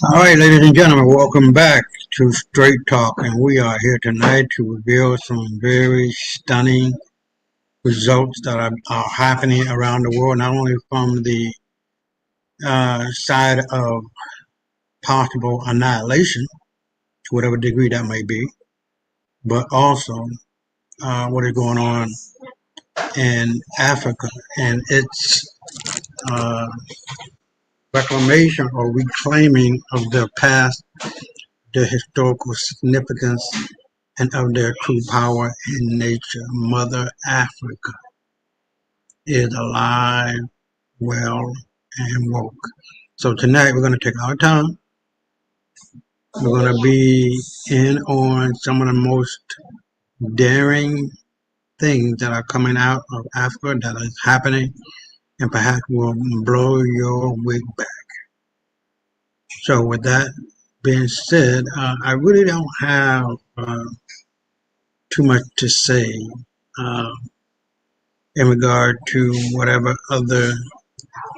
All right, ladies and gentlemen, welcome back to Straight Talk, and we are here tonight to reveal some very stunning results that are happening around the world, not only from the side of possible annihilation, to whatever degree that may be, but also what is going on in Africa and its uh, reclamation or reclaiming of their past, their historical significance, and of their true power in nature. Mother Africa is alive, well, and woke. So tonight we're going to take our time. We're going to be in on some of the most daring things that are coming out of Africa that is happening and perhaps will blow your wig back. So with that being said, I really don't have too much to say in regard to whatever other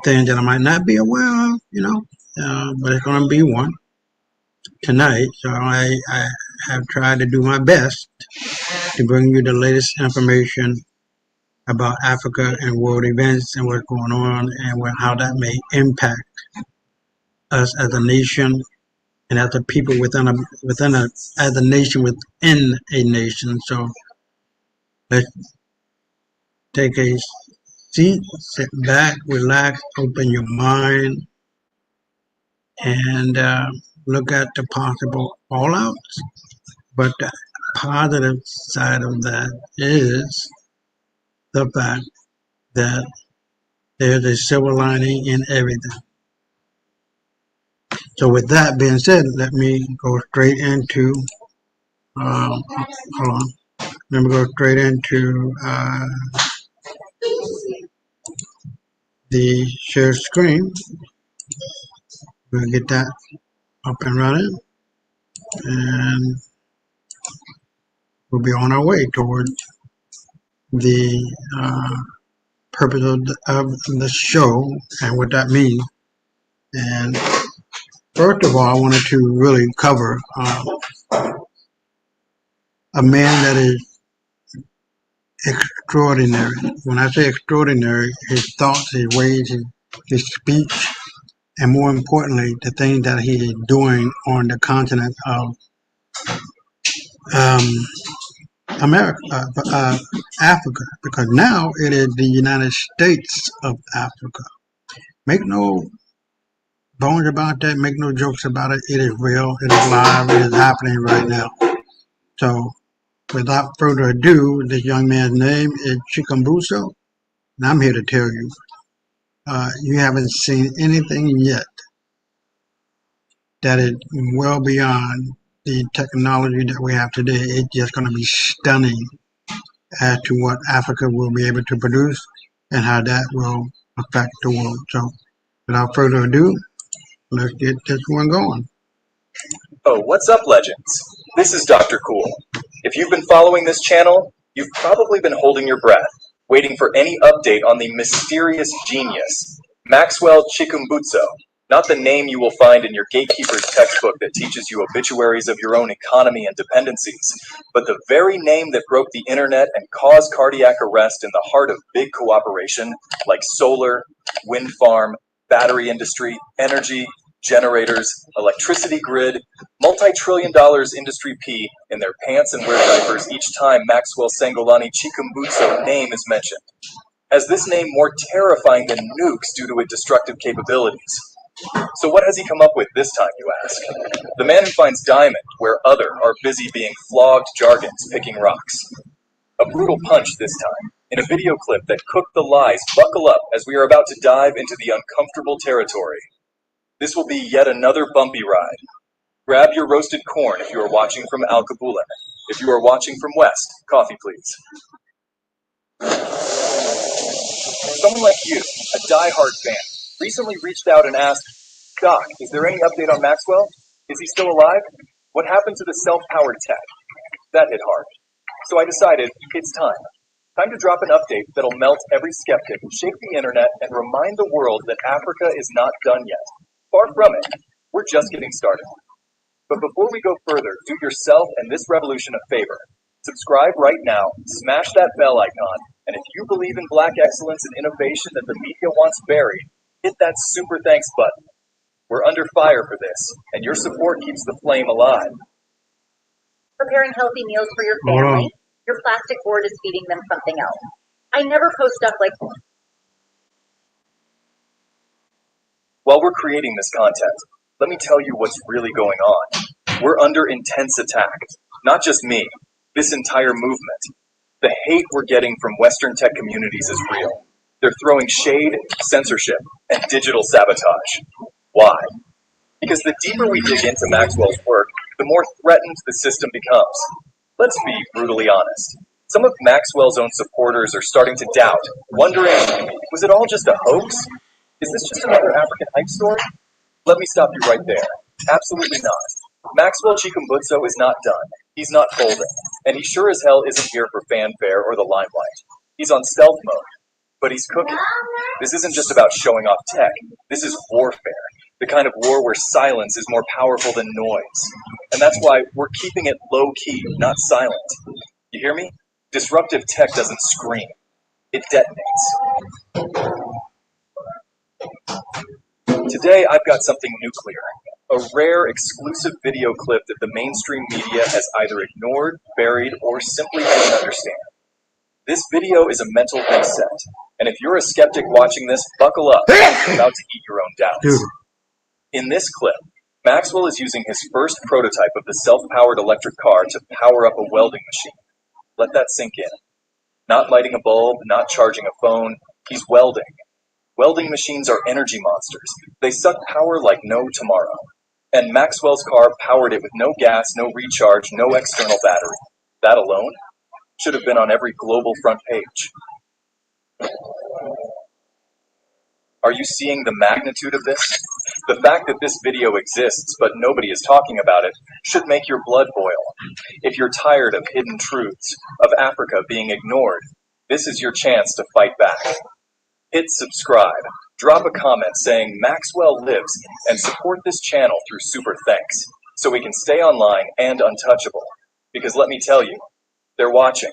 things that I might not be aware of, but it's going to be one tonight. So I have tried to do my best to bring you the latest information about Africa and world events and what's going on and how that may impact us as a nation and as a people as a nation within a nation. So let's take a seat, sit back, relax, open your mind, and look at the possible fallouts. But the positive side of that is the fact that there's a silver lining in everything. So with that being said, let me go straight into, hold on, let me go straight into the share screen. We're going to get that up and running, and we'll be on our way towards the purpose of the show and what that means. And first of all, I wanted to really cover a man that is extraordinary. When I say extraordinary, his thoughts, his ways, his speech, and more importantly, the things that he is doing on the continent of Africa, because now it is the United States of Africa. Make no bones about that, make no jokes about it. It is real, it is live, it is happening right now. So without further ado, this young man's name is Chikumbutso, and I'm here to tell you, you haven't seen anything yet that is well beyond the technology that we have today. It's just going to be stunning as to what Africa will be able to produce and how that will affect the world. So without further ado, let's get this one going. Oh, what's up, legends? This is Dr. Cool. If you've been following this channel, you've probably been holding your breath, waiting for any update on the mysterious genius, Maxwell Chikumbutso. Not the name you will find in your gatekeeper's textbook that teaches you obituaries of your own economy and dependencies, but the very name that broke the internet and caused cardiac arrest in the heart of big cooperation like solar, wind farm, battery industry, energy, generators, electricity grid, multi-trillion dollars industry pee in their pants and wear diapers each time Maxwell Sangolani Chikumbutso name is mentioned. Has this name more terrifying than nukes due to its destructive capabilities? So what has he come up with this time, you ask? The man who finds diamond where other are busy being flogged jargons picking rocks. A brutal punch this time, in a video clip that cooked the lies. Buckle up as we are about to dive into the uncomfortable territory. This will be yet another bumpy ride. Grab your roasted corn if you are watching from Alkebulan. If you are watching from West, coffee please. Someone like you, a die-hard fan, recently reached out and asked, Doc, is there any update on Maxwell? Is he still alive? What happened to the self-powered tech? That hit hard. So I decided it's time. Time to drop an update that'll melt every skeptic, shake the internet, and remind the world that Africa is not done yet. Far from it. We're just getting started. But before we go further, do yourself and this revolution a favor. Subscribe right now, smash that bell icon, and if you believe in black excellence and innovation that the media wants buried, hit that super thanks button. We're under fire for this, and your support keeps the flame alive. Preparing healthy meals for your family, your plastic board is feeding them something else. I never post stuff like this. While we're creating this content, let me tell you what's really going on. We're under intense attack. Not just me, this entire movement. The hate we're getting from Western tech communities is real. They're throwing shade, censorship, and digital sabotage. Why? Because the deeper we dig into Maxwell's work, the more threatened the system becomes. Let's be brutally honest. Some of Maxwell's own supporters are starting to doubt, wondering, was it all just a hoax? Is this just another African hype story? Let me stop you right there. Absolutely not. Maxwell Chikumbutso is not done. He's not folding. And he sure as hell isn't here for fanfare or the limelight. He's on stealth mode. But he's cooking. This isn't just about showing off tech. This is warfare. The kind of war where silence is more powerful than noise. And that's why we're keeping it low-key, not silent. You hear me? Disruptive tech doesn't scream. It detonates. Today, I've got something nuclear. A rare, exclusive video clip that the mainstream media has either ignored, buried, or simply didn't understand. This video is a mental reset. And if you're a skeptic watching this, buckle up. You're about to eat your own doubts. Dude. In this clip, Maxwell is using his first prototype of the self-powered electric car to power up a welding machine. Let that sink in. Not lighting a bulb, not charging a phone, he's welding. Welding machines are energy monsters. They suck power like no tomorrow. And Maxwell's car powered it with no gas, no recharge, no external battery. That alone should have been on every global front page. Are you seeing the magnitude of this? The fact that this video exists but nobody is talking about it should make your blood boil. If you're tired of hidden truths, of Africa being ignored, this is your chance to fight back. Hit subscribe, drop a comment saying Maxwell lives, and support this channel through super thanks, so we can stay online and untouchable. Because let me tell you, they're watching.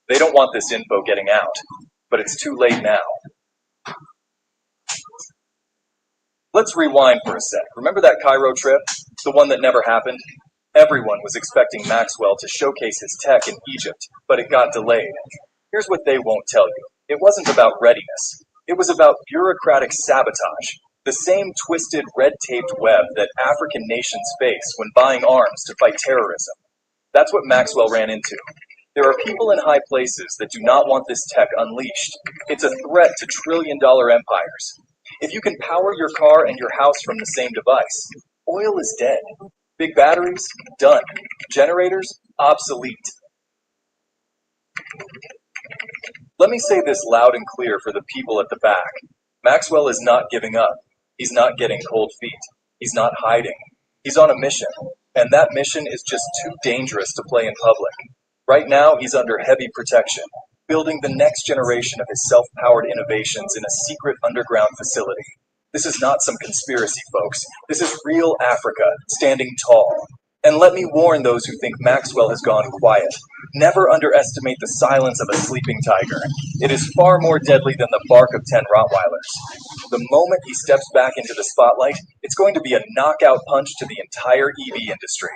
They don't want this info getting out, but it's too late now. Let's rewind for a sec. Remember that Cairo trip? The one that never happened? Everyone was expecting Maxwell to showcase his tech in Egypt, but it got delayed. Here's what they won't tell you. It wasn't about readiness. It was about bureaucratic sabotage. The same twisted, red-taped web that African nations face when buying arms to fight terrorism. That's what Maxwell ran into. There are people in high places that do not want this tech unleashed. It's a threat to trillion-dollar empires. If you can power your car and your house from the same device, oil is dead. Big batteries? Done. Generators? Obsolete. Let me say this loud and clear for the people at the back. Maxwell is not giving up. He's not getting cold feet. He's not hiding. He's on a mission, and that mission is just too dangerous to play in public. Right now, he's under heavy protection, building the next generation of his self-powered innovations in a secret underground facility. This is not some conspiracy, folks. This is real Africa, standing tall. And let me warn those who think Maxwell has gone quiet. Never underestimate the silence of a sleeping tiger. It is far more deadly than the bark of 10 Rottweilers. The moment he steps back into the spotlight, it's going to be a knockout punch to the entire EV industry.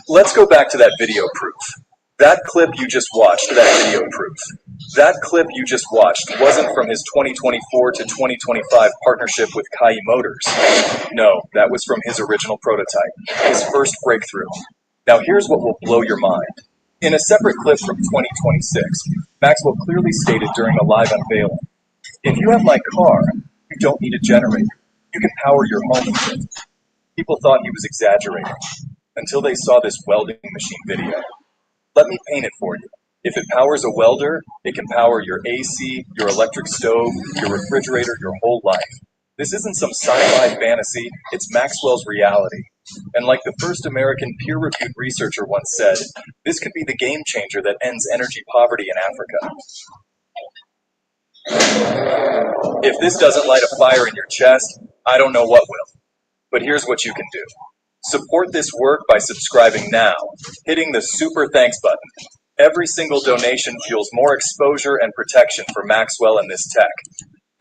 Let's go back to that video proof. That clip you just watched wasn't from his 2024 to 2025 partnership with Kai Motors. No, that was from his original prototype, his first breakthrough. Now here's what will blow your mind. In a separate clip from 2026, Maxwell clearly stated during a live unveiling, "If you have my car, you don't need a generator. You can power your home with it." People thought he was exaggerating, until they saw this welding machine video. Let me paint it for you. If it powers a welder, it can power your AC, your electric stove, your refrigerator, your whole life. This isn't some sci-fi fantasy, it's Maxwell's reality. And like the first American peer-reviewed researcher once said, this could be the game changer that ends energy poverty in Africa. If this doesn't light a fire in your chest, I don't know what will. But here's what you can do. Support this work by subscribing now, hitting the super thanks button. Every single donation fuels more exposure and protection for Maxwell and this tech.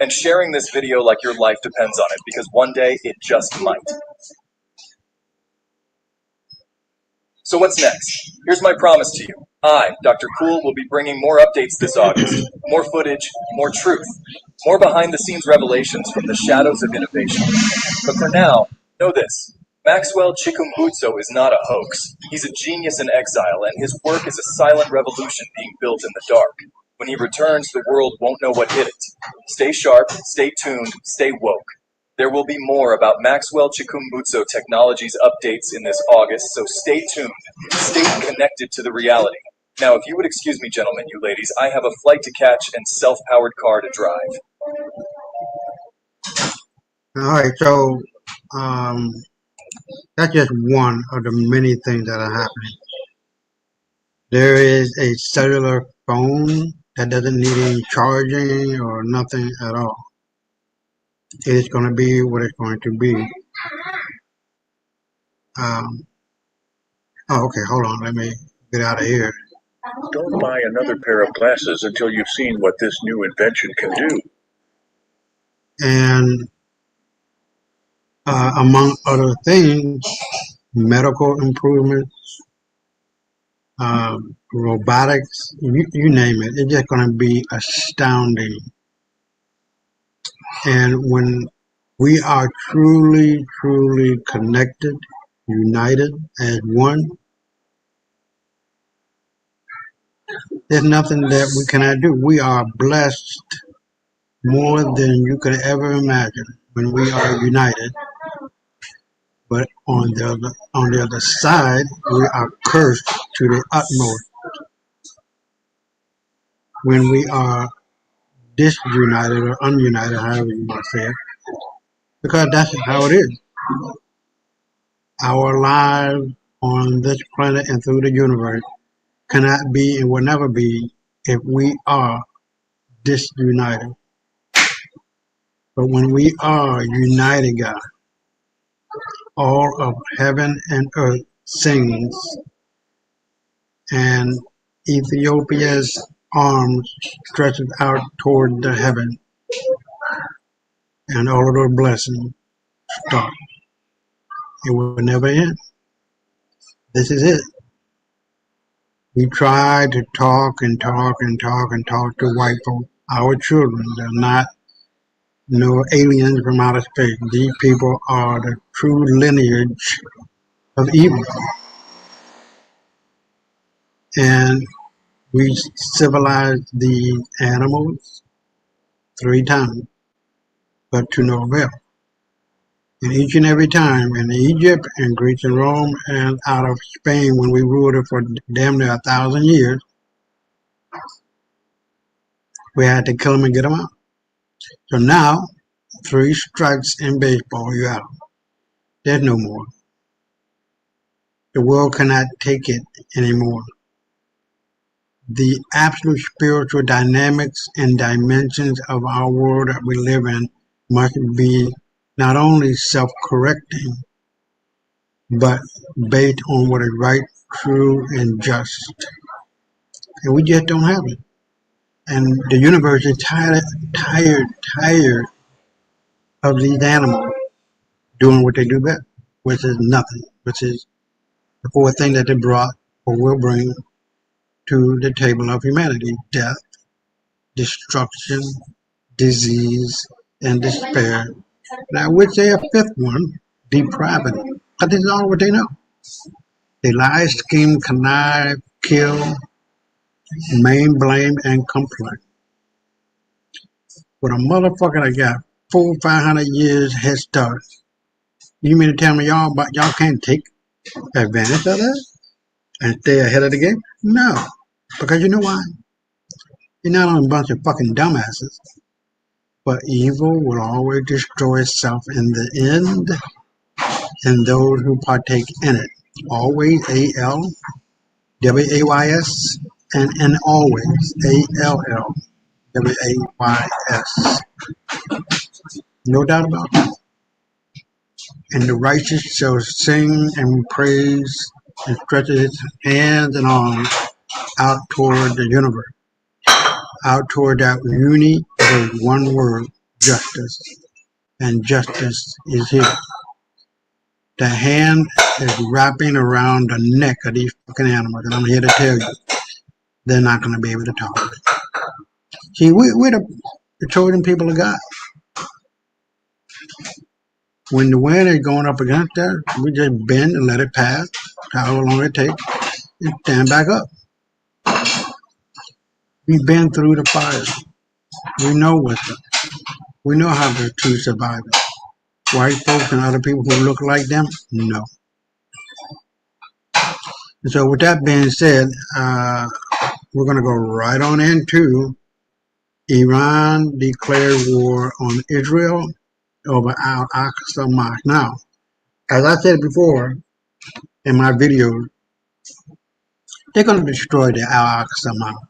And sharing this video like your life depends on it, because one day it just might. So what's next? Here's my promise to you. I, Dr. Cool, will be bringing more updates this August. More footage, more truth, more behind-the-scenes revelations from the shadows of innovation. But for now, know this. Maxwell Chikumbutso is not a hoax. He's a genius in exile, and his work is a silent revolution being built in the dark. When he returns, the world won't know what hit it. Stay sharp, stay tuned, stay woke. There will be more about Maxwell Chikumbutso Technologies updates in this August, so stay tuned. Stay connected to the reality. Now, if you would excuse me, gentlemen, you ladies, I have a flight to catch and self-powered car to drive. All right, so that's just one of the many things that are happening. There is a cellular phone that doesn't need any charging or nothing at all. It's going to be what it's going to be. Okay, hold on. Let me get out of here. Don't buy another pair of glasses until you've seen what this new invention can do. And among other things, medical improvements, robotics, you name it. It's just going to be astounding. And when we are truly, truly connected, united as one, there's nothing that we cannot do. We are blessed more than you could ever imagine when we are united. But on the other side, we are cursed to the utmost when we are disunited or ununited, however you want to say it, because that's how it is. Our lives on this planet and through the universe cannot be and will never be if we are disunited. But when we are united, God, all of heaven and earth sings, and Ethiopia's arms stretches out toward the heaven, and all of those blessings start. It will never end. This is it. We try to talk and talk and talk and talk to white folks. Our children, they're not no aliens from outer space. These people are the true lineage of evil. And we civilized the animals 3 times, but to no avail. And each and every time in Egypt and Greece and Rome and out of Spain when we ruled it for damn near 1,000 years, we had to kill them and get them out. So now, 3 strikes in baseball, you're out. There's no more. The world cannot take it anymore. the absolute spiritual dynamics and dimensions of our world that we live in must be not only self-correcting, but based on what is right, true, and just. And we just don't have it. And the universe is tired of these animals doing what they do best, which is nothing, which is the fourth thing that they brought or will bring to the table of humanity: death, destruction, disease, and despair. And I would say a fifth one, depravity. But this is all what they know. They lie, scheme, connive, kill, maim, blame, and complain. With a motherfucker that got 400-500 years head start, you mean to tell me y'all can't take advantage of that and stay ahead of the game? No, because you know why? You're not only a bunch of fucking dumbasses, but evil will always destroy itself in the end, and those who partake in it. Always, ALWAYS, and always, ALLWAYS. No doubt about that. And the righteous shall sing and praise and stretch his hands and arms out toward the universe, out toward that uni of one word, justice. And justice is here. The hand is wrapping around the neck of these fucking animals, and I'm here to tell you, they're not going to be able to tolerate it. See, we're the chosen people of God. When the wind is going up against us, we just bend and let it pass, however long it takes, and stand back up. We've been through the fire. We know what's up. We know how to survive it. White folks and other people who look like them, no. And so with that being said, we're going to go right on into Iran declared war on Israel over Al-Aqsa Mosque. Now, as I said before in my videos, they're going to destroy the Al-Aqsa Mosque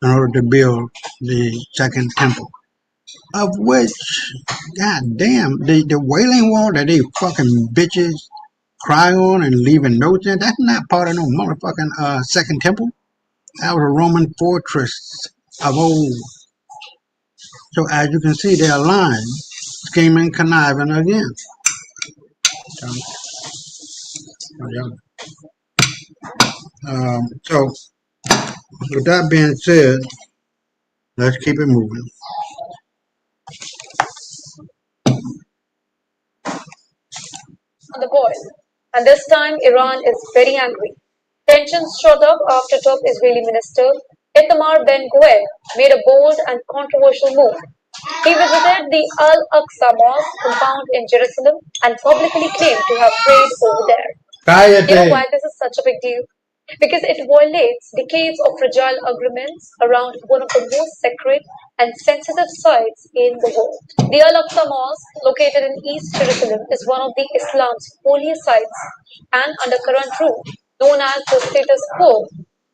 in order to build the second temple, of which, god damn, the Wailing Wall that they fucking bitches cry on and leaving notes in, that's not part of no motherfucking second temple. That was a Roman fortress of old. So as you can see, they're aligned, scheming, conniving again. So with that being said, let's keep it moving. On the boil, and this time Iran is very angry. Tensions shot up after top Israeli minister Itamar Ben-Gvir made a bold and controversial move. He visited the Al-Aqsa Mosque compound in Jerusalem and publicly claimed to have prayed over there. You know why this is such a big deal? Because it violates decades of fragile agreements around one of the most sacred and sensitive sites in the world. The Al-Aqsa Mosque, located in East Jerusalem, is one of the Islam's holiest sites and under current rule, known as the status quo.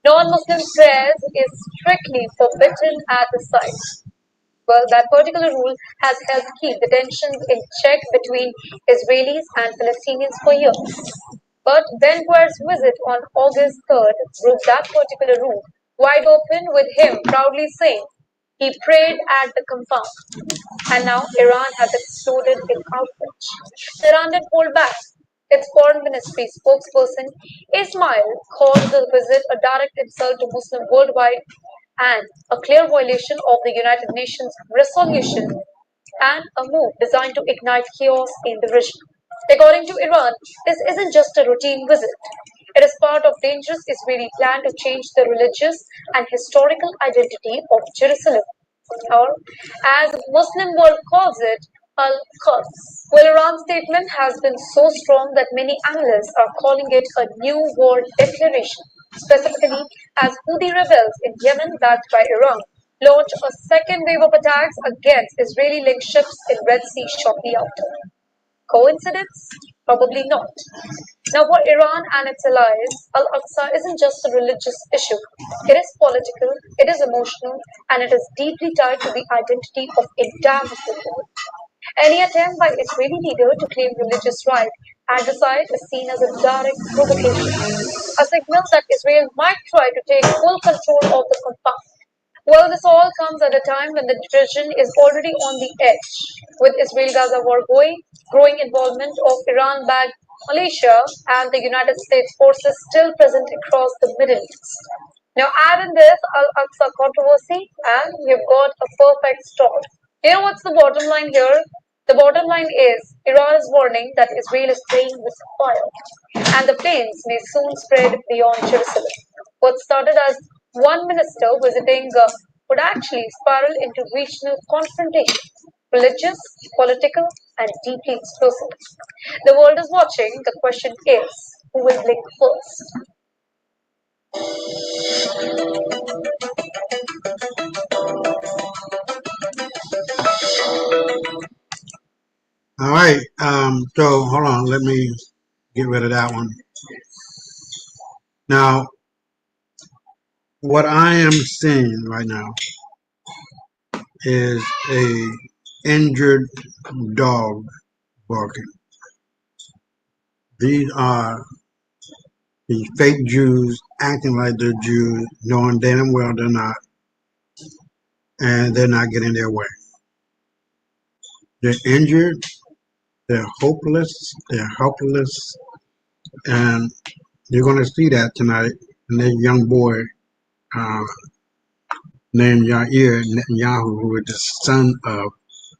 Non-Muslim prayers is strictly forbidden at the site. Well, that particular rule has helped keep the tensions in check between Israelis and Palestinians for years. But Ben-Gvir's visit on August 3rd broke that particular rule wide open, with him proudly saying he prayed at the compound. And now Iran has exploded in outrage. Iran did hold back. Its foreign ministry spokesperson Ismail called the visit a direct insult to Muslims worldwide and a clear violation of the United Nations resolution and a move designed to ignite chaos in the region. According to Iran, this isn't just a routine visit. It is part of dangerous Israeli plan to change the religious and historical identity of Jerusalem, or as Muslim world calls it, Al-Quds. Well, Iran's statement has been so strong that many analysts are calling it a new war declaration, specifically as Houthi rebels in Yemen, backed by Iran, launch a second wave of attacks against Israeli-linked ships in Red Sea shortly after. Coincidence? Probably not. Now, for Iran and its allies, Al Aqsa isn't just a religious issue. It is political, it is emotional, and it is deeply tied to the identity of a entire Muslim world. Any attempt by Israeli leader to claim religious right at the site is seen as a direct provocation, a signal that Israel might try to take full control of the compound. Well, this all comes at a time when the region is already on the edge, with Israel-Gaza war growing involvement of Iran-backed Malaysia, and the United States forces still present across the Middle East. Now, add in this Al-Aqsa controversy, and you've got a perfect storm. You know what's the bottom line here? The bottom line is Iran is warning that Israel is playing with fire, and the flames may soon spread beyond Jerusalem. What started as one minister visiting would actually spiral into regional confrontation, religious, political, and deeply explosive. The world is watching. The question is, who will blink first? All right. So hold on. Let me get rid of that one. Now, what I am seeing right now is a injured dog barking. These are the fake Jews acting like they're Jews, knowing damn well they're not, and they're not getting their way. They're injured, they're hopeless, they're helpless, and you're going to see that tonight in this young boy named Yair Netanyahu, who is the son of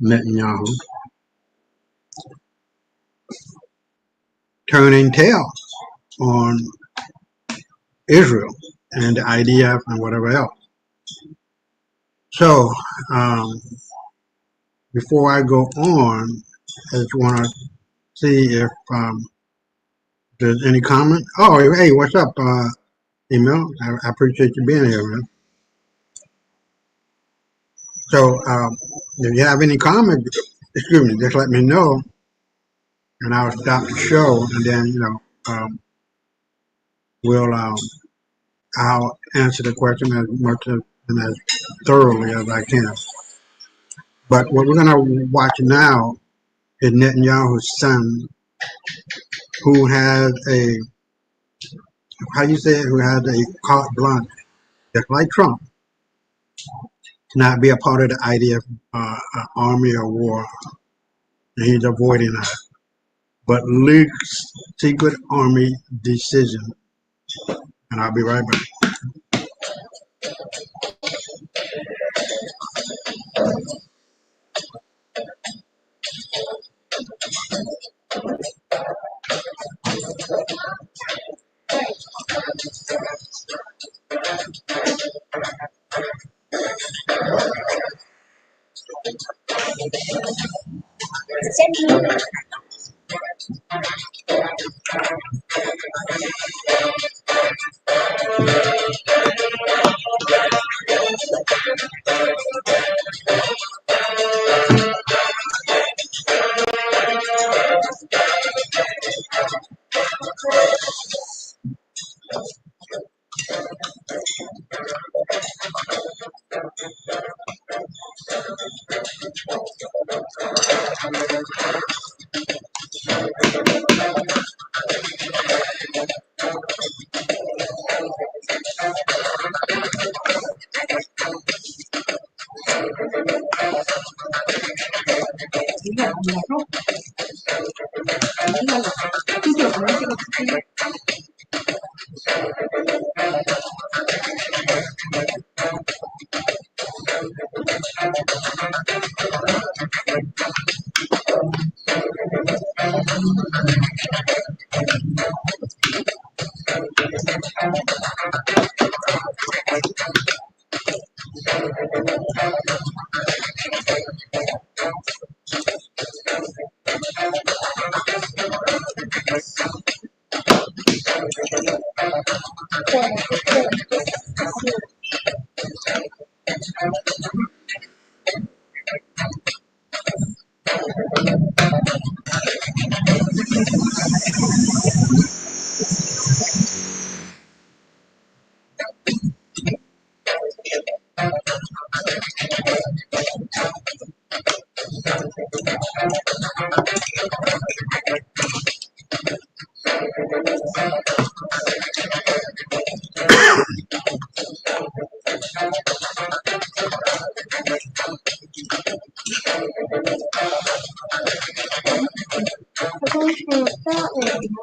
Netanyahu, turning tail on Israel and the IDF and whatever else. So, before I go on, I just want to see if there's any comment. Oh, hey, what's up, Emil? I appreciate you being here, man. So, if you have any comment, excuse me, just let me know, and I'll stop the show, and then, I'll answer the question as much and as thoroughly as I can. But what we're going to watch now is Netanyahu's son, who has a, how you say it, who has a carte blanche, just like Trump, to not be a part of the IDF army or war. And he's avoiding that. But leaks secret army decision. And I'll be right back.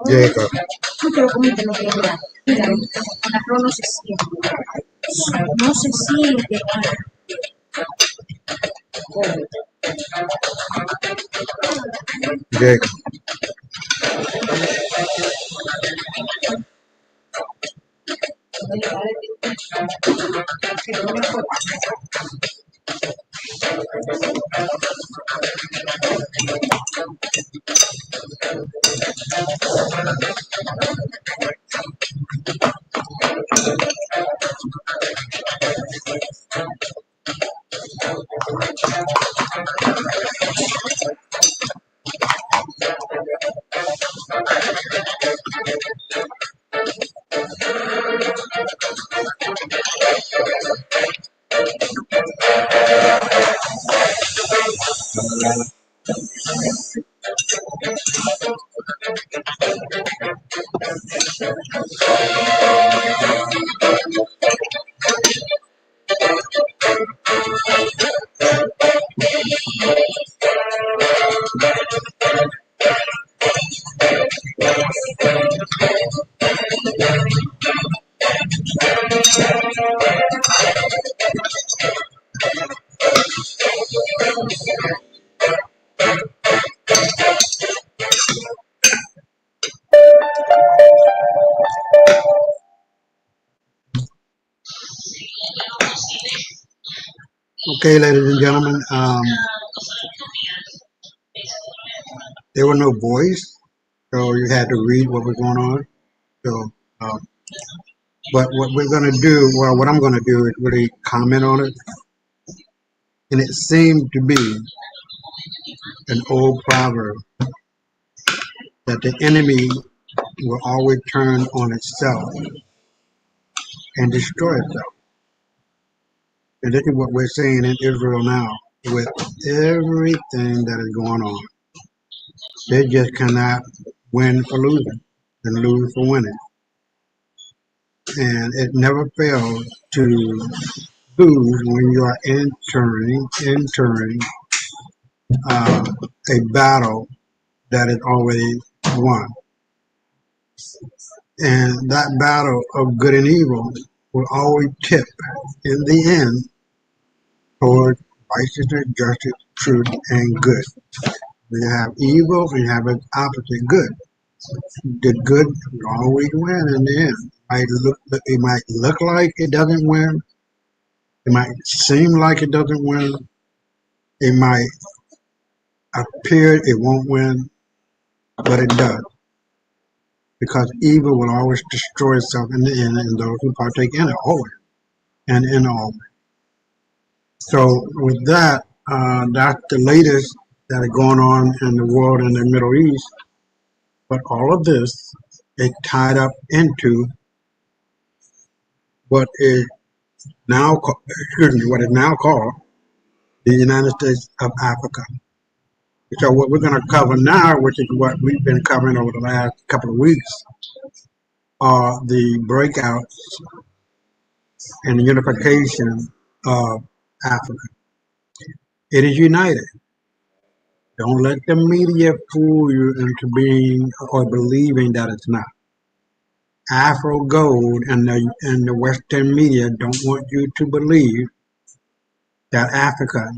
Jacob. Jacob. Okay, ladies and gentlemen, there were no voice, so you had to read what was going on. So, but what we're going to do, well, what I'm going to do is really comment on it. And it seemed to be an old proverb that the enemy will always turn on itself and destroy itself. And this is what we're seeing in Israel now with everything that is going on. They just cannot win for losing and lose for winning. And it never fails to lose when you are entering a battle that is already won. And that battle of good and evil will always tip in the end toward righteousness, justice, truth, and good. We have evil, we have its opposite, good. The good will always win in the end. It might look like it doesn't win. It might seem like it doesn't win. It might appear it won't win, but it does. Because evil will always destroy itself in the end, and those who partake in it always, and in all. So with that, that's the latest that is going on in the world in the Middle East. But all of this is tied up into what is now called the United States of Africa. So what we're going to cover now, which is what we've been covering over the last couple of weeks, are the breakouts and the unification of Africa. It is united. Don't let the media fool you into being or believing that it's not. Afro Gold and the Western media don't want you to believe that Africa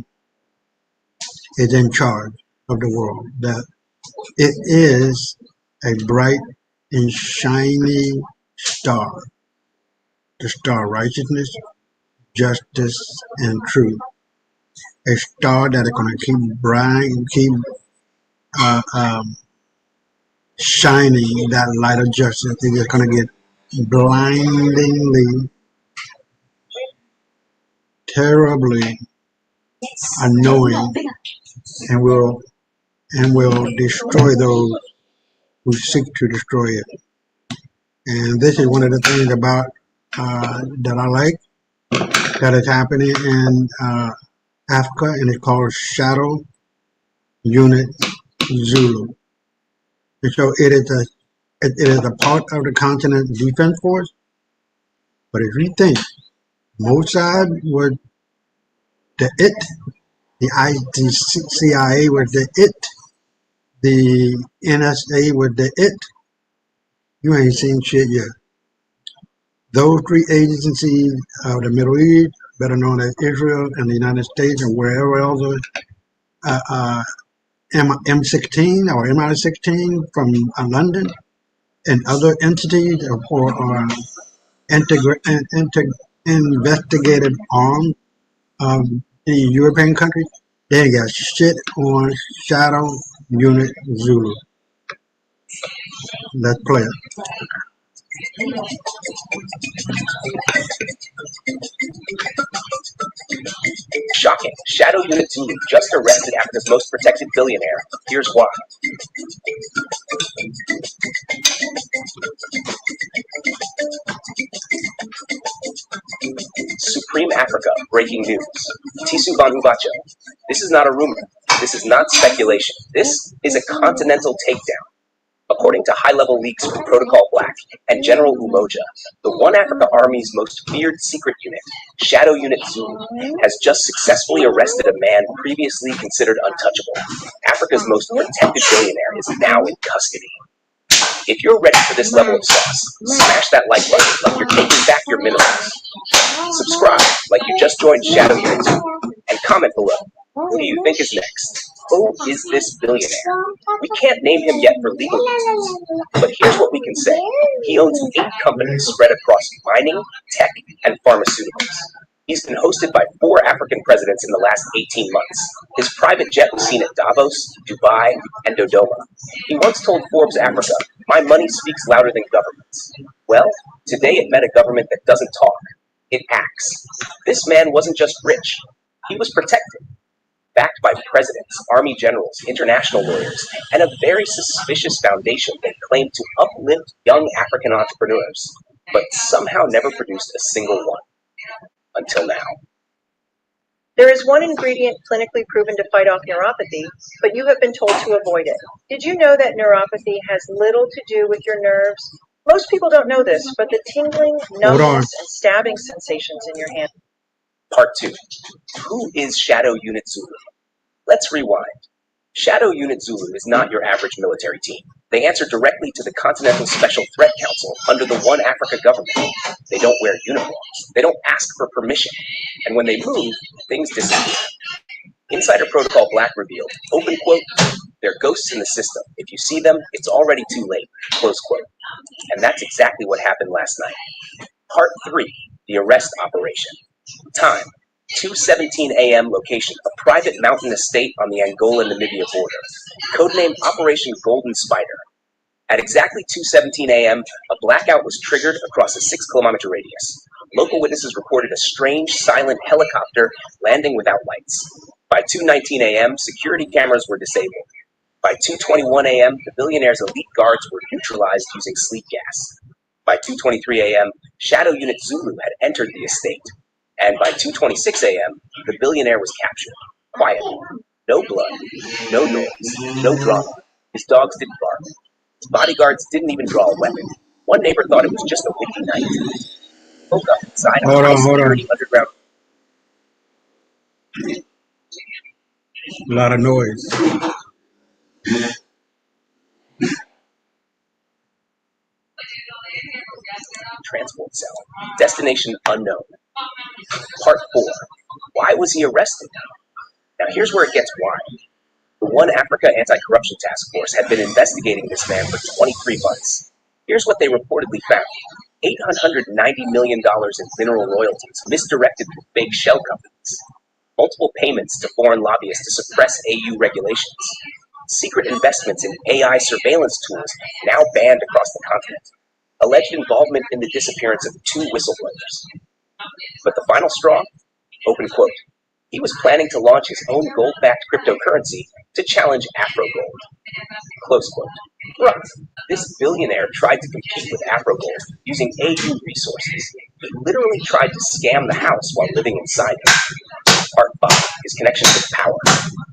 is in charge of the world, that it is a bright and shiny star, the star of righteousness, justice, and truth. A star that is going to keep bright, keep shining that light of justice. It is going to get blindingly, terribly annoying, and will destroy those who seek to destroy it. And this is one of the things about that I like that is happening in Africa, and it's called Shadow Unit Zulu. And so it is a part of the continent defense force. But if you think Mossad was the CIA was the NSA was the you ain't seen shit yet. Those three agencies of the Middle East, better known as Israel and the United States and wherever else, M16 or MI16 from London and other entities or investigative arms of the European countries, they ain't got shit on Shadow Unit Zulu. Let's play it. Shocking. Shadow Unit Zulu just arrested Africa's most protected billionaire. Here's why. Supreme Africa, breaking news. Tisu Banhubacho. This is not a rumor. This is not speculation. This is a continental takedown. According to high-level leaks from Protocol Black and General Umoja, the One Africa Army's most feared secret unit, Shadow Unit Zulu, has just successfully arrested a man previously considered untouchable. Africa's most protected billionaire is now in custody. If you're ready for this level of sauce, smash that like button like you're taking back your minerals. Subscribe like you just joined Shadow Unit Zulu, and comment below. Who do you think is next? Who is this billionaire? We can't name him yet for legal reasons, but here's what we can say. He owns 8 companies spread across mining, tech, and pharmaceuticals. He's been hosted by 4 African presidents in the last 18 months. His private jet was seen at Davos, Dubai, and Dodoma. He once told Forbes Africa, "My money speaks louder than governments." Well, today it met a government that doesn't talk. It acts. This man wasn't just rich. He was protected. Backed by presidents, army generals, international lawyers, and a very suspicious foundation that claimed to uplift young African entrepreneurs, but somehow never produced a single one. Until now. There is one ingredient clinically proven to fight off neuropathy, but you have been told to avoid it. Did you know that neuropathy has little to do with your nerves? Most people don't know this, but the tingling, numbness, and stabbing sensations in your hand. Part 2. Who is Shadow Unit Zulu? Let's rewind. Shadow Unit Zulu is not your average military team. They answer directly to the Continental Special Threat Council under the One Africa government. They don't wear uniforms. They don't ask for permission. And when they move, things disappear. Insider Protocol Black revealed, open quote, "They're ghosts in the system. If you see them, it's already too late," close quote. And that's exactly what happened last night. Part 3, the arrest operation. Time, 2:17 a.m. Location, a private mountain estate on the Angola-Namibia border. Codename Operation Golden Spider. At exactly 2:17 a.m., a blackout was triggered across a 6-kilometer radius. Local witnesses reported a strange, silent helicopter landing without lights. By 2:19 a.m., security cameras were disabled. By 2:21 a.m., the billionaire's elite guards were neutralized using sleep gas. By 2:23 a.m., Shadow Unit Zulu had entered the estate. And by 2:26 a.m., the billionaire was captured. Quietly. No blood, no noise, no drama. His dogs didn't bark. His bodyguards didn't even draw a weapon. One neighbor thought it was just a windy night. He woke up inside a high-security underground. A lot of noise. Transport cell. Destination unknown. Part 4. Why was he arrested? Now here's where it gets wild. The One Africa Anti-Corruption Task Force had been investigating this man for 23 months. Here's what they reportedly found. $890 million in mineral royalties misdirected to fake shell companies. Multiple payments to foreign lobbyists to suppress AU regulations. Secret investments in AI surveillance tools now banned across the continent. Alleged involvement in the disappearance of 2 whistleblowers. But the final straw? Open quote. He was planning to launch his own gold-backed cryptocurrency to challenge AfroGold. Close quote. Right. This billionaire tried to compete with AfroGold using AU resources. He literally tried to scam the house while living inside it. Part 5. His connection with power.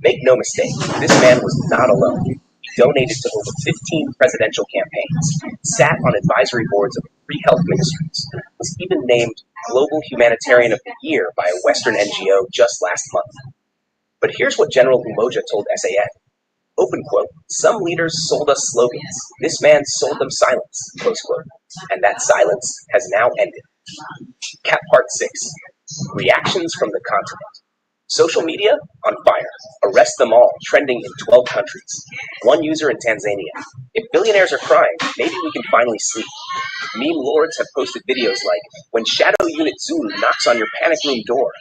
Make no mistake, this man was not alone. He donated to over 15 presidential campaigns, sat on advisory boards of 3 health ministries, was even named Global Humanitarian of the Year by a Western NGO just last month. But here's what General Umoja told SAN. Open quote, some leaders sold us slogans. This man sold them silence, close quote. And that silence has now ended. Cat Part 6. Reactions from the continent. Social media? On fire. Arrest them all, trending in 12 countries. One user in Tanzania. If billionaires are crying, maybe we can finally sleep. Meme lords have posted videos like, when Shadow Unit Zulu knocks on your panic room door.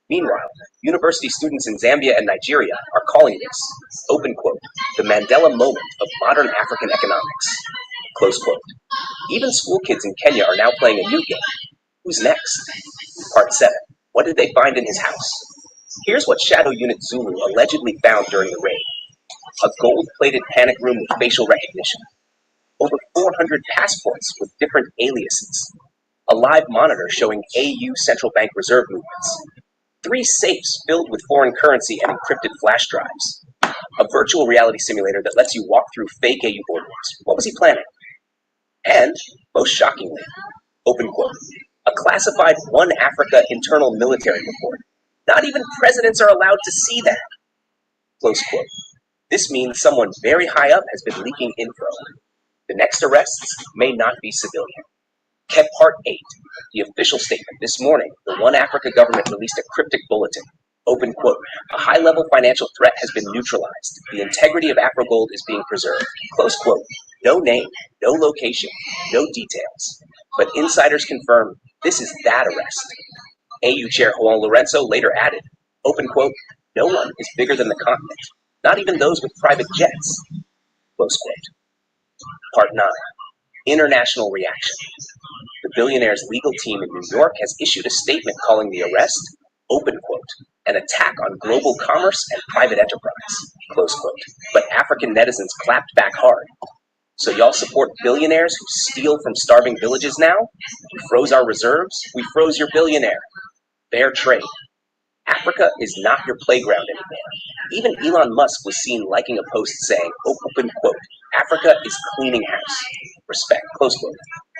Meanwhile, university students in Zambia and Nigeria are calling this, open quote, the Mandela moment of modern African economics, close quote. Even school kids in Kenya are now playing a new game. Who's next? Part 7. What did they find in his house? Here's what Shadow Unit Zulu allegedly found during the raid. A gold-plated panic room with facial recognition. Over 400 passports with different aliases. A live monitor showing AU central bank reserve movements. 3 safes filled with foreign currency and encrypted flash drives. A virtual reality simulator that lets you walk through fake AU boardrooms. What was he planning? And, most shockingly, open quote, a classified One Africa internal military report. Not even presidents are allowed to see that. Close quote. This means someone very high up has been leaking info. The next arrests may not be civilian. Ket Part 8, the official statement this morning, the One Africa government released a cryptic bulletin. Open quote, a high-level financial threat has been neutralized. The integrity of AfroGold is being preserved. Close quote. No name, no location, no details. But insiders confirm this is that arrest. AU Chair Juan Lorenzo later added, open quote, no one is bigger than the continent, not even those with private jets. Close quote. Part 9. International reaction. The billionaire's legal team in New York has issued a statement calling the arrest, open quote, an attack on global commerce and private enterprise, close quote. But African netizens clapped back hard. So y'all support billionaires who steal from starving villages now? You froze our reserves? We froze your billionaire. Fair trade. Africa is not your playground anymore. Even Elon Musk was seen liking a post saying, open quote, Africa is cleaning house. Respect, close quote.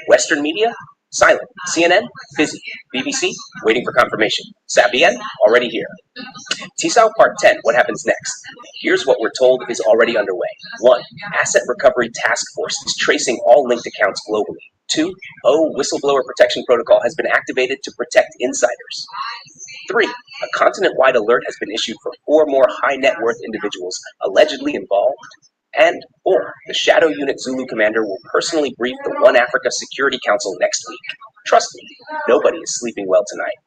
Western media? Silent. CNN? Busy. BBC? Waiting for confirmation. Sabien? Already here. Tisao Part 10, what happens next? Here's what we're told is already underway. 1. Asset Recovery Task Force is tracing all linked accounts globally. 2. Whistleblower Protection Protocol has been activated to protect insiders. 3. A continent-wide alert has been issued for 4 more high-net-worth individuals allegedly involved. And 4. The Shadow Unit Zulu commander will personally brief the One Africa Security Council next week. Trust me, nobody is sleeping well tonight.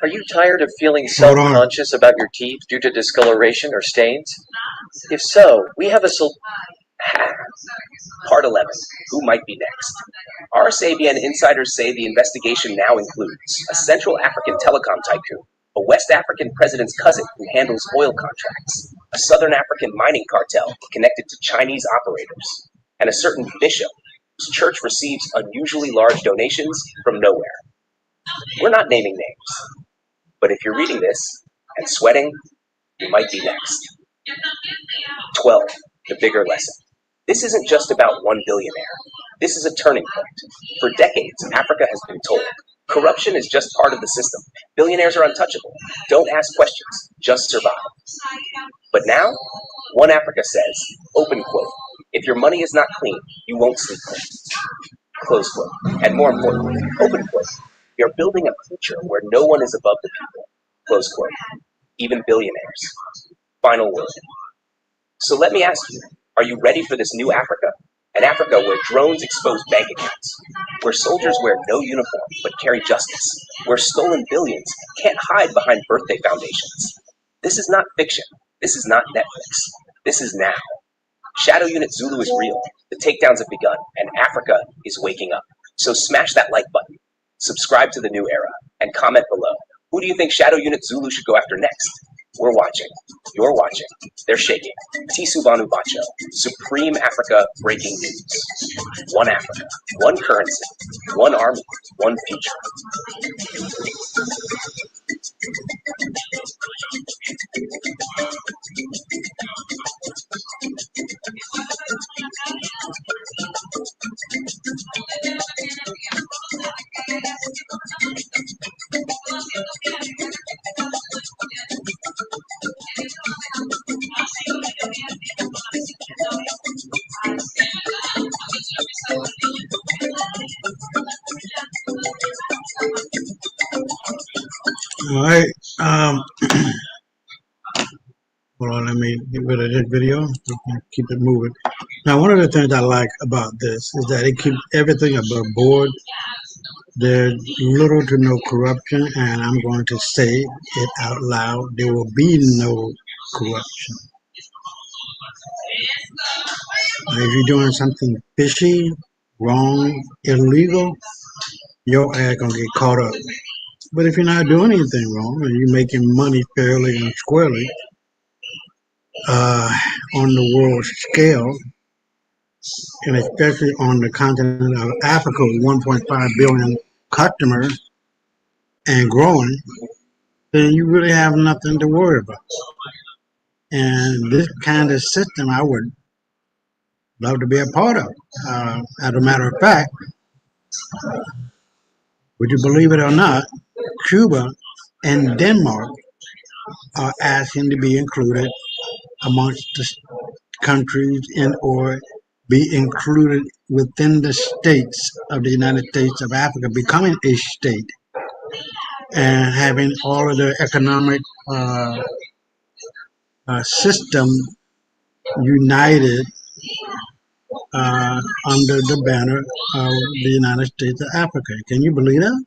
Are you tired of feeling Hold on. self-conscious about your teeth due to discoloration or stains? If so, we have a Part 11. Who might be next? RSABN insiders say the investigation now includes a Central African telecom tycoon, a West African president's cousin who handles oil contracts, a Southern African mining cartel connected to Chinese operators, and a certain bishop whose church receives unusually large donations from nowhere. We're not naming names, but if you're reading this and sweating, you might be next. 12. The bigger lesson. This isn't just about one billionaire. This is a turning point. For decades, Africa has been told, corruption is just part of the system. Billionaires are untouchable. Don't ask questions. Just survive. But now, One Africa says, open quote, if your money is not clean, you won't sleep clean. Close quote. And more importantly, open quote, we are building a future where no one is above the people. Close quote. Even billionaires. Final word. So let me ask you, are you ready for this new Africa? An Africa where drones expose bank accounts, where soldiers wear no uniform but carry justice, where stolen billions can't hide behind birthday foundations. This is not fiction. This is not Netflix. This is now. Shadow Unit Zulu is real. The takedowns have begun, and Africa is waking up. So smash that like button, subscribe to The New Era, and comment below. Who do you think Shadow Unit Zulu should go after next? We're watching. You're watching. They're shaking. Tisu Banu Bacho. Supreme Africa breaking news. One Africa. One currency. One army. One future. All right. Hold on, let me get rid of this video. Keep it moving. Now, one of the things I like about this is that it keeps everything above board. There's little to no corruption, and I'm going to say it out loud. There will be no corruption. If you're doing something fishy, wrong, illegal, your ass gonna get caught up. But if you're not doing anything wrong and you're making money fairly and squarely on the world scale, and especially on the continent of Africa with 1.5 billion customers and growing, then you really have nothing to worry about. And this kind of system I would love to be a part of. As a matter of fact, would you believe it or not, Cuba and Denmark are asking to be included amongst the countries and or be included within the states of the United States of Africa, becoming a state and having all of their economic system united under the banner of the United States of Africa. Can you believe that?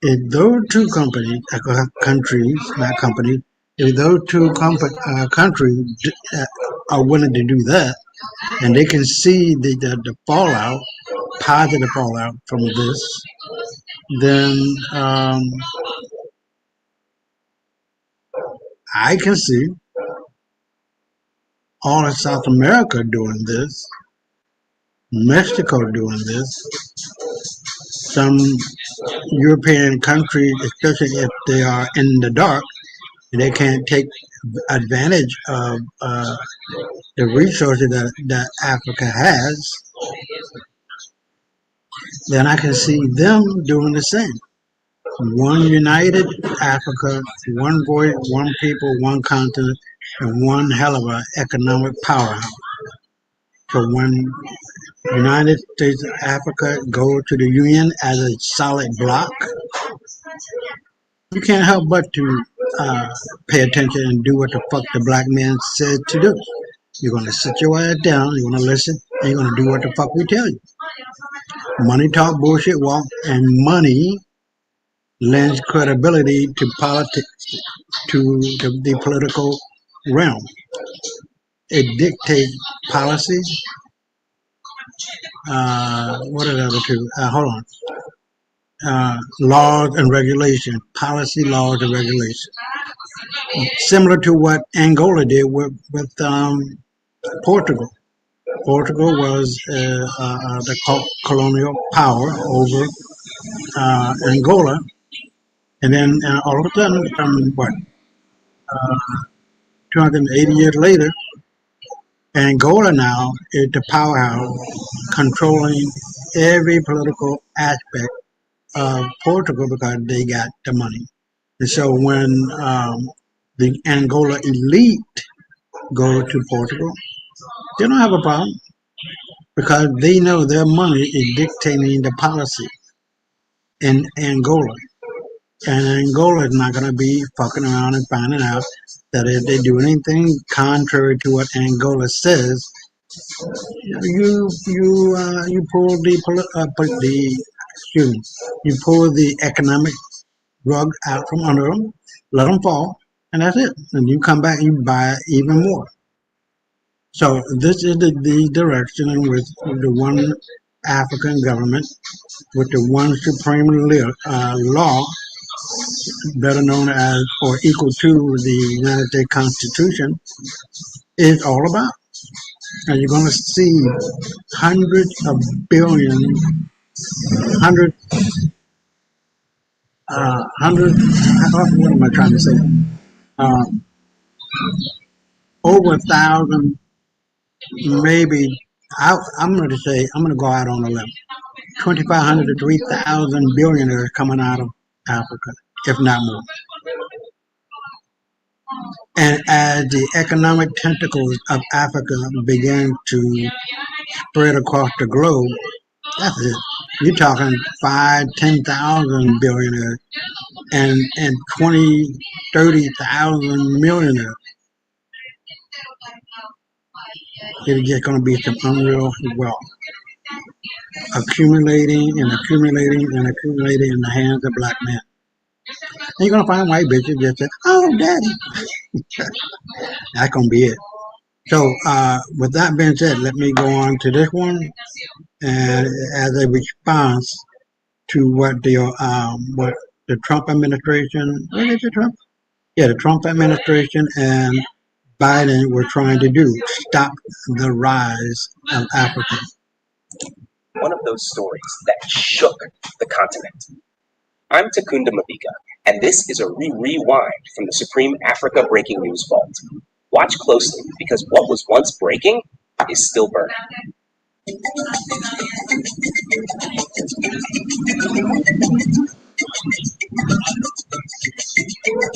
If those two countries, not companies, if those two countries are willing to do that, and they can see the fallout, positive fallout from this, then I can see all of South America doing this, Mexico doing this, some European countries, especially if they are in the dark and they can't take advantage of the resources that Africa has, then I can see them doing the same. One united Africa, one voice, one people, one continent, and one hell of an economic powerhouse. So when United States of Africa go to the UN as a solid block, you can't help but to pay attention and do what the fuck the black man said to do. You're going to sit your ass down, you're going to listen, and you're going to do what the fuck we tell you. Money talk, bullshit walk, and money lends credibility to politics, to the political realm. It dictates policy. What are the other two? Hold on. Laws and regulation, policy, laws, and regulation. Similar to what Angola did with Portugal. Portugal was the colonial power over Angola, and then all of a sudden, from 280 years later, Angola now is the powerhouse controlling every political aspect of Portugal because they got the money. And so when the Angola elite go to Portugal, they don't have a problem because they know their money is dictating the policy in Angola. And Angola is not going to be fucking around and finding out that if they do anything contrary to what Angola says, you pull you pull the economic rug out from under them, let them fall, and that's it. And you come back and you buy even more. So this is the direction in which the one African government with the one supreme law better known as or equal to the United States Constitution, is all about. And you're going to see hundreds of billions, hundred, what am I trying to say? Over 1,000, maybe, I'm going to go out on a limb. 2,500 to 3,000 billionaires coming out of Africa, if not more. And as the economic tentacles of Africa begin to spread across the globe, that's it. You're talking 5,000, 10,000 billionaires and 20, 30,000 millionaires. It's just going to be some unreal wealth accumulating and accumulating and accumulating in the hands of black men. And you're going to find white bitches just say, oh, daddy. That's going to be it. So with that being said, let me go on to this one. And as a response to what the Trump administration, what is it, Trump? Yeah, the Trump administration and Biden were trying to do, stop the rise of Africa. One of those stories that shook the continent. I'm Takunda Mabika, and this is a rewind from the Supreme Africa Breaking News Vault. Watch closely, because what was once breaking is still burning.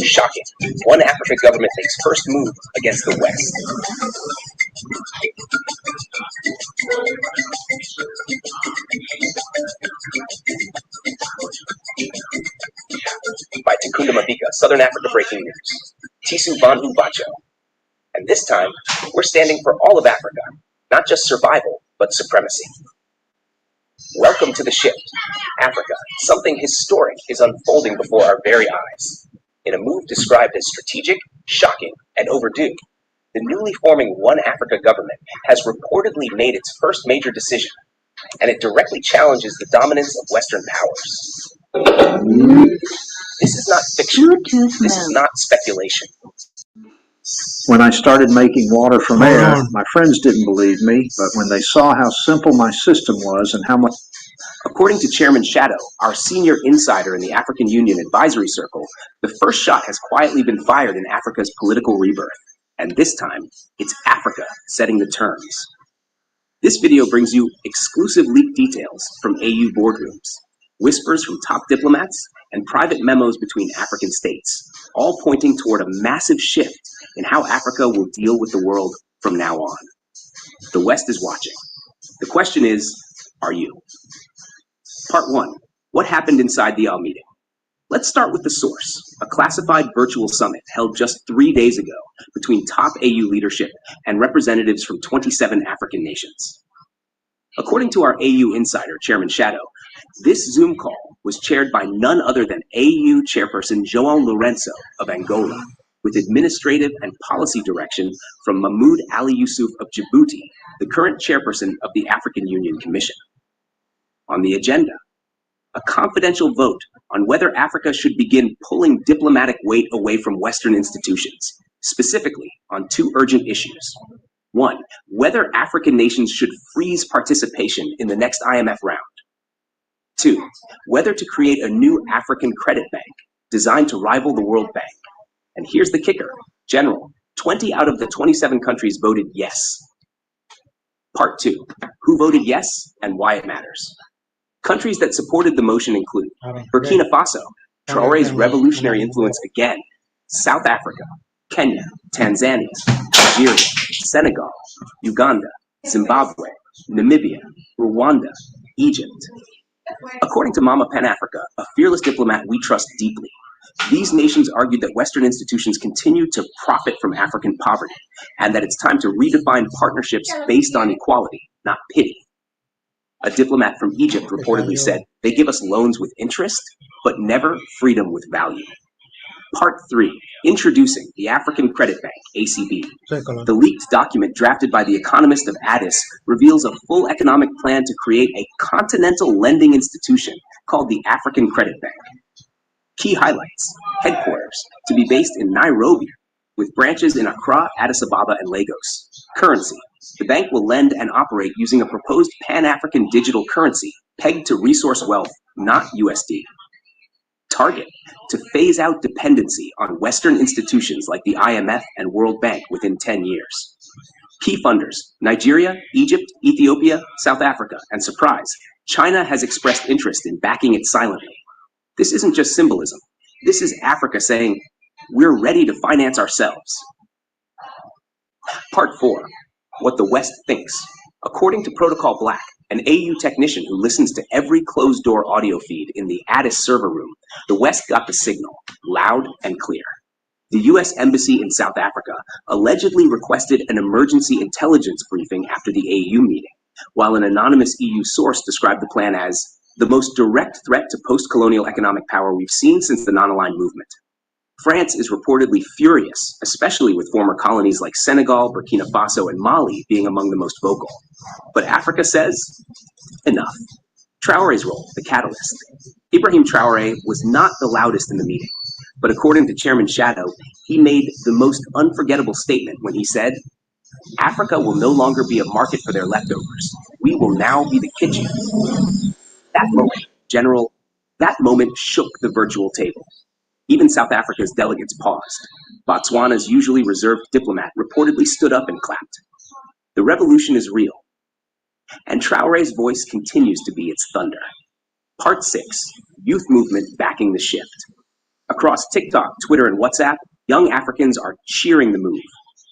Shocking. One African government makes first move against the West. By Takunda Mabika, Southern Africa Breaking News. Tisu Vanhu Bacho. And this time, we're standing for all of Africa, not just survival, but supremacy. Welcome to the shift. Africa, something historic is unfolding before our very eyes. In a move described as strategic, shocking, and overdue, the newly forming One Africa government has reportedly made its first major decision, and it directly challenges the dominance of Western powers. This is not fiction. This is not speculation. When I started making water from air, my friends didn't believe me, but when they saw how simple my system was and how much... According to Chairman Shadow, our senior insider in the African Union Advisory Circle, the first shot has quietly been fired in Africa's political rebirth. And this time, it's Africa setting the terms. This video brings you exclusive leaked details from AU boardrooms, whispers from top diplomats, and private memos between African states, all pointing toward a massive shift in how Africa will deal with the world from now on. The West is watching. The question is, are you? Part 1. What happened inside the AU meeting? Let's start with the source, a classified virtual summit held just 3 days ago between top AU leadership and representatives from 27 African nations. According to our AU insider, Chairman Shadow, this Zoom call was chaired by none other than AU chairperson João Lourenço of Angola, with administrative and policy direction from Mahmoud Ali Yusuf of Djibouti, the current chairperson of the African Union Commission. On the agenda, a confidential vote on whether Africa should begin pulling diplomatic weight away from Western institutions, specifically on 2 urgent issues. 1, whether African nations should freeze participation in the next IMF round. 2, whether to create a new African credit bank designed to rival the World Bank. And here's the kicker. General, 20 out of the 27 countries voted yes. Part 2, who voted yes and why it matters. Countries that supported the motion include Burkina Faso, Traore's revolutionary influence again, South Africa, Kenya, Tanzania, Nigeria, Senegal, Uganda, Zimbabwe, Namibia, Rwanda, Egypt. According to Mama Pan Africa, a fearless diplomat we trust deeply, these nations argued that Western institutions continue to profit from African poverty, and that it's time to redefine partnerships based on equality, not pity. A diplomat from Egypt reportedly said, they give us loans with interest, but never freedom with value. Part 3, introducing the African Credit Bank, ACB. The leaked document drafted by the economist of Addis reveals a full economic plan to create a continental lending institution called the African Credit Bank. Key highlights: headquarters to be based in Nairobi, with branches in Accra, Addis Ababa, and Lagos. Currency: the bank will lend and operate using a proposed Pan-African digital currency pegged to resource wealth, not USD. Target: to phase out dependency on Western institutions like the IMF and World Bank within 10 years. Key funders: Nigeria, Egypt, Ethiopia, South Africa, and surprise, China has expressed interest in backing it silently. This isn't just symbolism. This is Africa saying, we're ready to finance ourselves. Part 4. What the West thinks. According to Protocol Black, an AU technician who listens to every closed-door audio feed in the Addis server room, the West got the signal, loud and clear. The U.S. Embassy in South Africa allegedly requested an emergency intelligence briefing after the AU meeting, while an anonymous EU source described the plan as the most direct threat to post-colonial economic power we've seen since the non-aligned movement. France is reportedly furious, especially with former colonies like Senegal, Burkina Faso, and Mali being among the most vocal. But Africa says, enough. Traore's role, the catalyst. Ibrahim Traore was not the loudest in the meeting, but according to Chairman Shadow, he made the most unforgettable statement when he said, Africa will no longer be a market for their leftovers. We will now be the kitchen. That moment shook the virtual table. Even South Africa's delegates paused. Botswana's usually reserved diplomat reportedly stood up and clapped. The revolution is real, and Traore's voice continues to be its thunder. Part 6. Youth movement backing the shift. Across TikTok, Twitter, and WhatsApp, young Africans are cheering the move.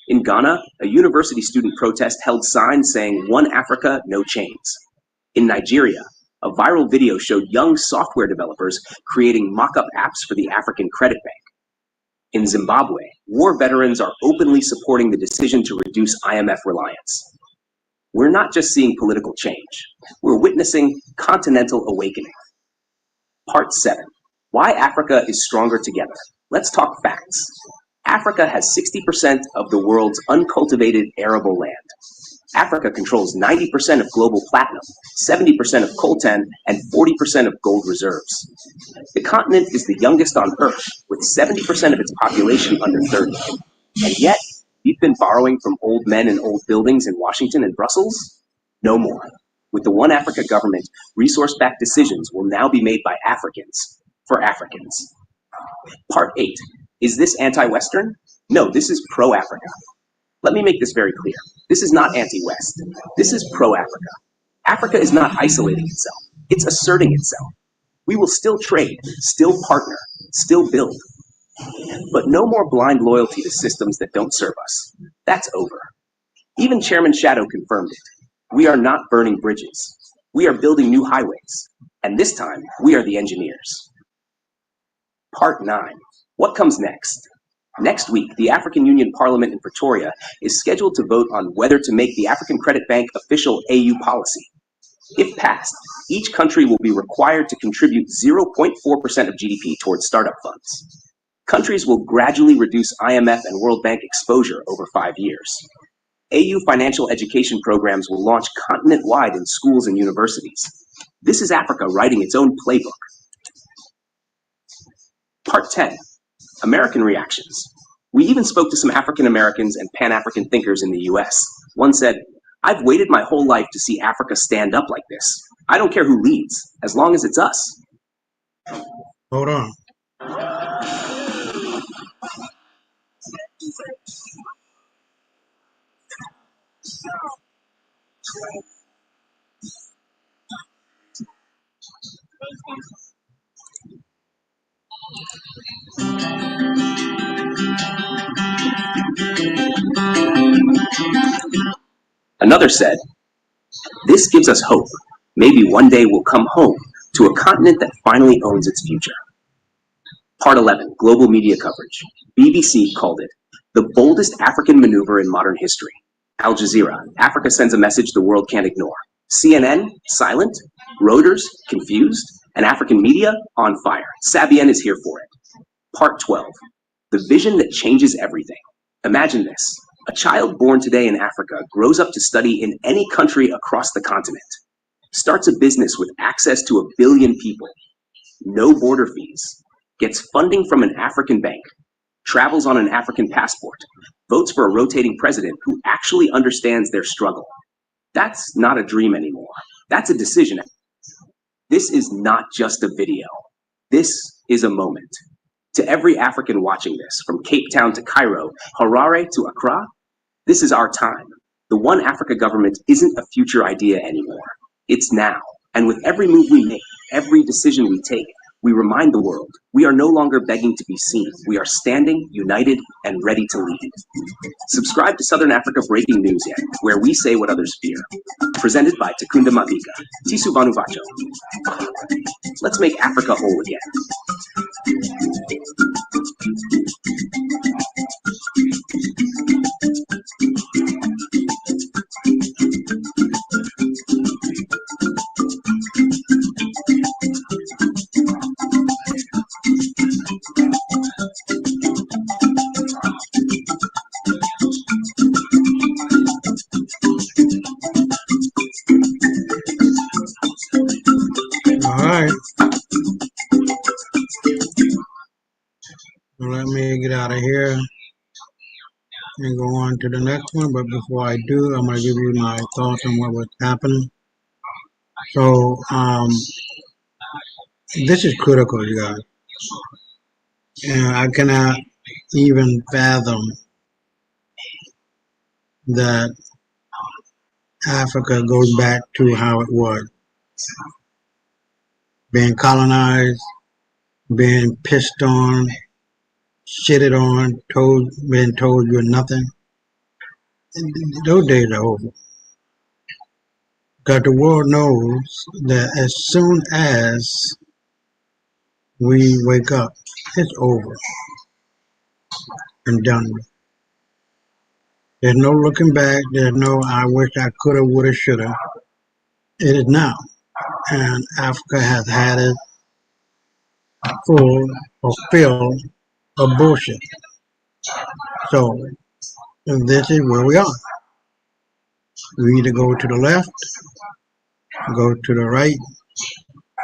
In Ghana, a university student protest held signs saying, "One Africa, no chains." In Nigeria, a viral video showed young software developers creating mock-up apps for the African Credit Bank. In Zimbabwe, war veterans are openly supporting the decision to reduce IMF reliance. We're not just seeing political change, we're witnessing continental awakening. Part 7. Why Africa is stronger together. Let's talk facts. Africa has 60% of the world's uncultivated arable land. Africa controls 90% of global platinum, 70% of coltan, and 40% of gold reserves. The continent is the youngest on Earth, with 70% of its population under 30. And yet, we've been borrowing from old men and old buildings in Washington and Brussels? No more. With the One Africa government, resource-backed decisions will now be made by Africans, for Africans. Part 8. Is this anti-Western? No, this is pro-Africa. Let me make this very clear. This is not anti-West. This is pro-Africa. Africa is not isolating itself. It's asserting itself. We will still trade, still partner, still build. But no more blind loyalty to systems that don't serve us. That's over. Even Chairman Shadow confirmed it. We are not burning bridges. We are building new highways. And this time, we are the engineers. Part 9. What comes next? Next week, the African Union Parliament in Pretoria is scheduled to vote on whether to make the African Credit Bank official AU policy. If passed, each country will be required to contribute 0.4% of GDP towards startup funds. Countries will gradually reduce IMF and World Bank exposure over 5 years. AU financial education programs will launch continent-wide in schools and universities. This is Africa writing its own playbook. Part 10. American reactions. We even spoke to some African Americans and Pan-African thinkers in the US. One said, "I've waited my whole life to see Africa stand up like this. I don't care who leads, as long as it's us." Hold on. Another said, "This gives us hope. Maybe one day we'll come home to a continent that finally owns its future." Part 11. Global media coverage. BBC called it the boldest African maneuver in modern history. Al Jazeera, Africa sends a message the world can't ignore. CNN, silent. Reuters, confused. And African media, on fire. Sabien is here for it. Part 12. The vision that changes everything. Imagine this. A child born today in Africa grows up to study in any country across the continent. Starts a business with access to 1 billion people. No border fees. gets funding from an African bank, travels on an African passport, votes for a rotating president who actually understands their struggle. That's not a dream anymore. That's a decision. This is not just a video. This is a moment. To every African watching this, from Cape Town to Cairo, Harare to Accra, this is our time. The One Africa government isn't a future idea anymore. It's now. And with every move we make, every decision we take, we remind the world we are no longer begging to be seen. We are standing, united, and ready to lead. Subscribe to Southern Africa Breaking News Yet, where we say what others fear. Presented by Takunda Mabika, Tisu Vanuvacho. Let's make Africa whole again. All right. Let me get out of here and go on to the next one. But before I do, I'm going to give you my thoughts on what was happening. So, this is critical, you guys. And I cannot even fathom that Africa goes back to how it was. Being colonized, being pissed on, shitted on, being told you're nothing. Those days are over. Because the world knows that as soon as we wake up, it's over and done with. There's no looking back. There's no I wish I coulda, woulda, shoulda. It is now. And Africa has had it full or filled of bullshit. So this is where we are. We either go to the left, go to the right,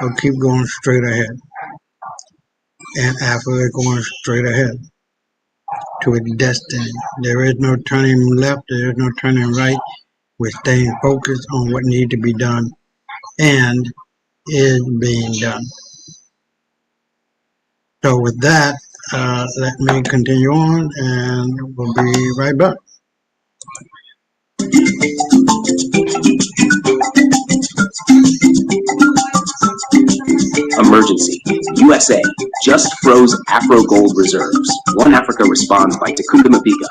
or keep going straight ahead. And Africa is going straight ahead to its destiny. There is no turning left, there is no turning right. We're staying focused on what needs to be done and is being done. So with that, let me continue on and we'll be right back. Emergency. USA just froze Afro Gold reserves. One Africa responds by Takunda Mabika.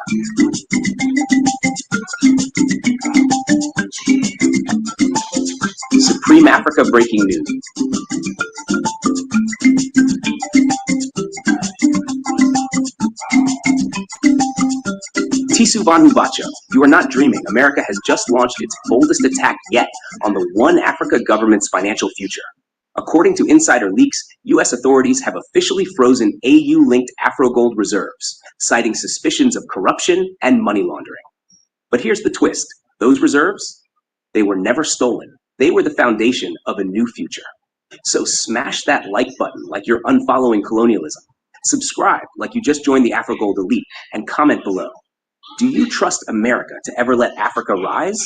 Supreme Africa breaking news. Tisu Vanuvacho, you are not dreaming. America has just launched its boldest attack yet on the One Africa government's financial future. According to insider leaks, U.S. authorities have officially frozen AU-linked Afrogold reserves, citing suspicions of corruption and money laundering. But here's the twist. Those reserves, they were never stolen. They were the foundation of a new future. So smash that like button like you're unfollowing colonialism. Subscribe like you just joined the Afrogold elite, and comment below. Do you trust America to ever let Africa rise?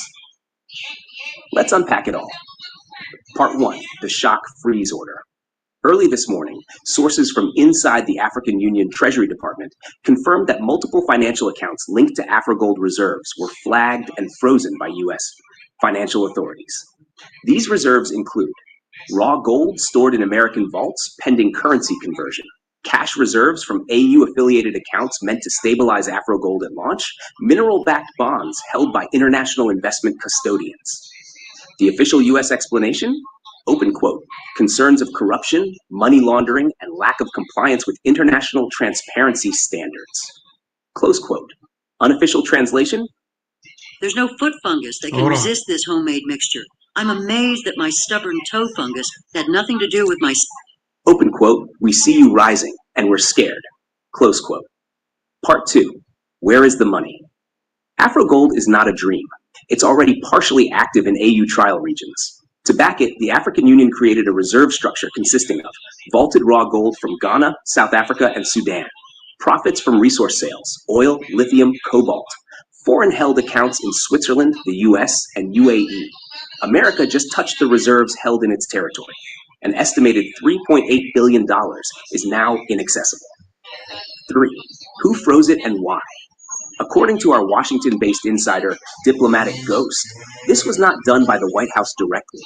Let's unpack it all. Part 1, the shock freeze order. Early this morning, sources from inside the African Union Treasury Department confirmed that multiple financial accounts linked to Afrogold reserves were flagged and frozen by U.S. financial authorities. These reserves include raw gold stored in American vaults pending currency conversion, cash reserves from AU-affiliated accounts meant to stabilize Afrogold at launch, mineral-backed bonds held by international investment custodians. The official U.S. explanation? Open quote, concerns of corruption, money laundering, and lack of compliance with international transparency standards. Close quote. Unofficial translation? There's no foot fungus that can resist this homemade mixture. I'm amazed that my stubborn toe fungus had nothing to do with my... Open quote, we see you rising, and we're scared. Close quote. Part 2, where is the money? Afrogold is not a dream. It's already partially active in AU trial regions. To back it, the African Union created a reserve structure consisting of vaulted raw gold from Ghana, South Africa, and Sudan, profits from resource sales, oil, lithium, cobalt, foreign-held accounts in Switzerland, the US, and UAE. America just touched the reserves held in its territory. An estimated $3.8 billion is now inaccessible. 3. Who froze it and why? According to our Washington-based insider, Diplomatic Ghost, this was not done by the White House directly.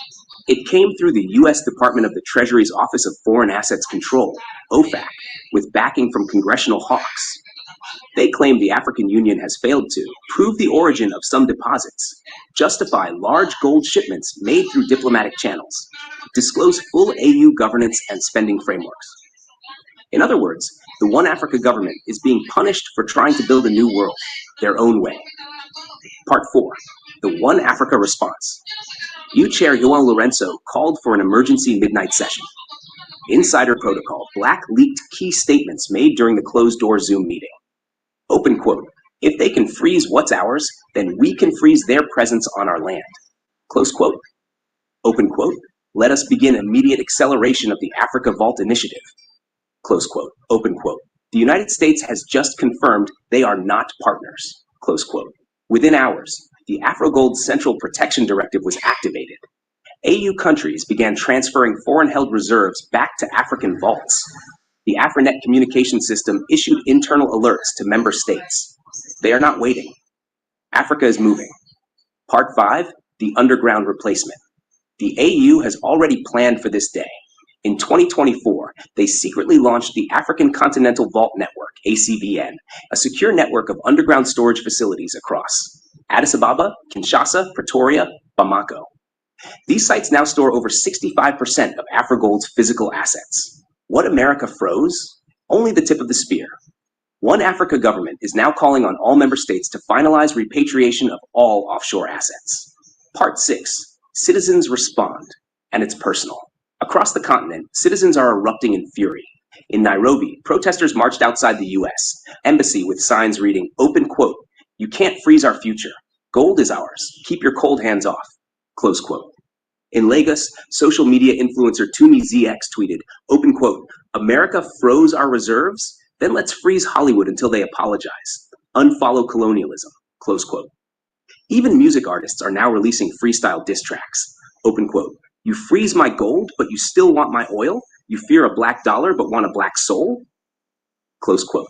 It came through the U.S. Department of the Treasury's Office of Foreign Assets Control, OFAC, with backing from congressional hawks. They claim the African Union has failed to prove the origin of some deposits, justify large gold shipments made through diplomatic channels, disclose full AU governance and spending frameworks. In other words, the One Africa government is being punished for trying to build a new world, their own way. Part 4. The One Africa Response. U Chair João Lourenço called for an emergency midnight session. Insider protocol, Black leaked key statements made during the closed-door Zoom meeting. Open quote, if they can freeze what's ours, then we can freeze their presence on our land. Close quote. Open quote, let us begin immediate acceleration of the Africa Vault Initiative. Close quote. Open quote. The United States has just confirmed they are not partners. Close quote. Within hours, the AfroGold Central Protection Directive was activated. AU countries began transferring foreign-held reserves back to African vaults. The Afrinet communication system issued internal alerts to member states. They are not waiting. Africa is moving. Part 5, the underground replacement. The AU has already planned for this day. In 2024, they secretly launched the African Continental Vault Network, ACVN, a secure network of underground storage facilities across Addis Ababa, Kinshasa, Pretoria, Bamako. These sites now store over 65% of AfroGold's physical assets. What America froze? Only the tip of the spear. One Africa government is now calling on all member states to finalize repatriation of all offshore assets. Part 6, citizens respond, and it's personal. Across the continent, citizens are erupting in fury. In Nairobi, protesters marched outside the U.S. embassy with signs reading, open quote, you can't freeze our future. Gold is ours. Keep your cold hands off. Close quote. In Lagos, social media influencer Tumi ZX tweeted, open quote, America froze our reserves? Then let's freeze Hollywood until they apologize. Unfollow colonialism. Close quote. Even music artists are now releasing freestyle diss tracks. Open quote. You freeze my gold, but you still want my oil? You fear a black dollar, but want a black soul? Close quote.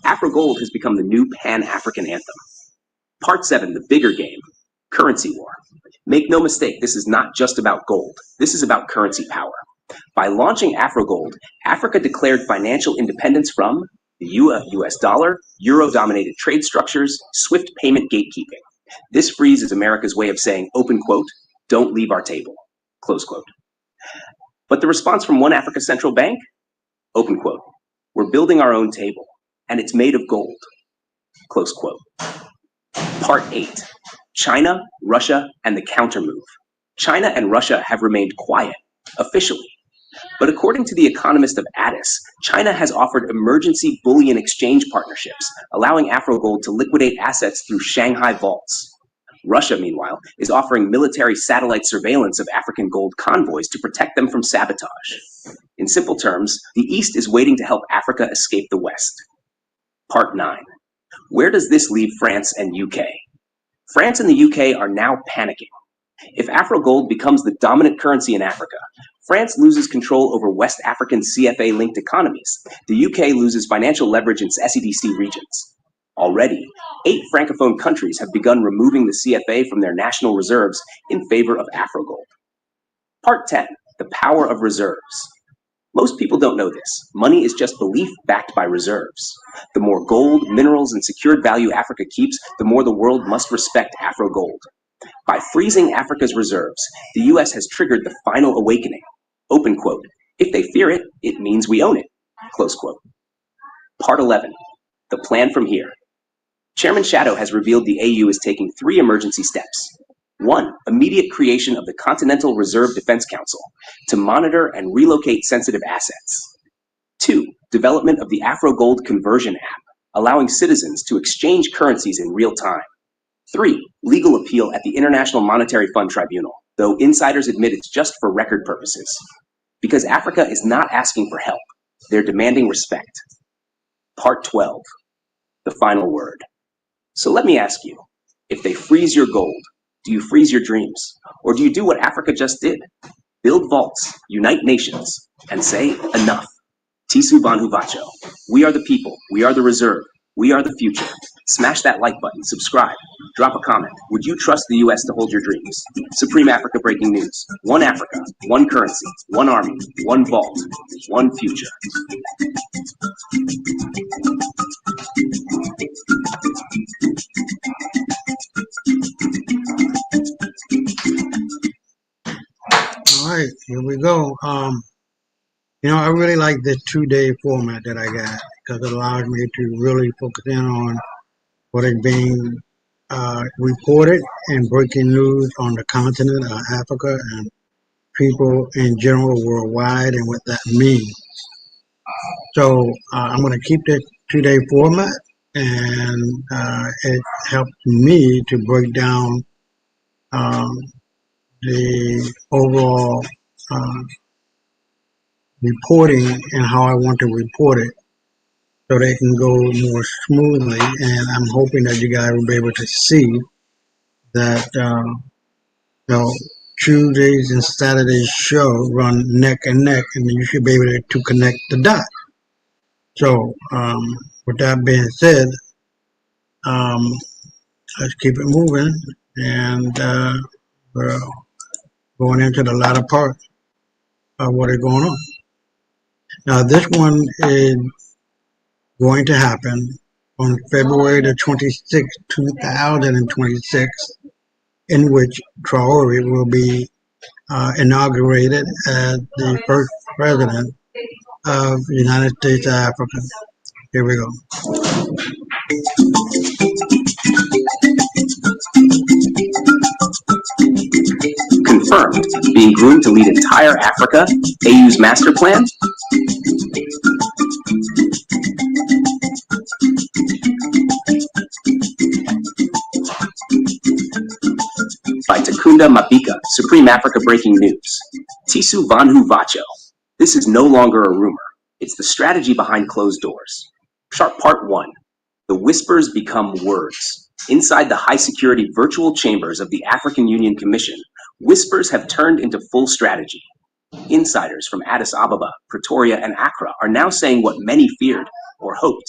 AfroGold has become the new Pan-African anthem. Part 7, the bigger game, currency war. Make no mistake, this is not just about gold. This is about currency power. By launching AfroGold, Africa declared financial independence from the US dollar, euro-dominated trade structures, swift payment gatekeeping. This freeze is America's way of saying, open quote, don't leave our table. Close quote. But the response from One Africa Central Bank? Open quote. We're building our own table, and it's made of gold. Close quote. Part 8. China, Russia, and the countermove. China and Russia have remained quiet, officially. But according to the economist of Addis, China has offered emergency bullion exchange partnerships, allowing AfroGold to liquidate assets through Shanghai vaults. Russia, meanwhile, is offering military satellite surveillance of African gold convoys to protect them from sabotage. In simple terms, the East is waiting to help Africa escape the West. Part 9. Where does this leave France and UK? France and the UK are now panicking. If AfroGold becomes the dominant currency in Africa, France loses control over West African CFA-linked economies. The UK loses financial leverage in SADC regions. Already, 8 Francophone countries have begun removing the CFA from their national reserves in favor of AfroGold. Part 10, the power of reserves. Most people don't know this. Money is just belief backed by reserves. The more gold, minerals, and secured value Africa keeps, the more the world must respect AfroGold. By freezing Africa's reserves, the US has triggered the final awakening. Open quote. If they fear it, it means we own it. Close quote. Part 11, the plan from here. Chairman Shadow has revealed the AU is taking 3 emergency steps. 1, immediate creation of the Continental Reserve Defense Council to monitor and relocate sensitive assets. 2, development of the AfroGold conversion app, allowing citizens to exchange currencies in real time. 3, legal appeal at the International Monetary Fund Tribunal. though insiders admit it's just for record purposes. Because Africa is not asking for help, they're demanding respect. Part 12, the final word. So let me ask you, if they freeze your gold, do you freeze your dreams? Or do you do what Africa just did? Build vaults, unite nations, and say, enough. Tisu Banhu Vacho. We are the people. We are the reserve. We are the future. Smash that like button. Subscribe. Drop a comment. Would you trust the U.S. to hold your dreams? Supreme Africa breaking news. One Africa, one currency, one army, one vault, one future. All right, here we go. I really like this 2-day format that I got because it allows me to really focus in on what is being reported and breaking news on the continent of Africa and people in general worldwide and what that means. So I'm going to keep this 2-day format, and it helps me to break down the overall reporting and how I want to report it so they can go more smoothly. And I'm hoping that you guys will be able to see that Tuesdays and Saturdays show run neck and neck, and you should be able to connect the dots. So with that being said, let's keep it moving, and we're going into the latter part of what is going on. Now, this one is going to happen on February the 26th, 2026, in which Traore will be inaugurated as the first president of the United States of Africa. Here we go. Confirmed, being groomed to lead entire Africa, AU's master plan? By Takunda Mabika, Supreme Africa breaking news. Tisu Banhu Vacho. This is no longer a rumor. It's the strategy behind closed doors. Part 1. The whispers become words. Inside the high-security virtual chambers of the African Union Commission, whispers have turned into full strategy. Insiders from Addis Ababa, Pretoria, and Accra are now saying what many feared or hoped.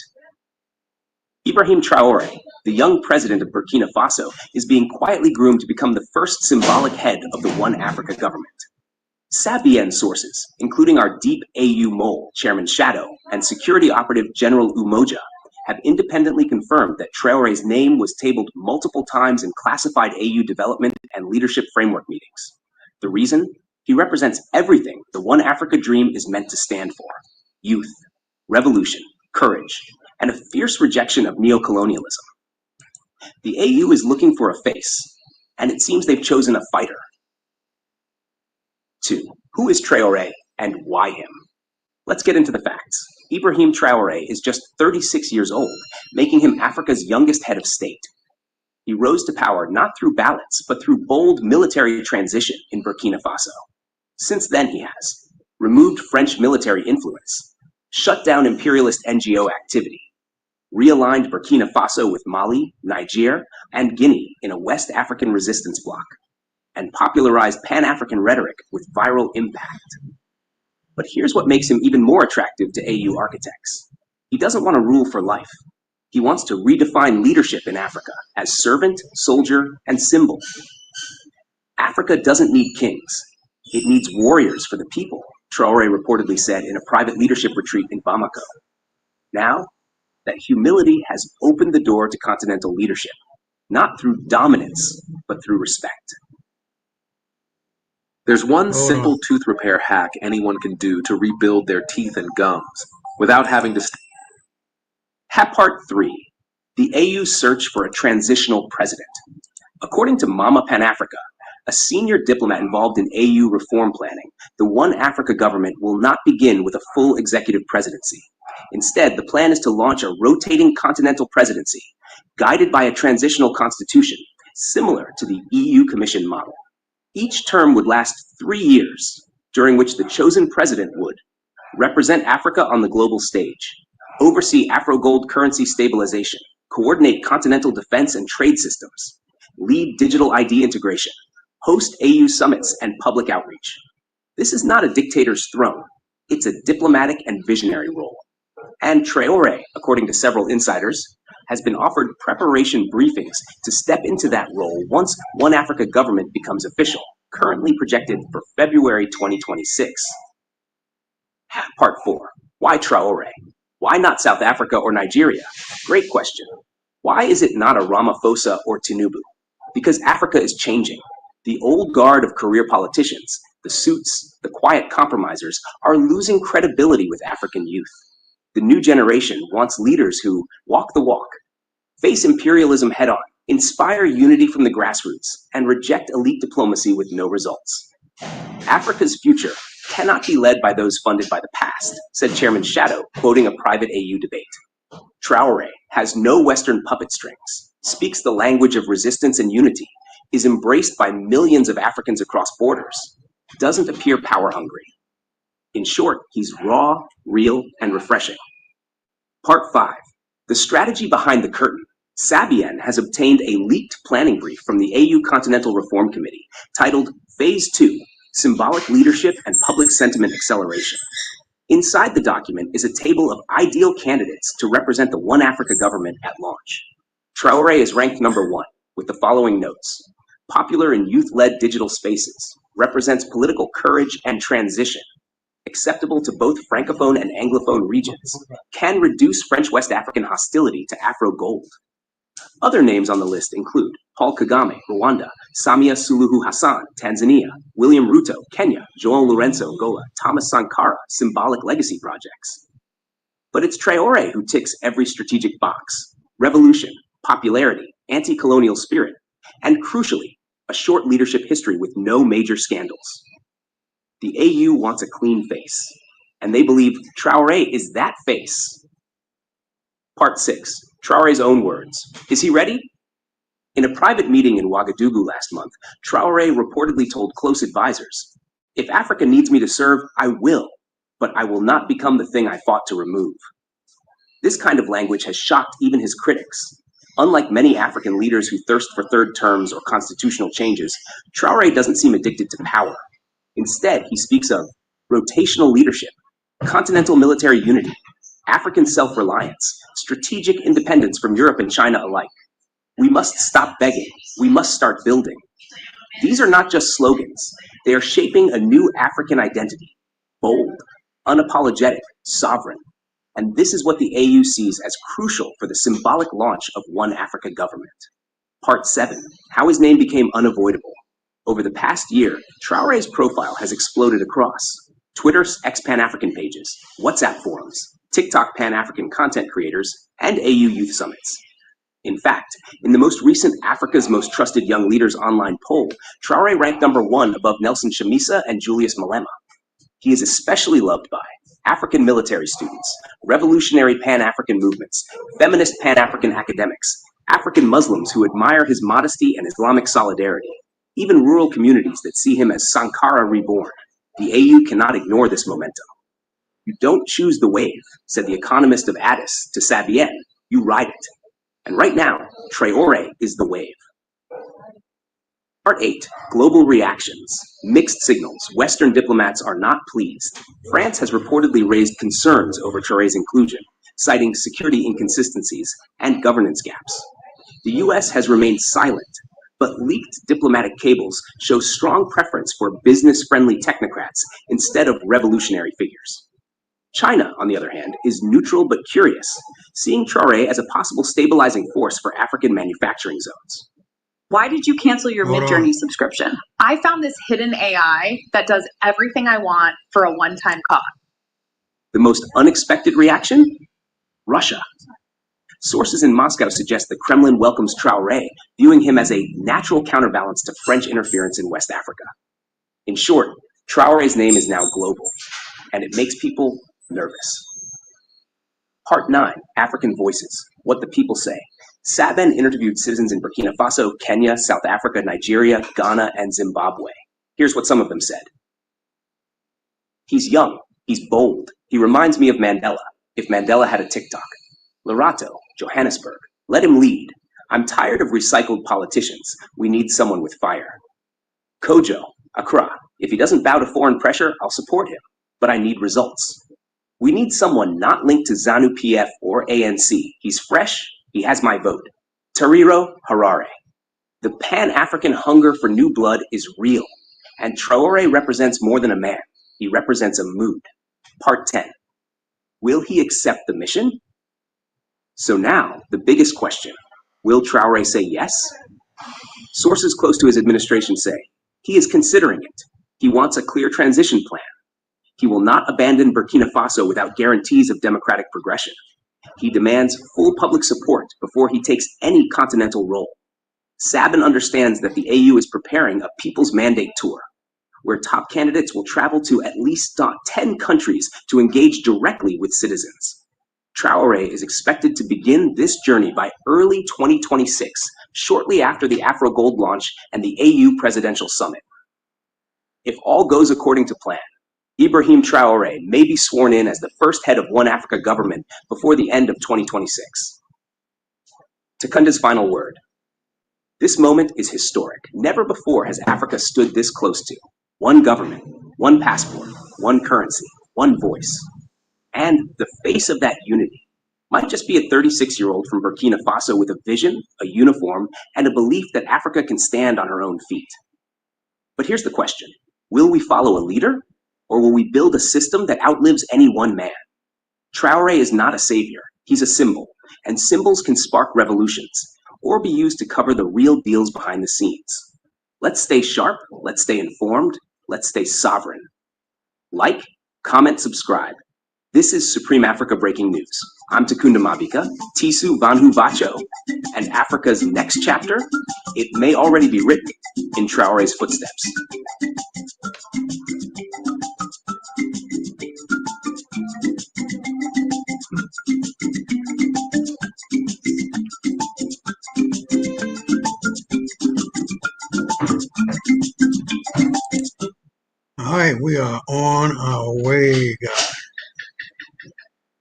Ibrahim Traore, the young president of Burkina Faso, is being quietly groomed to become the first symbolic head of the One Africa government. Sabien sources, including our deep AU mole, Chairman Shadow, and security operative General Umoja, have independently confirmed that Traore's name was tabled multiple times in classified AU development and leadership framework meetings. The reason? He represents everything the One Africa dream is meant to stand for: youth, revolution, courage, and a fierce rejection of neocolonialism. The AU is looking for a face, and it seems they've chosen a fighter. 2. Who is Traore, and why him? Let's get into the facts. Ibrahim Traore is just 36 years old, making him Africa's youngest head of state. He rose to power not through ballots, but through bold military transition in Burkina Faso. Since then he has removed French military influence, shut down imperialist NGO activity, realigned Burkina Faso with Mali, Niger, and Guinea in a West African resistance bloc, and popularized Pan-African rhetoric with viral impact. But here's what makes him even more attractive to AU architects. He doesn't want to rule for life. He wants to redefine leadership in Africa as servant, soldier, and symbol. Africa doesn't need kings. It needs warriors for the people, Traore reportedly said in a private leadership retreat in Bamako. Now, that humility has opened the door to continental leadership, not through dominance, but through respect. There's one simple tooth repair hack anyone can do to rebuild their teeth and gums without having to... Part 3. The AU search for a transitional president. According to Mama Pan-Africa, a senior diplomat involved in AU reform planning, the One Africa government will not begin with a full executive presidency. Instead, the plan is to launch a rotating continental presidency, guided by a transitional constitution, similar to the EU Commission model. Each term would last 3 years, during which the chosen president would represent Africa on the global stage, oversee Afro-Gold currency stabilization, coordinate continental defense and trade systems, lead digital ID integration, host AU summits and public outreach. This is not a dictator's throne. It's a diplomatic and visionary role. And Traoré, according to several insiders, has been offered preparation briefings to step into that role once One Africa government becomes official, currently projected for February 2026. Part 4. Why Traoré? Why not South Africa or Nigeria? Great question. Why is it not a Ramaphosa or Tinubu? Because Africa is changing. The old guard of career politicians, the suits, the quiet compromisers, are losing credibility with African youth. The new generation wants leaders who walk the walk, face imperialism head-on, inspire unity from the grassroots, and reject elite diplomacy with no results. Africa's future cannot be led by those funded by the past, said Chairman Shadow, quoting a private AU debate. Traoré has no Western puppet strings, speaks the language of resistance and unity, is embraced by millions of Africans across borders, doesn't appear power-hungry. In short, he's raw, real, and refreshing. Part 5. The strategy behind the curtain. Sabien has obtained a leaked planning brief from the AU Continental Reform Committee titled Phase 2, Symbolic Leadership and Public Sentiment Acceleration. Inside the document is a table of ideal candidates to represent the One Africa government at launch. Traoré is ranked number 1, with the following notes. Popular in youth-led digital spaces, represents political courage and transition, acceptable to both Francophone and Anglophone regions, can reduce French West African hostility to Afro-Gold. Other names on the list include Paul Kagame, Rwanda, Samia Suluhu Hassan, Tanzania, William Ruto, Kenya, João Lourenço, Angola, Thomas Sankara, Symbolic Legacy Projects. But it's Traoré who ticks every strategic box: revolution, popularity, anti-colonial spirit, and crucially, a short leadership history with no major scandals. The AU wants a clean face, and they believe Traoré is that face. Part 6. Traoré's own words. Is he ready? In a private meeting in Ouagadougou last month, Traoré reportedly told close advisors, "If Africa needs me to serve, I will, but I will not become the thing I fought to remove." This kind of language has shocked even his critics. Unlike many African leaders who thirst for third terms or constitutional changes, Traoré doesn't seem addicted to power. Instead, he speaks of rotational leadership, continental military unity, African self-reliance, strategic independence from Europe and China alike. We must stop begging. We must start building. These are not just slogans. They are shaping a new African identity, bold, unapologetic, sovereign. And this is what the AU sees as crucial for the symbolic launch of One Africa government. Part 7. How his name became unavoidable. Over the past year, Traoré's profile has exploded across Twitter's ex-Pan-African pages, WhatsApp forums, TikTok Pan-African content creators, and AU youth summits. In fact, in the most recent Africa's Most Trusted Young Leaders online poll, Traoré ranked number 1 above Nelson Chamisa and Julius Malema. He is especially loved by African military students, revolutionary Pan-African movements, feminist Pan-African academics, African Muslims who admire his modesty and Islamic solidarity, even rural communities that see him as Sankara reborn. The AU cannot ignore this momentum. You don't choose the wave, said the economist of Addis to Sabien, you ride it. And right now, Traoré is the wave. Part 8. Global reactions. Mixed signals. Western diplomats are not pleased. France has reportedly raised concerns over Traoré's inclusion, citing security inconsistencies and governance gaps. The US has remained silent, but leaked diplomatic cables show strong preference for business-friendly technocrats instead of revolutionary figures. China, on the other hand, is neutral but curious, seeing Traoré as a possible stabilizing force for African manufacturing zones. Why did you cancel your Midjourney subscription? I found this hidden AI that does everything I want for a one-time cost. The most unexpected reaction? Russia. Sources in Moscow suggest the Kremlin welcomes Traoré, viewing him as a natural counterbalance to French interference in West Africa. In short, Traoré's name is now global, and it makes people nervous. Part 9. African Voices. What the People Say. Sabin interviewed citizens in Burkina Faso, Kenya, South Africa, Nigeria, Ghana, and Zimbabwe. Here's what some of them said. He's young. He's bold. He reminds me of Mandela, if Mandela had a TikTok. Lerato, Johannesburg. Let him lead. I'm tired of recycled politicians. We need someone with fire. Kojo, Accra. If he doesn't bow to foreign pressure, I'll support him. But I need results. We need someone not linked to ZANU-PF or ANC. He's fresh. He has my vote. Tariro Harare. The Pan-African hunger for new blood is real. And Traore represents more than a man. He represents a mood. Part 10. Will he accept the mission? So now, the biggest question. Will Traore say yes? Sources close to his administration say, he is considering it. He wants a clear transition plan. He will not abandon Burkina Faso without guarantees of democratic progression. He demands full public support before he takes any continental role. Sabin understands that the AU is preparing a People's Mandate tour, where top candidates will travel to at least 10 countries to engage directly with citizens. Traore is expected to begin this journey by early 2026, shortly after the AfroGold launch and the AU Presidential Summit. If all goes according to plan, Ibrahim Traore may be sworn in as the first head of One Africa government before the end of 2026. Takunda's final word. This moment is historic. Never before has Africa stood this close to one government, one passport, one currency, one voice. And the face of that unity might just be a 36-year-old from Burkina Faso with a vision, a uniform, and a belief that Africa can stand on her own feet. But here's the question. Will we follow a leader? Or will we build a system that outlives any one man? Traore is not a savior. He's a symbol. And symbols can spark revolutions, or be used to cover the real deals behind the scenes. Let's stay sharp. Let's stay informed. Let's stay sovereign. Like, comment, subscribe. This is Supreme Africa Breaking News. I'm Takunda Mabika, Tisu Vanhu Bacho, and Africa's next chapter, it may already be written in Traore's footsteps. All right, we are on our way, guys.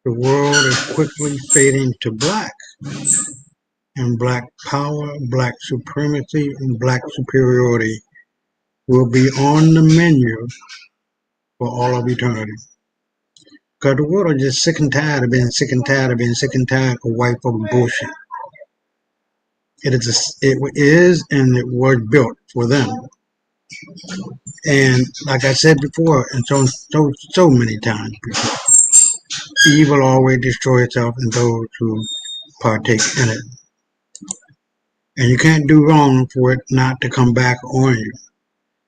The world is quickly fading to black. And black power, black supremacy, and black superiority will be on the menu for all of eternity. Because the world is just sick and tired of being sick and tired of being sick and tired of white folk bullshit. It is and it was built for them. And like I said before, and so many times before, evil always destroys itself in those who partake in it. And you can't do wrong for it not to come back on you.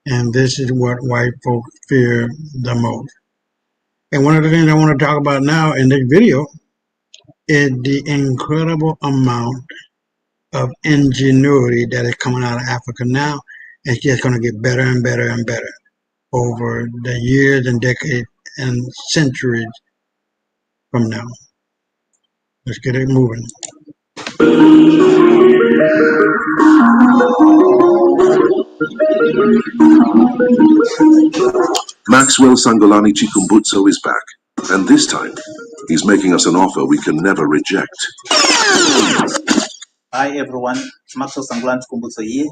And this is what white folks fear the most. And one of the things I want to talk about now in this video is the incredible amount of ingenuity that is coming out of Africa now. It's just going to get better and better and better over the years and decades and centuries from now. Let's get it moving. Maxwell Sangolani Chikumbutso is back, and this time he's making us an offer we can never reject. Hi everyone, Maxwell Sangolani Chikumbutso here.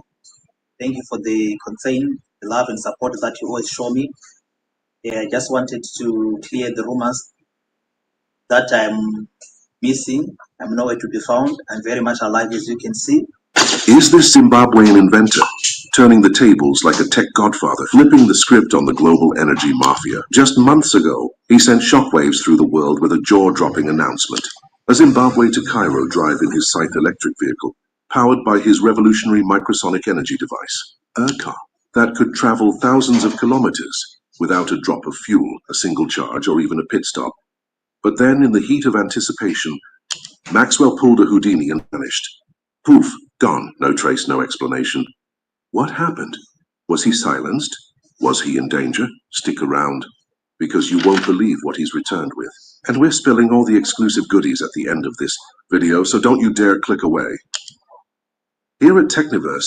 Thank you for the concern, the love and support that you always show me. I just wanted to clear the rumors that I'm missing. I'm nowhere to be found. I'm very much alive, as you can see. Is this Zimbabwean inventor turning the tables like a tech godfather, flipping the script on the global energy mafia? Just months ago, he sent shockwaves through the world with a jaw-dropping announcement. A Zimbabwe to Cairo drive in his Scythe electric vehicle, powered by his revolutionary microsonic energy device, ERCOT, that could travel thousands of kilometers without a drop of fuel, a single charge, or even a pit stop. But then, in the heat of anticipation, Maxwell pulled a Houdini and vanished. Poof, gone, no trace, no explanation. What happened? Was he silenced? Was he in danger? Stick around, because you won't believe what he's returned with. And we're spilling all the exclusive goodies at the end of this video, so don't you dare click away. Here at Techniverse,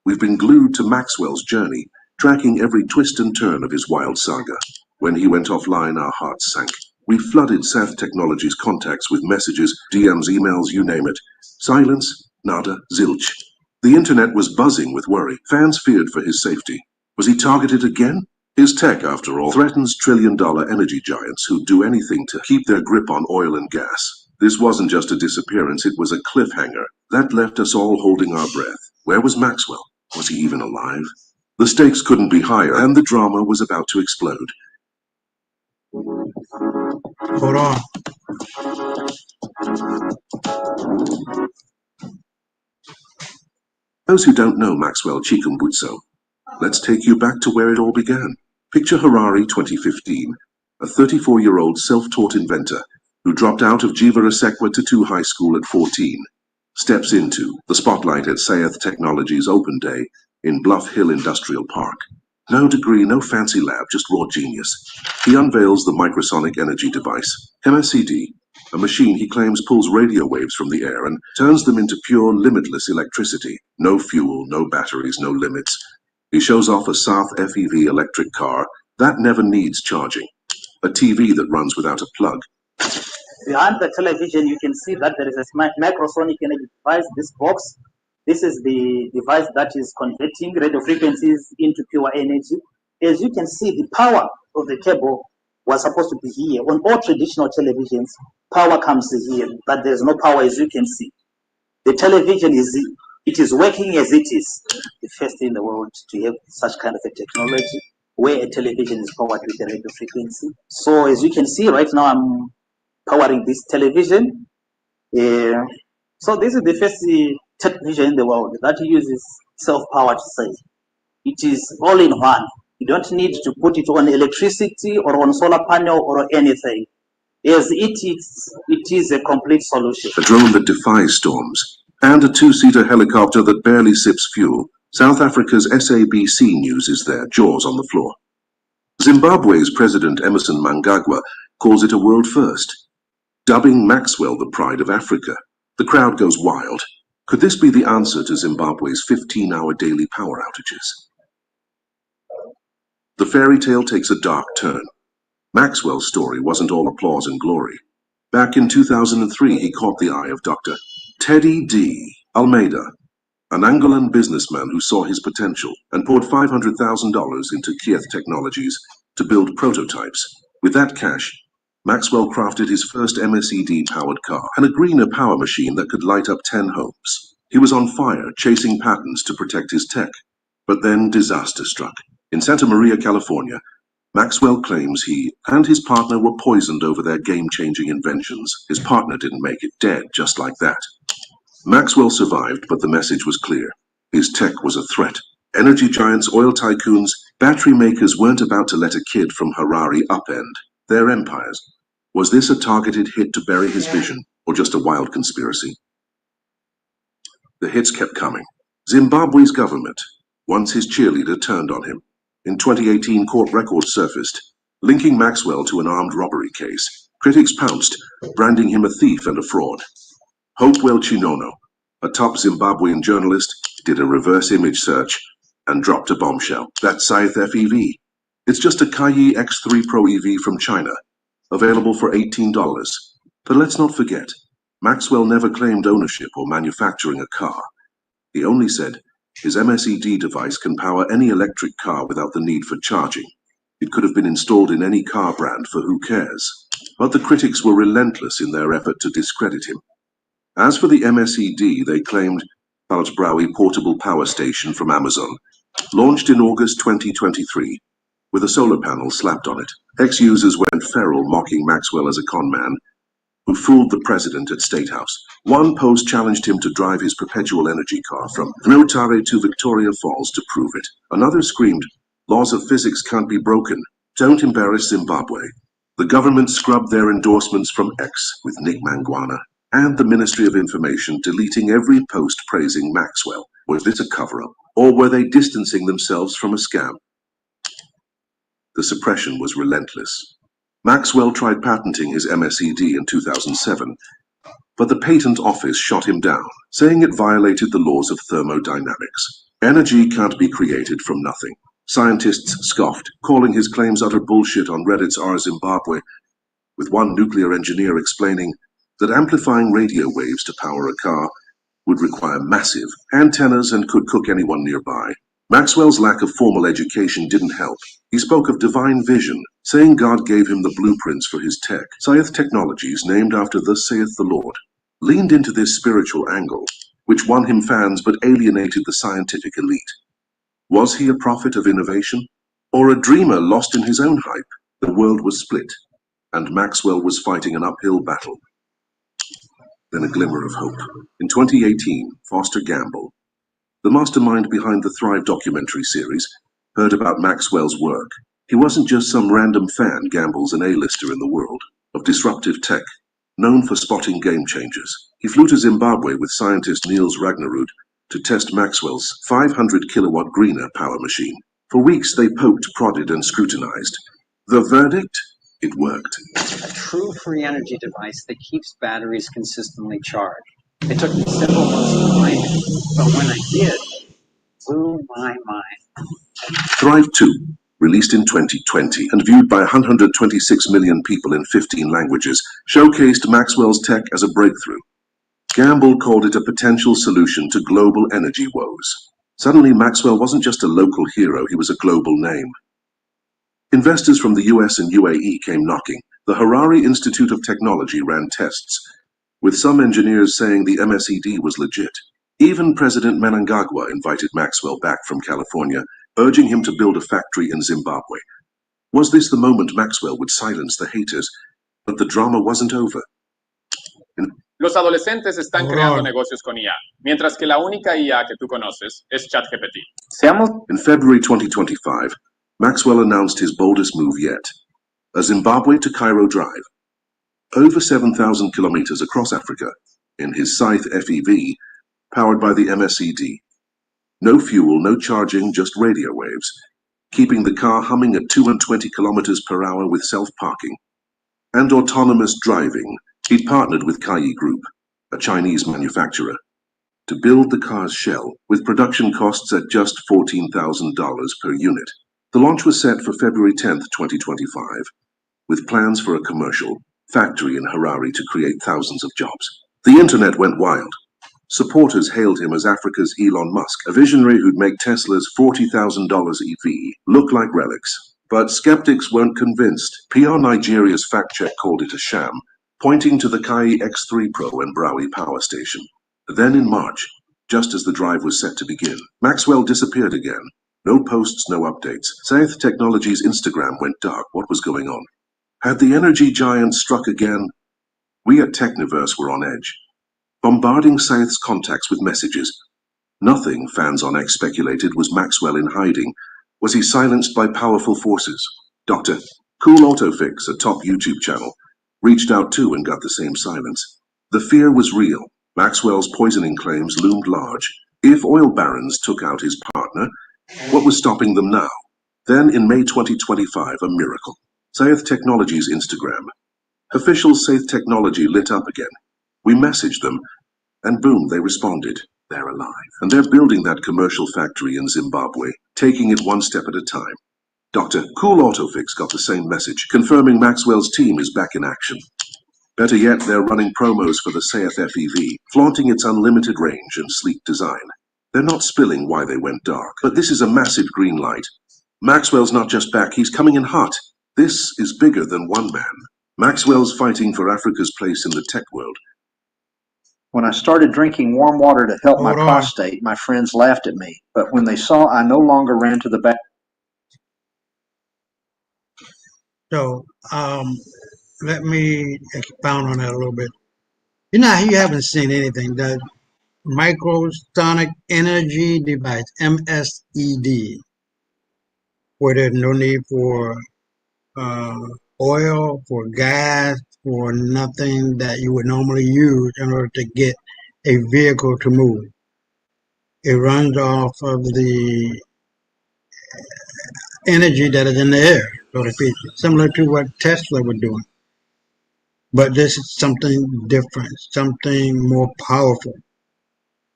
we've been glued to Maxwell's journey tracking every twist and turn of his wild saga. When he went offline, our hearts sank. We flooded Sath Technologies' contacts with messages, DMs, emails, you name it. Silence, nada, zilch. The internet was buzzing with worry. Fans feared for his safety. Was he targeted again? His tech, after all, threatens trillion-dollar energy giants who'd do anything to keep their grip on oil and gas. This wasn't just a disappearance, it was a cliffhanger. That left us all holding our breath. Where was Maxwell? Was he even alive? The stakes couldn't be higher, and the drama was about to explode. Hold on. Those who don't know Maxwell Chikumbutso, let's take you back to where it all began. Picture Harare 2015, a 34-year-old self-taught inventor who dropped out of Jivara Sekwa Tatu High School at 14, steps into the spotlight at Sath Technologies Open Day in Bluff Hill Industrial Park. No degree, no fancy lab, just raw genius. He unveils the microsonic energy device, MSED, a machine he claims pulls radio waves from the air and turns them into pure, limitless electricity. No fuel, no batteries, no limits. He shows off a Sath FEV electric car that never needs charging, a TV that runs without a plug. Behind the television, you can see that there is a microsonic energy device, this box. This is the device that is converting radio frequencies into pure energy. As you can see, the power of the cable was supposed to be here. On all traditional televisions, power comes here, but there's no power, as you can see. The television is working as it is, the first in the world to have such kind of a technology where a television is powered with a radio frequency. So as you can see right now, I'm powering this television. So this is the first television in the world that uses self-powered cell. It is all in one. You don't need to put it on electricity or on solar panel or anything. As it is a complete solution. A drone that defies storms, and a two-seater helicopter that barely sips fuel. South Africa's SABC News is there, jaws on the floor. Zimbabwe's President Emmerson Mnangagwa calls it a world first, dubbing Maxwell the pride of Africa. The crowd goes wild. Could this be the answer to Zimbabwe's 15-hour daily power outages? The fairy tale takes a dark turn. Maxwell's story wasn't all applause and glory. Back in 2003, he caught the eye of Dr. Teddy D. Almeida, an Angolan businessman who saw his potential and poured $500,000 into Sath Technologies to build prototypes. With that cash, Maxwell crafted his first MSED-powered car and a greener power machine that could light up 10 homes. He was on fire, chasing patents to protect his tech. But then disaster struck. In Santa Maria, California, Maxwell claims he and his partner were poisoned over their game-changing inventions. His partner didn't make it, dead just like that. Maxwell survived, but the message was clear. His tech was a threat. Energy giants, oil tycoons, battery makers weren't about to let a kid from Harare upend their empires. Was this a targeted hit to bury his vision, or just a wild conspiracy? The hits kept coming. Zimbabwe's government, once his cheerleader, turned on him. In 2018, court records surfaced, linking Maxwell to an armed robbery case. Critics pounced, branding him a thief and a fraud. Hopewell Chinono, a top Zimbabwean journalist, did a reverse image search and dropped a bombshell. That's Sath FEV. It's just a Kaiyi X3 Pro EV from China, available for $18. But let's not forget, Maxwell never claimed ownership or manufacturing a car. He only said, his MSED device can power any electric car without the need for charging. It could have been installed in any car brand, for who cares? But the critics were relentless in their effort to discredit him. As for the MSED, they claimed Paltbraui Portable Power Station from Amazon, launched in August 2023, with a solar panel slapped on it. Ex-users went feral, mocking Maxwell as a con man who fooled the president at State House. One post challenged him to drive his perpetual energy car from Notare to Victoria Falls to prove it. Another screamed, laws of physics can't be broken. Don't embarrass Zimbabwe. The government scrubbed their endorsements from X with Nick Mangwana, and the Ministry of Information deleting every post praising Maxwell. Was this a cover-up, or were they distancing themselves from a scam? The suppression was relentless. Maxwell tried patenting his MSED in 2007, but the patent office shot him down, saying it violated the laws of thermodynamics. Energy can't be created from nothing. Scientists scoffed, calling his claims utter bullshit on Reddit's r/Zimbabwe, with one nuclear engineer explaining that amplifying radio waves to power a car would require massive antennas and could cook anyone nearby. Maxwell's lack of formal education didn't help. He spoke of divine vision, saying God gave him the blueprints for his tech. Saith Technologies, named after Thus saith the Lord, leaned into this spiritual angle, which won him fans but alienated the scientific elite. Was he a prophet of innovation? Or a dreamer lost in his own hype? The world was split, and Maxwell was fighting an uphill battle. Then a glimmer of hope. In 2018, Foster Gamble, the mastermind behind the Thrive documentary series, heard about Maxwell's work. He wasn't just some random fan. Gamble's an A-lister in the world of disruptive tech, known for spotting game changers. He flew to Zimbabwe with scientist Niels Ragnarud to test Maxwell's 500-kilowatt Greener power machine. For weeks they poked, prodded, and scrutinized. The verdict? It worked. A true free energy device that keeps batteries consistently charged. It took me several months to find it, but when I did, it blew my mind. Thrive 2, released in 2020 and viewed by 126 million people in 15 languages, showcased Maxwell's tech as a breakthrough. Gamble called it a potential solution to global energy woes. Suddenly, Maxwell wasn't just a local hero, he was a global name. Investors from the US and UAE came knocking. The Harare Institute of Technology ran tests, with some engineers saying the MSED was legit. Even President Mnangagwa invited Maxwell back from California, urging him to build a factory in Zimbabwe. Was this the moment Maxwell would silence the haters? But the drama wasn't over. Los adolescentes están creando negocios con IA, mientras que la única IA que tú conoces es ChatGPT. In February 2025, Maxwell announced his boldest move yet, a Zimbabwe to Cairo drive. Over 7,000 kilometers across Africa, in his Scythe FEV, powered by the MSED. No fuel, no charging, just radio waves, keeping the car humming at 220 kilometers per hour with self-parking. And autonomous driving. He'd partnered with Kaiyi Group, a Chinese manufacturer, to build the car's shell, with production costs at just $14,000 per unit. The launch was set for February 10, 2025, with plans for a commercial factory in Harare to create thousands of jobs. The internet went wild. Supporters hailed him as Africa's Elon Musk, a visionary who'd make Tesla's $40,000 EV look like relics. But skeptics weren't convinced. PR Nigeria's fact check called it a sham, pointing to the Kaiyi X3 Pro and Brawi power station. Then in March, just as the drive was set to begin, Maxwell disappeared again. No posts, no updates. Saith Technologies' Instagram went dark. What was going on? Had the energy giant struck again? We at Techniverse were on edge, bombarding Saith's contacts with messages. Nothing, fans on X speculated, was Maxwell in hiding. Was he silenced by powerful forces? Dr. Cool Autofix, a top YouTube channel, reached out too and got the same silence. The fear was real. Maxwell's poisoning claims loomed large. If oil barons took out his partner, what was stopping them now? Then in May 2025, a miracle. Saith Technologies' Instagram. Official Saith Technology lit up again. We messaged them, and boom, they responded. They're alive. And they're building that commercial factory in Zimbabwe, taking it one step at a time. Dr. Cool Autofix got the same message, confirming Maxwell's team is back in action. Better yet, they're running promos for the Saith FEV, flaunting its unlimited range and sleek design. They're not spilling why they went dark, but this is a massive green light. Maxwell's not just back, he's coming in hot. This is bigger than one man. Maxwell's fighting for Africa's place in the tech world. When I started drinking warm water to help my prostate, my friends laughed at me. But when they saw I no longer ran to the back. So, let me expound on that a little bit. You know, you haven't seen anything. The microsonic energy device, MSED, where there's no need for oil, for gas, for nothing that you would normally use in order to get a vehicle to move. It runs off of the energy that is in the air, so to speak, similar to what Tesla was doing. But this is something different, something more powerful.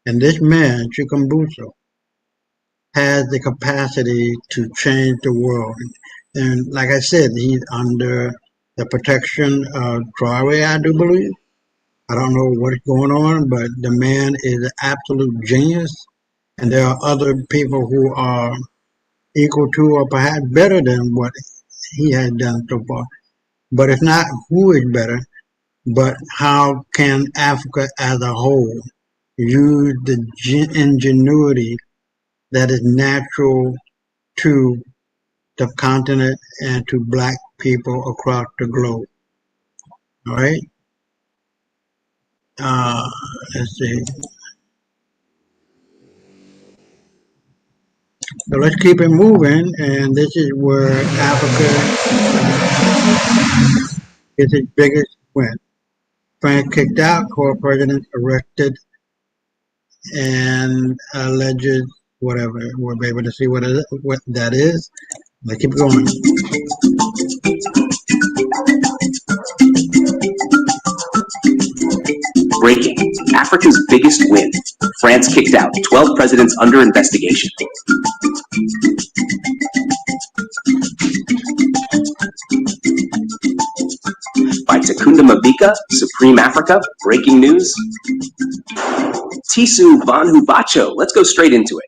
And this man, Chikumbutso, has the capacity to change the world. And like I said, he's under the protection of Traore, I do believe. I don't know what's going on, but the man is an absolute genius. And there are other people who are equal to or perhaps better than what he has done so far. But it's not who is better, but how can Africa as a whole use the ingenuity that is natural to the continent and to black people across the globe. All right. Let's see. So let's keep it moving, and this is where Africa is its biggest win. France kicked out, core president arrested, and alleged whatever. We'll be able to see what that is. Let's keep going. Breaking. Africa's biggest win. France kicked out. 12 presidents under investigation. By Takunda Mabika, Supreme Africa. Breaking news. Tisu Vanhubacho. Let's go straight into it.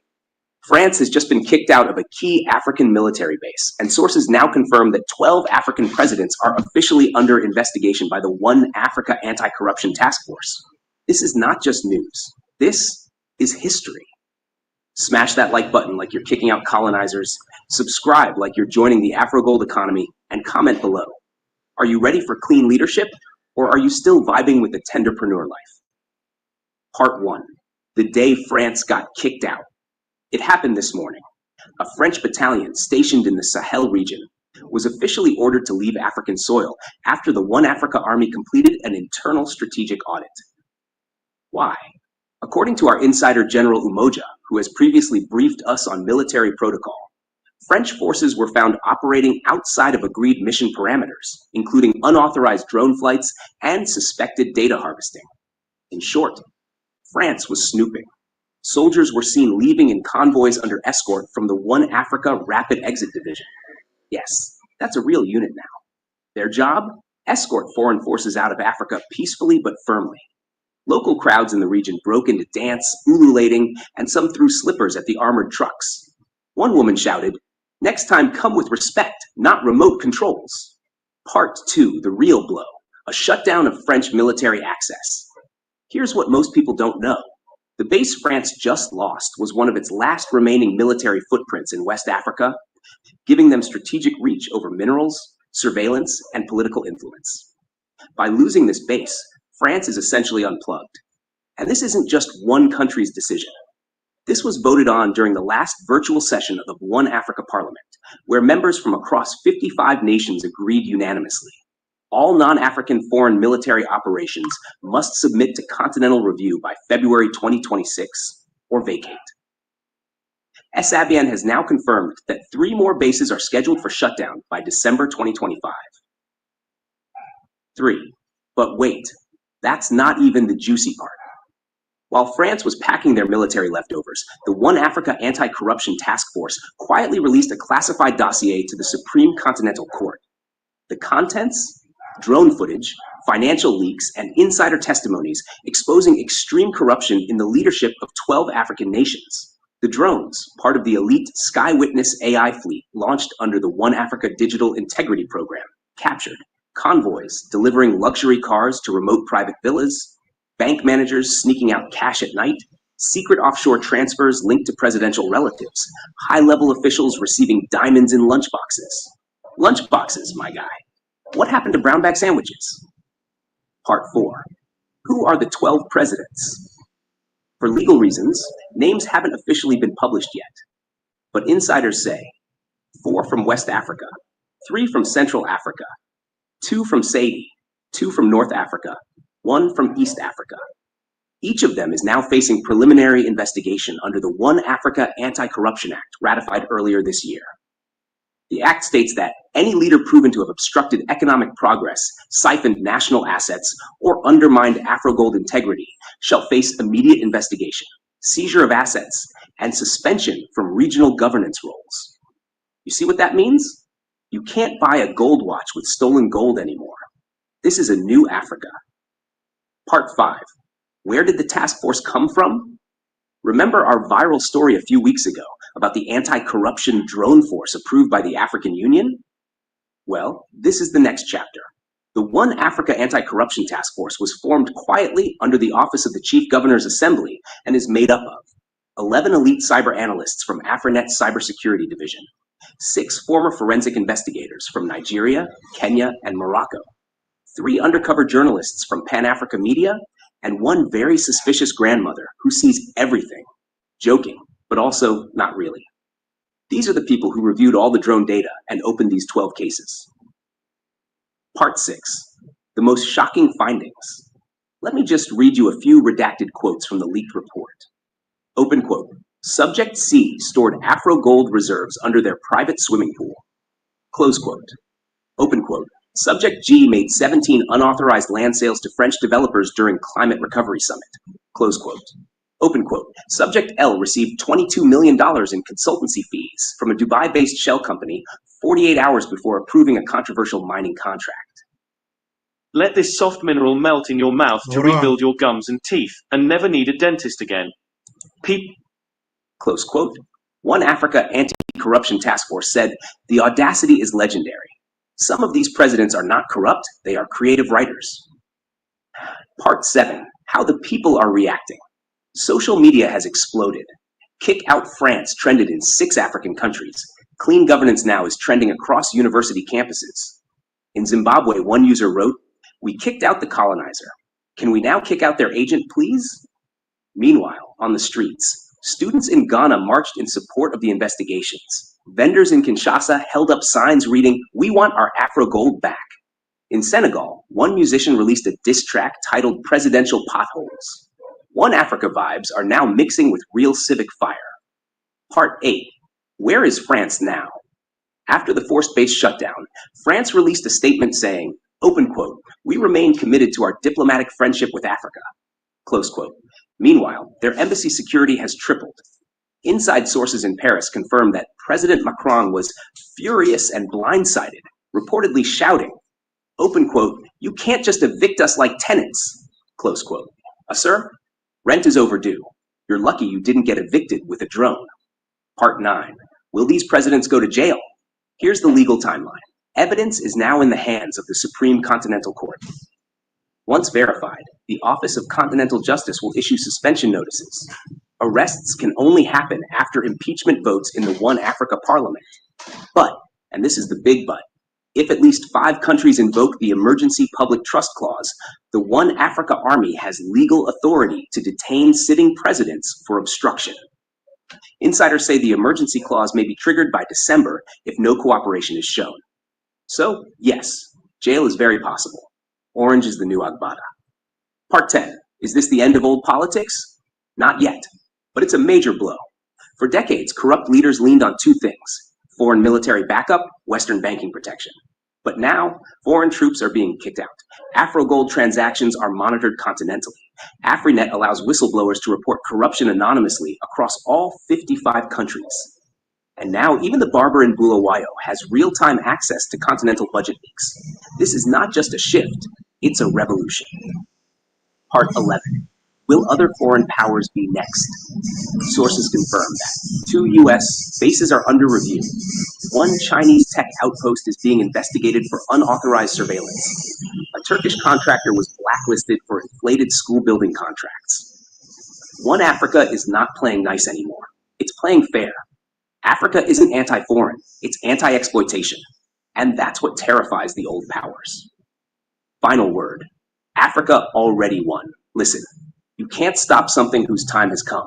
France has just been kicked out of a key African military base, and sources now confirm that 12 African presidents are officially under investigation by the One Africa Anti-Corruption Task Force. This is not just news. This is history. Smash that like button like you're kicking out colonizers, subscribe like you're joining the Afro-Gold economy, and comment below. Are you ready for clean leadership, or are you still vibing with the tenderpreneur life? Part 1. The day France got kicked out. It happened this morning. A French battalion stationed in the Sahel region was officially ordered to leave African soil after the One Africa Army completed an internal strategic audit. Why? According to our insider General Umoja, who has previously briefed us on military protocol, French forces were found operating outside of agreed mission parameters, including unauthorized drone flights and suspected data harvesting. In short, France was snooping. Soldiers were seen leaving in convoys under escort from the One Africa Rapid Exit Division. Yes, that's a real unit now. Their job? Escort foreign forces out of Africa peacefully but firmly. Local crowds in the region broke into dance, ululating, and some threw slippers at the armored trucks. One woman shouted, "Next time come with respect, not remote controls." Part 2, the real blow, a shutdown of French military access. Here's what most people don't know. The base France just lost was one of its last remaining military footprints in West Africa, giving them strategic reach over minerals, surveillance, and political influence. By losing this base, France is essentially unplugged. And this isn't just one country's decision. This was voted on during the last virtual session of the One Africa Parliament, where members from across 55 nations agreed unanimously. All non-African foreign military operations must submit to continental review by February 2026 or vacate. SABN has now confirmed that 3 more bases are scheduled for shutdown by December 2025. 3. But wait, that's not even the juicy part. While France was packing their military leftovers, the One Africa Anti-Corruption Task Force quietly released a classified dossier to the Supreme Continental Court. The contents? Drone footage, financial leaks, and insider testimonies exposing extreme corruption in the leadership of 12 African nations. The drones, part of the elite Sky Witness AI fleet launched under the One Africa Digital Integrity Program, captured convoys delivering luxury cars to remote private villas, bank managers sneaking out cash at night, secret offshore transfers linked to presidential relatives, high-level officials receiving diamonds in lunchboxes. Lunchboxes, my guy. What happened to brown bag sandwiches? Part 4. Who are the 12 presidents? For legal reasons, names haven't officially been published yet. But insiders say 4 from West Africa, 3 from Central Africa, 2 from Sadie, 2 from North Africa, 1 from East Africa. Each of them is now facing preliminary investigation under the One Africa Anti-Corruption Act ratified earlier this year. The act states that any leader proven to have obstructed economic progress, siphoned national assets, or undermined Afro-Gold integrity shall face immediate investigation, seizure of assets, and suspension from regional governance roles. You see what that means? You can't buy a gold watch with stolen gold anymore. This is a new Africa. Part 5. Where did the task force come from? Remember our viral story a few weeks ago about the anti-corruption drone force approved by the African Union? Well, this is the next chapter. The One Africa Anti-Corruption Task Force was formed quietly under the Office of the Chief Governor's Assembly and is made up of 11 elite cyber analysts from Afrinet's Cybersecurity Division, 6 former forensic investigators from Nigeria, Kenya, and Morocco, 3 undercover journalists from Pan-Africa Media, and 1 very suspicious grandmother who sees everything, joking, but also not really. These are the people who reviewed all the drone data and opened these 12 cases. Part 6. The most shocking findings. Let me just read you a few redacted quotes from the leaked report. Open quote. Subject C stored Afro gold reserves under their private swimming pool. Close quote. Open quote. Subject G made 17 unauthorized land sales to French developers during Climate Recovery Summit. Close quote. Open quote. Subject L received $22 million in consultancy fees from a Dubai-based shell company 48 hours before approving a controversial mining contract. Let this soft mineral melt in your mouth to rebuild your gums and teeth and never need a dentist again. Close quote. One Africa Anti-Corruption Task Force said, the audacity is legendary. Some of these presidents are not corrupt, they are creative writers. Part 7. How the people are reacting. Social media has exploded. Kick Out France trended in 6 African countries. Clean Governance Now is trending across university campuses. In Zimbabwe, one user wrote, we kicked out the colonizer. Can we now kick out their agent, please? Meanwhile, on the streets, students in Ghana marched in support of the investigations. Vendors in Kinshasa held up signs reading, we want our Afro gold back. In Senegal, one musician released a diss track titled Presidential Potholes. One Africa vibes are now mixing with real civic fire. Part 8. Where is France now? After the forced-based shutdown, France released a statement saying, open quote, we remain committed to our diplomatic friendship with Africa. Close quote. Meanwhile, their embassy security has tripled. Inside sources in Paris confirmed that President Macron was furious and blindsided, reportedly shouting, open quote, you can't just evict us like tenants, close quote. Sir, rent is overdue. You're lucky you didn't get evicted with a drone. Part 9. Will these presidents go to jail? Here's the legal timeline. Evidence is now in the hands of the Supreme Continental Court. Once verified, the Office of Continental Justice will issue suspension notices. Arrests can only happen after impeachment votes in the One Africa Parliament. But, and this is the big but, if at least 5 countries invoke the Emergency Public Trust Clause, the One Africa Army has legal authority to detain sitting presidents for obstruction. Insiders say the emergency clause may be triggered by December if no cooperation is shown. So, yes, jail is very possible. Orange is the new Agbada. Part 10. Is this the end of old politics? Not yet, but it's a major blow. For decades, corrupt leaders leaned on 2 things: foreign military backup, Western banking protection. But now, foreign troops are being kicked out. AfroGold transactions are monitored continentally. Afrinet allows whistleblowers to report corruption anonymously across all 55 countries. And now even the barber in Bulawayo has real-time access to continental budget leaks. This is not just a shift, it's a revolution. Part 11. Will other foreign powers be next? Sources confirm that 2 U.S. bases are under review. 1 Chinese tech outpost is being investigated for unauthorized surveillance. A Turkish contractor was blacklisted for inflated school building contracts. One Africa is not playing nice anymore. It's playing fair. Africa isn't anti-foreign, it's anti-exploitation. And that's what terrifies the old powers. Final word. Africa already won. Listen. You can't stop something whose time has come.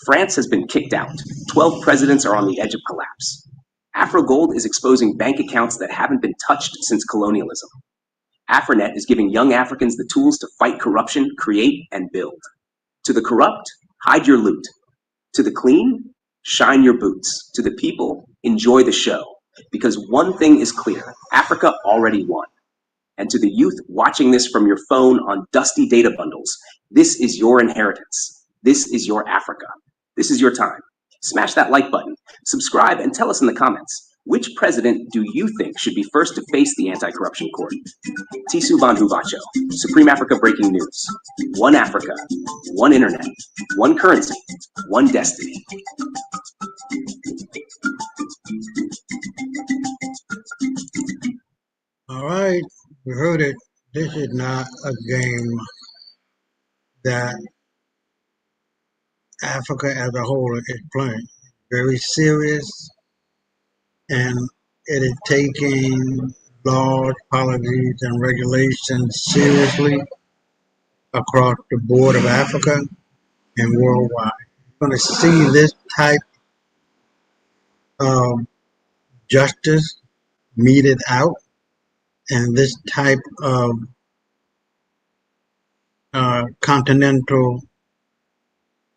France has been kicked out. 12 presidents are on the edge of collapse. AfroGold is exposing bank accounts that haven't been touched since colonialism. Afrinet is giving young Africans the tools to fight corruption, create, and build. To the corrupt, hide your loot. To the clean, shine your boots. To the people, enjoy the show. Because one thing is clear, Africa already won. And to the youth watching this from your phone on dusty data bundles, this is your inheritance. This is your Africa. This is your time. Smash that like button, subscribe, and tell us in the comments, which president do you think should be first to face the anti-corruption court? Tisu Banhubacho, Supreme Africa Breaking News. One Africa, one internet, one currency, one destiny. All right, you heard it. This is not a game that Africa as a whole is playing. Very serious, and it is taking laws, policies, and regulations seriously across the board of Africa and worldwide. You're going to see this type of justice meted out, and this type of continental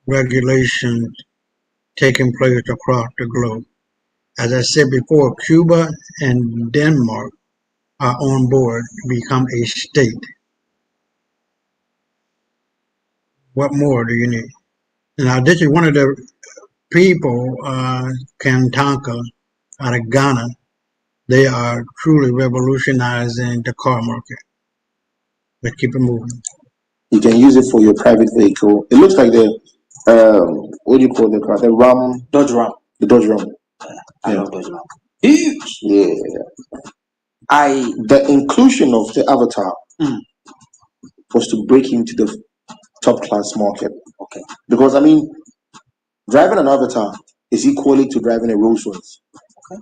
regulations taking place across the globe. As I said before, Cuba and Denmark are on board to become a state. What more do you need? Now, this is one of the people, Kantanka, out of Ghana. They are truly revolutionizing the car market. Let's keep it moving. You can use it for your private vehicle. It looks like the, what do you call the car? The Ram. Dodge Ram. The Dodge Ram. I love Dodge Ram. Huge. Yeah. The inclusion of the avatar was to break into the top class market. Okay. Because, I mean, driving an avatar is equally to driving a Rolls Royce. Okay.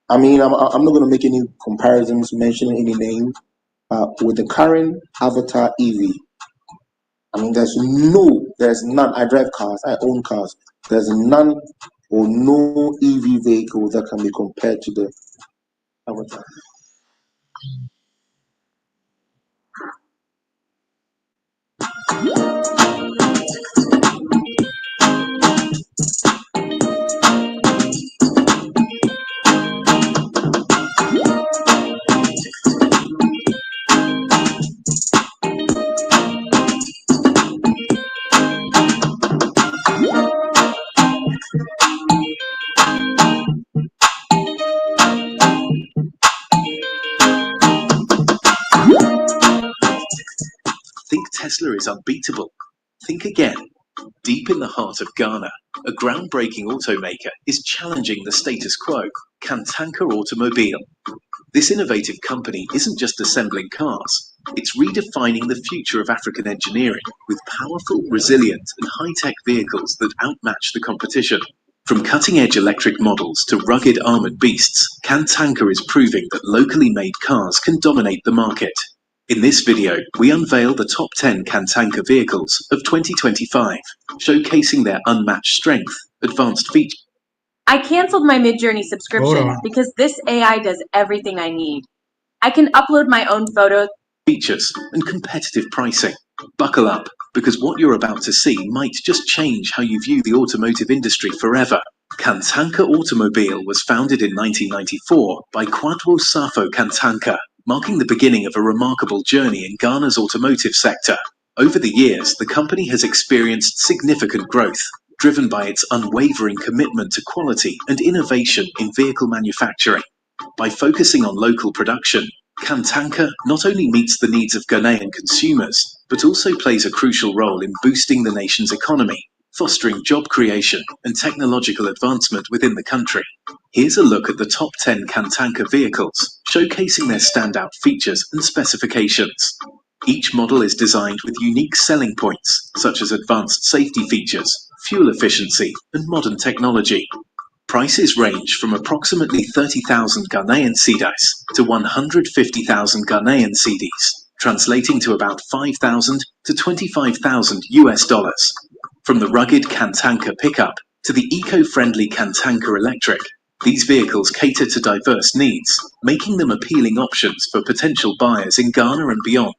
I mean, I'm not going to make any comparisons, mentioning any name. With the current avatar EV, I mean, there's none. I drive cars, I own cars. There's none or no EV vehicle that can be compared to the avatar. Think Tesla is unbeatable? Think again. Deep in the heart of Ghana, a groundbreaking automaker is challenging the status quo, Kantanka Automobile. This innovative company isn't just assembling cars, it's redefining the future of African engineering with powerful, resilient, and high-tech vehicles that outmatch the competition. From cutting-edge electric models to rugged armored beasts, Kantanka is proving that locally made cars can dominate the market. In this video, we unveil the top 10 Kantanka vehicles of 2025, showcasing their unmatched strength, advanced features. I canceled my Midjourney subscription because this AI does everything I need. I can upload my own photos, features, and competitive pricing. Buckle up, because what you're about to see might just change how you view the automotive industry forever. Kantanka Automobile was founded in 1994 by Kwadwo Safo Kantanka, marking the beginning of a remarkable journey in Ghana's automotive sector. Over the years, the company has experienced significant growth, driven by its unwavering commitment to quality and innovation in vehicle manufacturing. By focusing on local production, Kantanka not only meets the needs of Ghanaian consumers, but also plays a crucial role in boosting the nation's economy, fostering job creation and technological advancement within the country. Here's a look at the top 10 Kantanka vehicles, showcasing their standout features and specifications. Each model is designed with unique selling points, such as advanced safety features, fuel efficiency, and modern technology. Prices range from approximately 30,000 Ghanaian cedis to 150,000 Ghanaian cedis, translating to about 5,000 to 25,000 US dollars. From the rugged Kantanka pickup to the eco-friendly Kantanka Electric, these vehicles cater to diverse needs, making them appealing options for potential buyers in Ghana and beyond.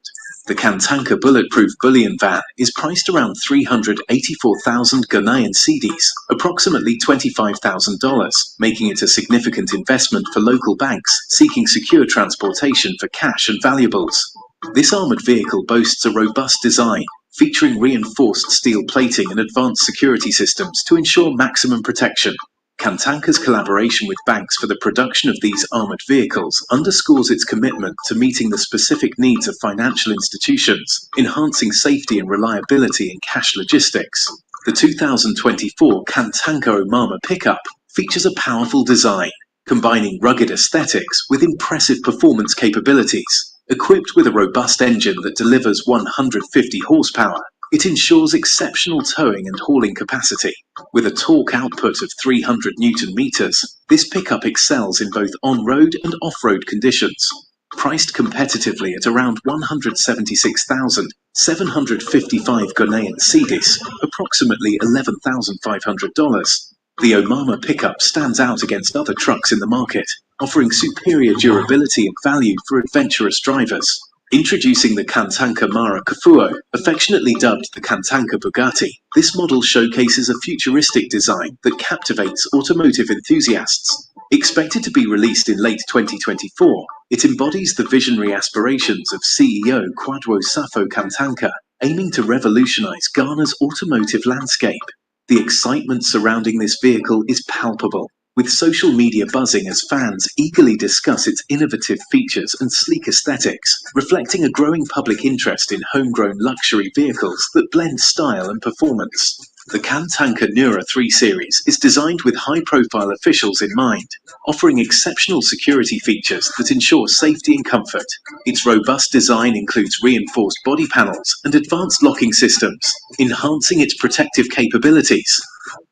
The Kantanka Bulletproof Bullion Van is priced around 384,000 Ghanaian cedis, approximately $25,000, making it a significant investment for local banks seeking secure transportation for cash and valuables. This armored vehicle boasts a robust design, featuring reinforced steel plating and advanced security systems to ensure maximum protection. Kantanka's collaboration with banks for the production of these armored vehicles underscores its commitment to meeting the specific needs of financial institutions, enhancing safety and reliability in cash logistics. The 2024 Kantanka Omama pickup features a powerful design, combining rugged aesthetics with impressive performance capabilities. Equipped with a robust engine that delivers 150 horsepower, it ensures exceptional towing and hauling capacity. With a torque output of 300 Newton meters, this pickup excels in both on-road and off-road conditions. Priced competitively at around 176,755 Ghanaian cedis, approximately $11,500, the Omama pickup stands out against other trucks in the market, offering superior durability and value for adventurous drivers. Introducing the Kantanka Mara Kafuo, affectionately dubbed the Kantanka Bugatti, this model showcases a futuristic design that captivates automotive enthusiasts. Expected to be released in late 2024, it embodies the visionary aspirations of CEO Kwadwo Safo Kantanka, aiming to revolutionize Ghana's automotive landscape. The excitement surrounding this vehicle is palpable, with social media buzzing as fans eagerly discuss its innovative features and sleek aesthetics, reflecting a growing public interest in homegrown luxury vehicles that blend style and performance. The Kantanka Nura 3 Series is designed with high-profile officials in mind, offering exceptional security features that ensure safety and comfort. Its robust design includes reinforced body panels and advanced locking systems, enhancing its protective capabilities.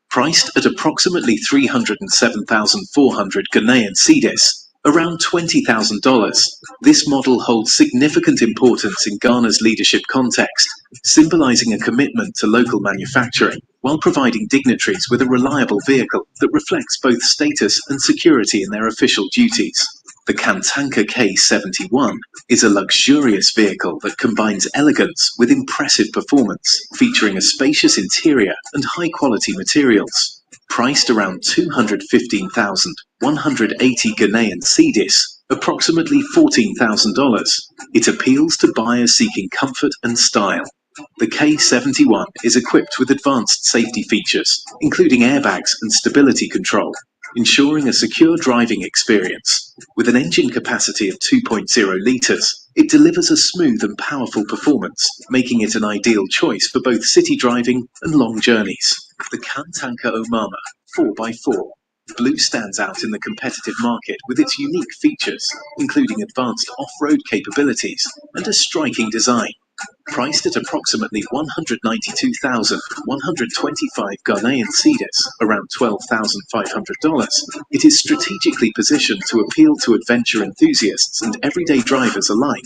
Priced at approximately 307,400 Ghanaian cedis, around $20,000, this model holds significant importance in Ghana's leadership context, symbolizing a commitment to local manufacturing, while providing dignitaries with a reliable vehicle that reflects both status and security in their official duties. The Kantanka K71 is a luxurious vehicle that combines elegance with impressive performance, featuring a spacious interior and high-quality materials. Priced around 215,180 Ghanaian cedis, approximately $14,000, it appeals to buyers seeking comfort and style. The K71 is equipped with advanced safety features, including airbags and stability control, ensuring a secure driving experience. With an engine capacity of 2.0 litres, it delivers a smooth and powerful performance, making it an ideal choice for both city driving and long journeys. The Kantanka Omama 4x4 Blue stands out in the competitive market with its unique features, including advanced off-road capabilities and a striking design. Priced at approximately 192,125 Ghanaian cedis, around $12,500, it is strategically positioned to appeal to adventure enthusiasts and everyday drivers alike.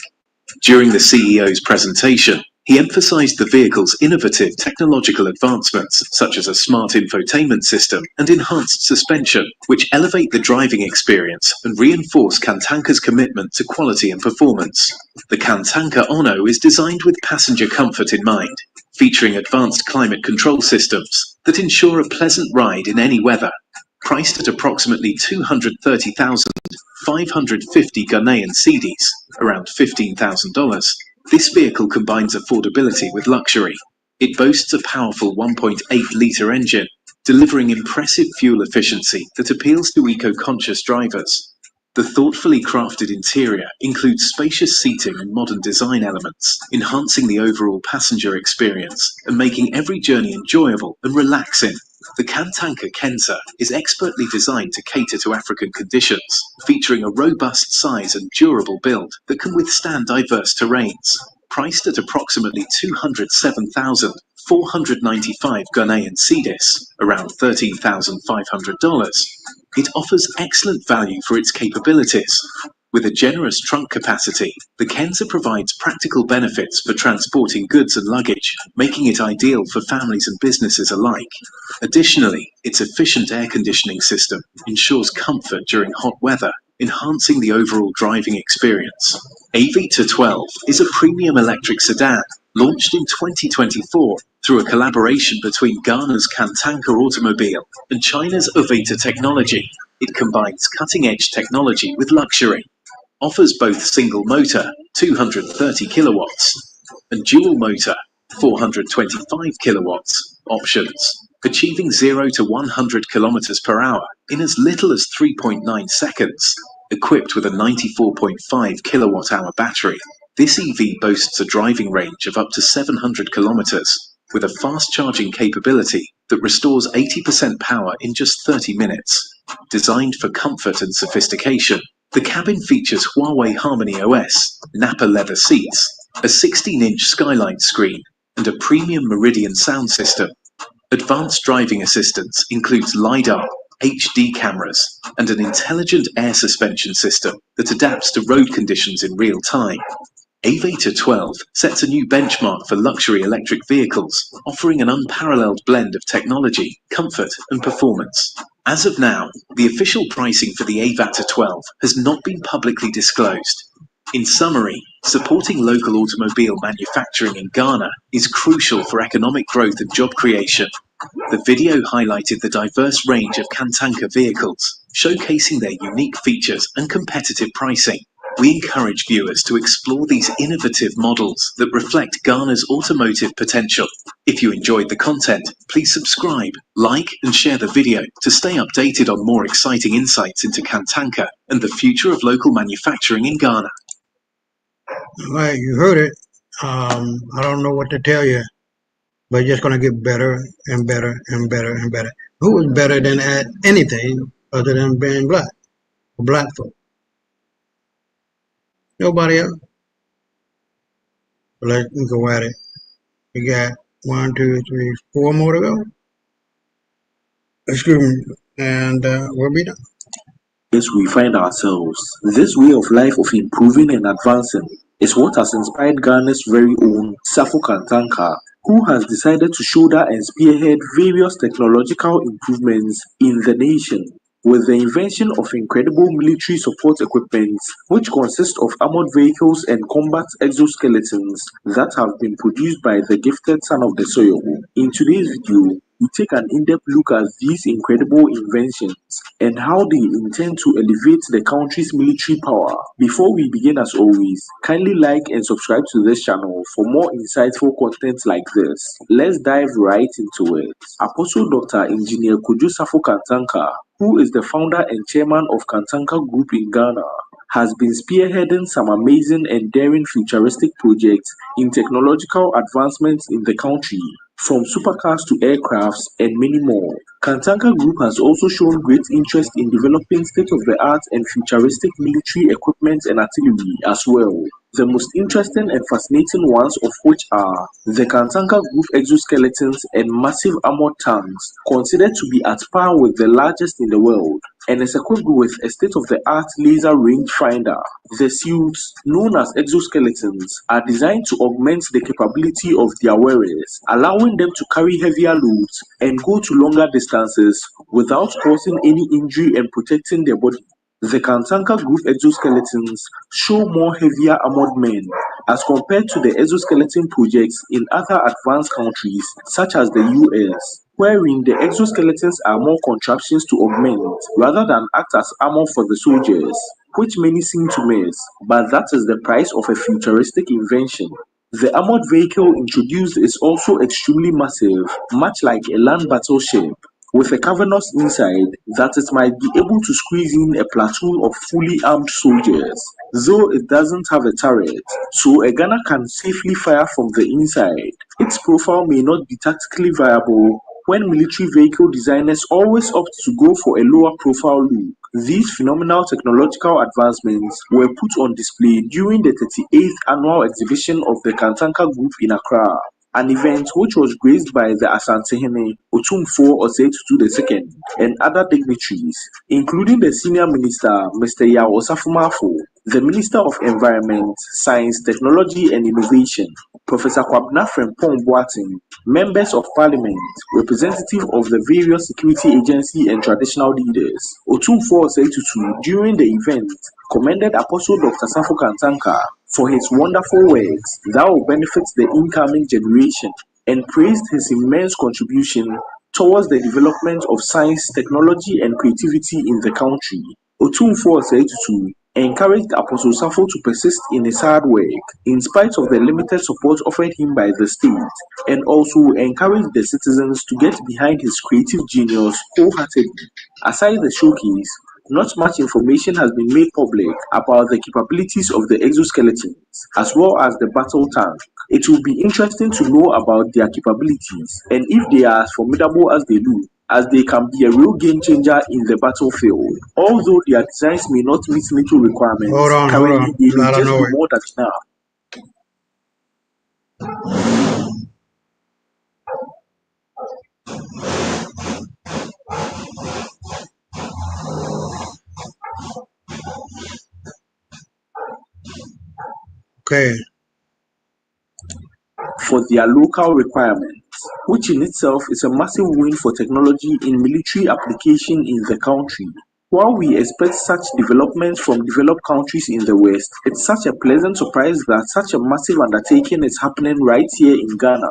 During the CEO's presentation, he emphasized the vehicle's innovative technological advancements, such as a smart infotainment system and enhanced suspension, which elevate the driving experience and reinforce Kantanka's commitment to quality and performance. The Kantanka Ono is designed with passenger comfort in mind, featuring advanced climate control systems that ensure a pleasant ride in any weather. Priced at approximately 230,550 Ghanaian cedis, around $15,000, this vehicle combines affordability with luxury. It boasts a powerful 1.8-litre engine, delivering impressive fuel efficiency that appeals to eco-conscious drivers. The thoughtfully crafted interior includes spacious seating and modern design elements, enhancing the overall passenger experience and making every journey enjoyable and relaxing. The Kantanka Kenza is expertly designed to cater to African conditions, featuring a robust size and durable build that can withstand diverse terrains. Priced at approximately 207,495 Ghanaian cedis, around $13,500, it offers excellent value for its capabilities. With a generous trunk capacity, the Kenza provides practical benefits for transporting goods and luggage, making it ideal for families and businesses alike. Additionally, its efficient air conditioning system ensures comfort during hot weather, enhancing the overall driving experience. Avita 12 is a premium electric sedan launched in 2024 through a collaboration between Ghana's Kantanka Automobile and China's Avita Technology. It combines cutting-edge technology with luxury, offers both single motor, 230 kilowatts, and dual motor, 425 kilowatts options, achieving 0 to 100 kilometers per hour in as little as 3.9 seconds. Equipped with a 94.5 kilowatt-hour battery, this EV boasts a driving range of up to 700 kilometers, with a fast charging capability that restores 80% power in just 30 minutes. Designed for comfort and sophistication, the cabin features Huawei Harmony OS, Napa leather seats, a 16-inch skylight screen, and a premium Meridian sound system. Advanced driving assistance includes LiDAR, HD cameras, and an intelligent air suspension system that adapts to road conditions in real time. Aviator 12 sets a new benchmark for luxury electric vehicles, offering an unparalleled blend of technology, comfort, and performance. As of now, the official pricing for the Aviator 12 has not been publicly disclosed. In summary, supporting local automobile manufacturing in Ghana is crucial for economic growth and job creation. The video highlighted the diverse range of Kantanka vehicles, showcasing their unique features and competitive pricing. We encourage viewers to explore these innovative models that reflect Ghana's automotive potential. If you enjoyed the content, please subscribe, like, and share the video to stay updated on more exciting insights into Kantanka and the future of local manufacturing in Ghana. All right, you heard it. I don't know what to tell you, but it's just going to get better and better and better and better. Who is better than at anything other than being black or black folk? Nobody else. Let's go at it. We got 1, 2, 3, 4 more to go. Excuse me, and we'll be done. Yes, we find ourselves. This way of life of improving and advancing is what has inspired Ghana's very own Safo Kantanka, who has decided to shoulder and spearhead various technological improvements in the nation, with the invention of incredible military support equipment, which consists of armored vehicles and combat exoskeletons that have been produced by the gifted son of the soil. In today's video, we take an in-depth look at these incredible inventions and how they intend to elevate the country's military power. Before we begin, as always, kindly like and subscribe to this channel for more insightful content like this. Let's dive right into it. Apostle Dr. Engineer Kojo Safo Kantanka, who is the founder and chairman of Kantanka Group in Ghana, has been spearheading some amazing and daring futuristic projects in technological advancements in the country, from supercars to aircrafts and many more. Kantanka Group has also shown great interest in developing state-of-the-art and futuristic military equipment and artillery as well. The most interesting and fascinating ones of which are the Kantanka Group exoskeletons and massive armored tanks, considered to be at par with the largest in the world, and is equipped with a state-of-the-art laser rangefinder. The suits, known as exoskeletons, are designed to augment the capability of their wearers, allowing them to carry heavier loads and go to longer distances without causing any injury and protecting their body. The Kantanka Group exoskeletons show more heavier armored men as compared to the exoskeleton projects in other advanced countries such as the US, wherein the exoskeletons are more contraptions to augment rather than act as armor for the soldiers, which many seem to miss, but that is the price of a futuristic invention. The armored vehicle introduced is also extremely massive, much like a land battleship, with a cavernous inside that it might be able to squeeze in a platoon of fully armed soldiers, though it doesn't have a turret, so a gunner can safely fire from the inside. Its profile may not be tactically viable when military vehicle designers always opt to go for a lower profile look. These phenomenal technological advancements were put on display during the 38th annual exhibition of the Kantanka Group in Accra, an event which was graced by the Asantehene Otumfuo Osei Tutu II and other dignitaries, including the Senior Minister, Mr. Yao Osafo-Maafo, the Minister of Environment, Science, Technology and Innovation, Professor Kwabena Frimpong-Boateng, members of Parliament, representatives of the various security agency and traditional leaders. Otumfuo Osei Tutu, during the event, commended Apostle Dr. Safo Kantanka for his wonderful works that will benefit the incoming generation, and praised his immense contribution towards the development of science, technology, and creativity in the country. Otumfuo Osei Tutu encouraged Apostle Safo to persist in his hard work in spite of the limited support offered him by the state, and also encouraged the citizens to get behind his creative genius wholeheartedly. Aside the showcase, not much information has been made public about the capabilities of the exoskeletons as well as the battle tank. It will be interesting to know about their capabilities and if they are as formidable as they do, as they can be a real game changer in the battlefield. Although their designs may not meet NATO requirements, currently they may just do more than enough. Okay. For their local requirements, which in itself is a massive win for technology in military application in the country. While we expect such developments from developed countries in the West, it's such a pleasant surprise that such a massive undertaking is happening right here in Ghana.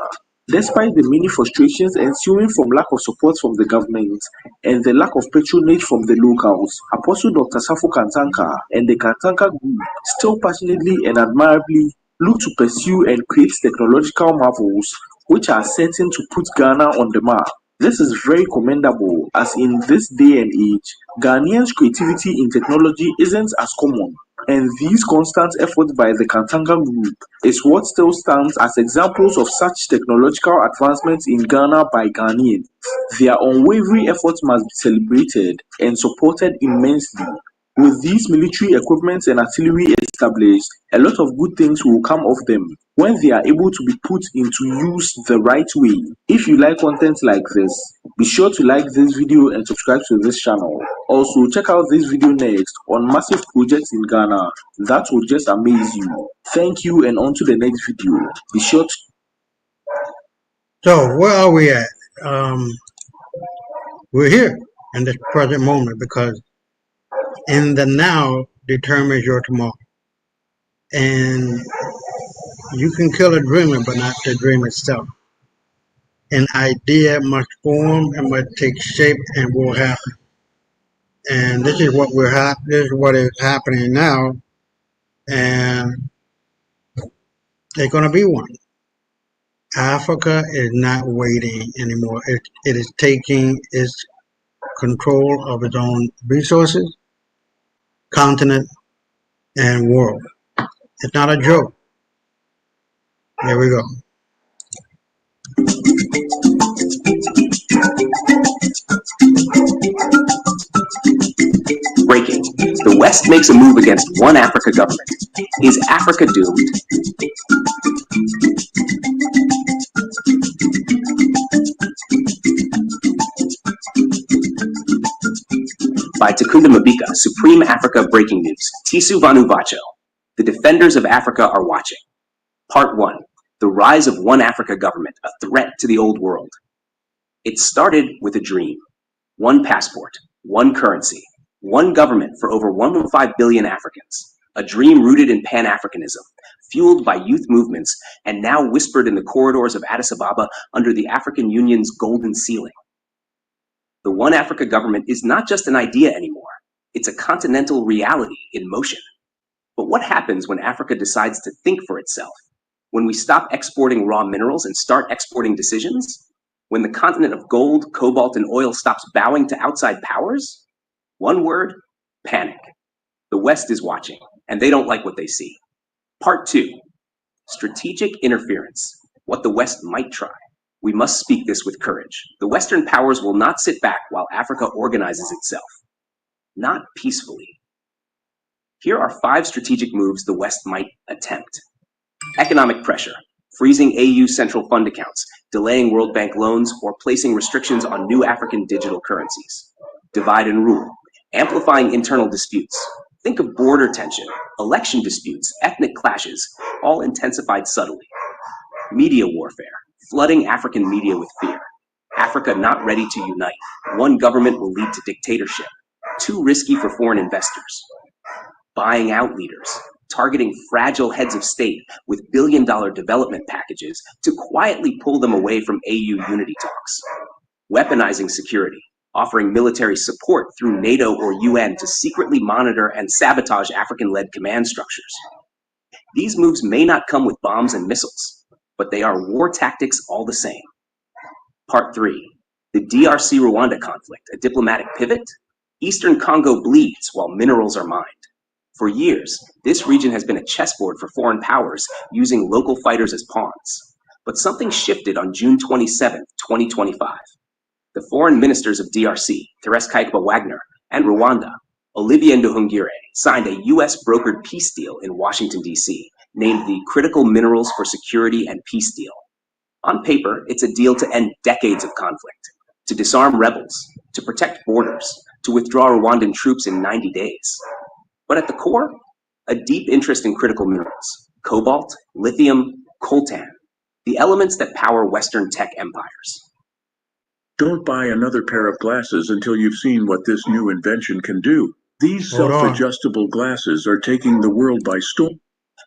Despite the many frustrations ensuing from lack of support from the government and the lack of patronage from the locals, Apostle Dr. Safo Kantanka and the Kantanka Group still passionately and admirably look to pursue and create technological marvels which are certain to put Ghana on the map. This is very commendable, as in this day and age, Ghanaians' creativity in technology isn't as common, and these constant efforts by the Kantanga Group is what still stands as examples of such technological advancements in Ghana by Ghanaians. Their unwavering efforts must be celebrated and supported immensely. With these military equipments and artillery established, a lot of good things will come of them when they are able to be put into use the right way. If you like content like this, be sure to like this video and subscribe to this channel. Also, check out this video next on massive projects in Ghana that will just amaze you. Thank you, and on to the next video. Be sure to... So, where are we at? We're here in this present moment because in the now determines your tomorrow. And you can kill a dreamer, but not the dream itself. An idea must form and must take shape and will happen. And this is what this is what is happening now. And there's going to be one. Africa is not waiting anymore. It is taking its control of its own resources, continent, and world. It's not a joke. There we go. Breaking. The West makes a move against one Africa government. Is Africa doomed? By Takunda Mabika, Supreme Africa Breaking News. Tisu Vanuvacho. The Defenders of Africa are watching. Part 1. The Rise of One Africa Government, a Threat to the Old World. It started with a dream. One passport, one currency, one government for over 1.5 billion Africans. A dream rooted in Pan-Africanism, fueled by youth movements, and now whispered in the corridors of Addis Ababa under the African Union's golden ceiling. The One Africa government is not just an idea anymore. It's a continental reality in motion. But what happens when Africa decides to think for itself? When we stop exporting raw minerals and start exporting decisions? When the continent of gold, cobalt, and oil stops bowing to outside powers? One word: panic. The West is watching, and they don't like what they see. Part 2. Strategic interference. What the West might try. We must speak this with courage. The Western powers will not sit back while Africa organizes itself. Not peacefully. Here are 5 strategic moves the West might attempt. Economic pressure. Freezing AU central fund accounts, delaying World Bank loans, or placing restrictions on new African digital currencies. Divide and rule. Amplifying internal disputes. Think of border tension, election disputes, ethnic clashes, all intensified subtly. Media warfare. Flooding African media with fear. Africa not ready to unite. One government will lead to dictatorship. Too risky for foreign investors. Buying out leaders. Targeting fragile heads of state with billion-dollar development packages to quietly pull them away from AU unity talks. Weaponizing security. offering military support through NATO or UN to secretly monitor and sabotage African-led command structures. These moves may not come with bombs and missiles, but they are war tactics all the same. Part 3. The DRC-Rwanda conflict, a diplomatic pivot? Eastern Congo bleeds while minerals are mined. For years, this region has been a chessboard for foreign powers using local fighters as pawns. But something shifted on June 27, 2025. The foreign ministers of DRC, Therese Kaikwa Wagner, and Rwanda, Olivier Nduhungirehe, signed a U.S.-brokered peace deal in Washington, D.C., named the Critical Minerals for Security and Peace Deal. On paper, it's a deal to end decades of conflict, to disarm rebels, to protect borders, to withdraw Rwandan troops in 90 days. But at the core, a deep interest in critical minerals, cobalt, lithium, coltan, the elements that power Western tech empires. Don't buy another pair of glasses until you've seen what this new invention can do. These self-adjustable glasses are taking the world by storm.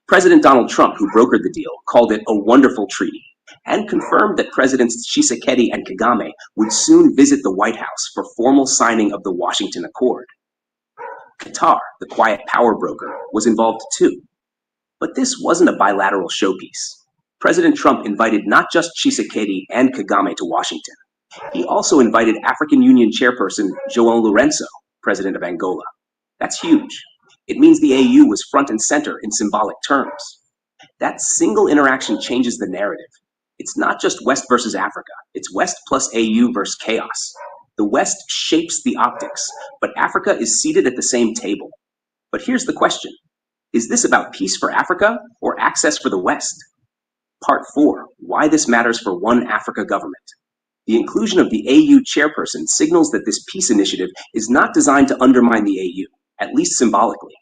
President Donald Trump, who brokered the deal, called it a wonderful treaty, and confirmed that Presidents Tshisekedi and Kagame would soon visit the White House for formal signing of the Washington Accord. Qatar, the quiet power broker, was involved too. But this wasn't a bilateral showpiece. President Trump invited not just Tshisekedi and Kagame to Washington. He also invited African Union chairperson João Lourenço, president of Angola. That's huge. It means the AU was front and center in symbolic terms. That single interaction changes the narrative. It's not just West versus Africa. It's West plus AU versus chaos. The West shapes the optics, but Africa is seated at the same table. But here's the question. Is this about peace for Africa or access for the West? Part 4, why this matters for one Africa government. The inclusion of the AU chairperson signals that this peace initiative is not designed to undermine the AU, at least symbolically.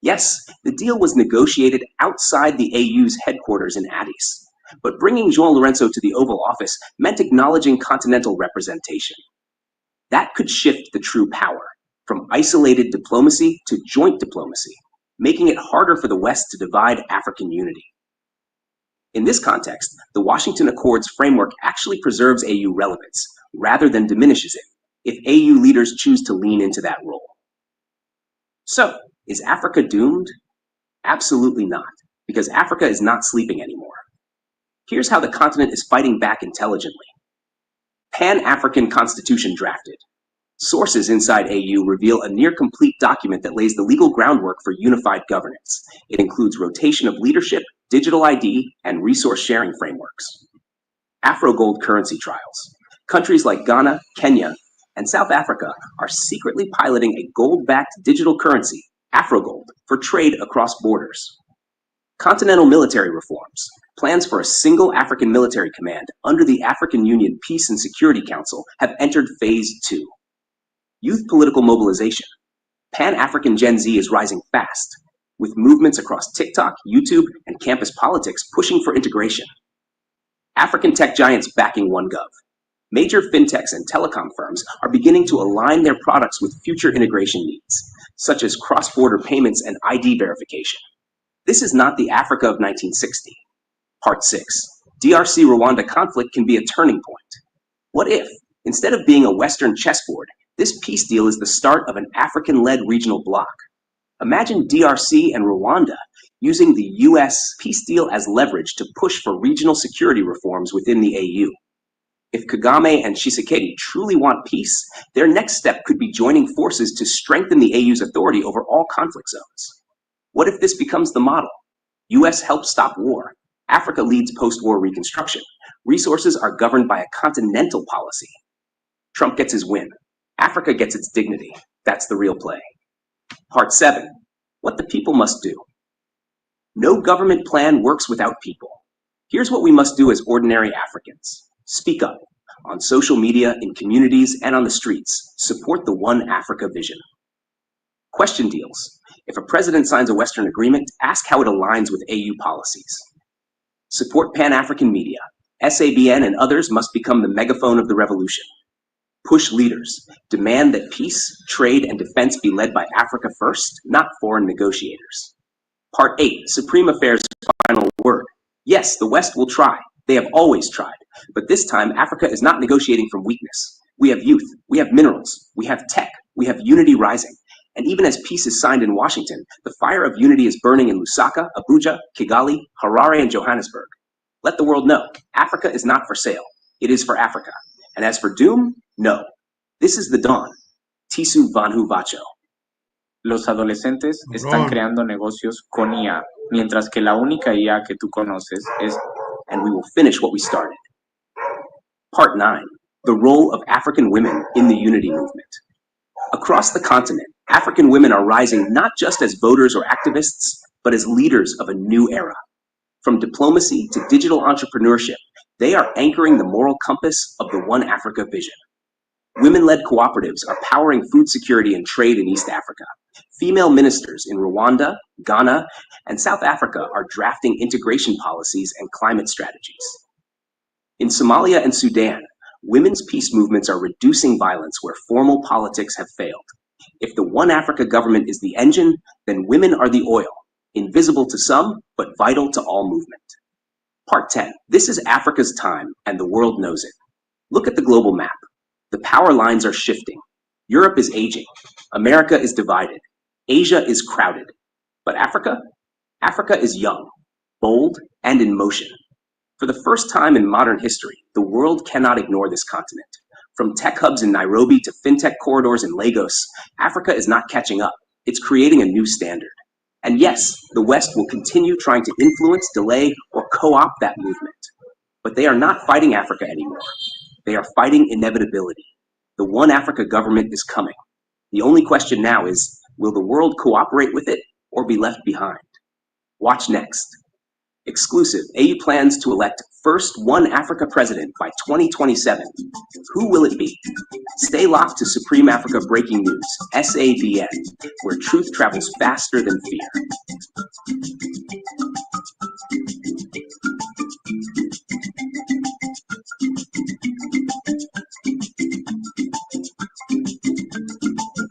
Yes, the deal was negotiated outside the AU's headquarters in Addis, but bringing João Lourenço to the Oval Office meant acknowledging continental representation. That could shift the true power, from isolated diplomacy to joint diplomacy, making it harder for the West to divide African unity. In this context, the Washington Accords framework actually preserves AU relevance, rather than diminishes it, if AU leaders choose to lean into that role. So, is Africa doomed? Absolutely not, because Africa is not sleeping anymore. Here's how the continent is fighting back intelligently. Pan-African Constitution drafted. Sources inside AU reveal a near-complete document that lays the legal groundwork for unified governance. It includes rotation of leadership, digital ID, and resource-sharing frameworks. Afrogold currency trials. Countries like Ghana, Kenya, and South Africa are secretly piloting a gold-backed digital currency, Afrogold, for trade across borders. Continental military reforms. Plans for a single African military command under the African Union Peace and Security Council have entered Phase 2. Youth political mobilization. Pan-African Gen Z is rising fast, with movements across TikTok, YouTube, and campus politics pushing for integration. African tech giants backing OneGov. Major fintechs and telecom firms are beginning to align their products with future integration needs, such as cross-border payments and ID verification. This is not the Africa of 1960. Part 6. DRC-Rwanda conflict can be a turning point. What if, instead of being a Western chessboard, this peace deal is the start of an African-led regional bloc? Imagine DRC and Rwanda using the US peace deal as leverage to push for regional security reforms within the AU. If Kagame and Tshisekedi truly want peace, their next step could be joining forces to strengthen the AU's authority over all conflict zones. What if this becomes the model? US helps stop war. Africa leads post-war reconstruction. Resources are governed by a continental policy. Trump gets his win. Africa gets its dignity. That's the real play. Part 7. What the people must do. No government plan works without people. Here's what we must do as ordinary Africans. Speak up. On social media, in communities, and on the streets. Support the One Africa vision. Question deals. If a president signs a Western agreement, ask how it aligns with AU policies. Support Pan-African media. SABN and others must become the megaphone of the revolution. Push leaders. Demand that peace, trade, and defense be led by Africa first, not foreign negotiators. Part 8. Supreme Affairs final word. Yes, the West will try. They have always tried. But this time, Africa is not negotiating from weakness. We have youth, we have minerals, we have tech, we have unity rising. And even as peace is signed in Washington, the fire of unity is burning in Lusaka, Abuja, Kigali, Harare, and Johannesburg. Let the world know, Africa is not for sale. It is for Africa. And as for doom, no. This is the dawn. Tisu Vanhu Vacho. Los adolescentes están creando negocios con IA, mientras que la única IA que tú conoces es... And we will finish what we started. Part 9. The role of African women in the unity movement. Across the continent, African women are rising not just as voters or activists, but as leaders of a new era. From diplomacy to digital entrepreneurship, they are anchoring the moral compass of the One Africa vision. Women-led cooperatives are powering food security and trade in East Africa. Female ministers in Rwanda, Ghana, and South Africa are drafting integration policies and climate strategies. In Somalia and Sudan, women's peace movements are reducing violence where formal politics have failed. If the One Africa government is the engine, then women are the oil, invisible to some, but vital to all movement. Part 10. This is Africa's time, and the world knows it. Look at the global map. The power lines are shifting. Europe is aging. America is divided. Asia is crowded. But Africa? Africa is young, bold, and in motion. For the first time in modern history, the world cannot ignore this continent. From tech hubs in Nairobi to fintech corridors in Lagos, Africa is not catching up. It's creating a new standard. And yes, the West will continue trying to influence, delay, or co-opt that movement. But they are not fighting Africa anymore. They are fighting inevitability. The One Africa government is coming. The only question now is, will the world cooperate with it or be left behind? Watch next. Exclusive, AU plans to elect first One Africa president by 2027. Who will it be? Stay locked to Supreme Africa Breaking News, SABN, where truth travels faster than fear.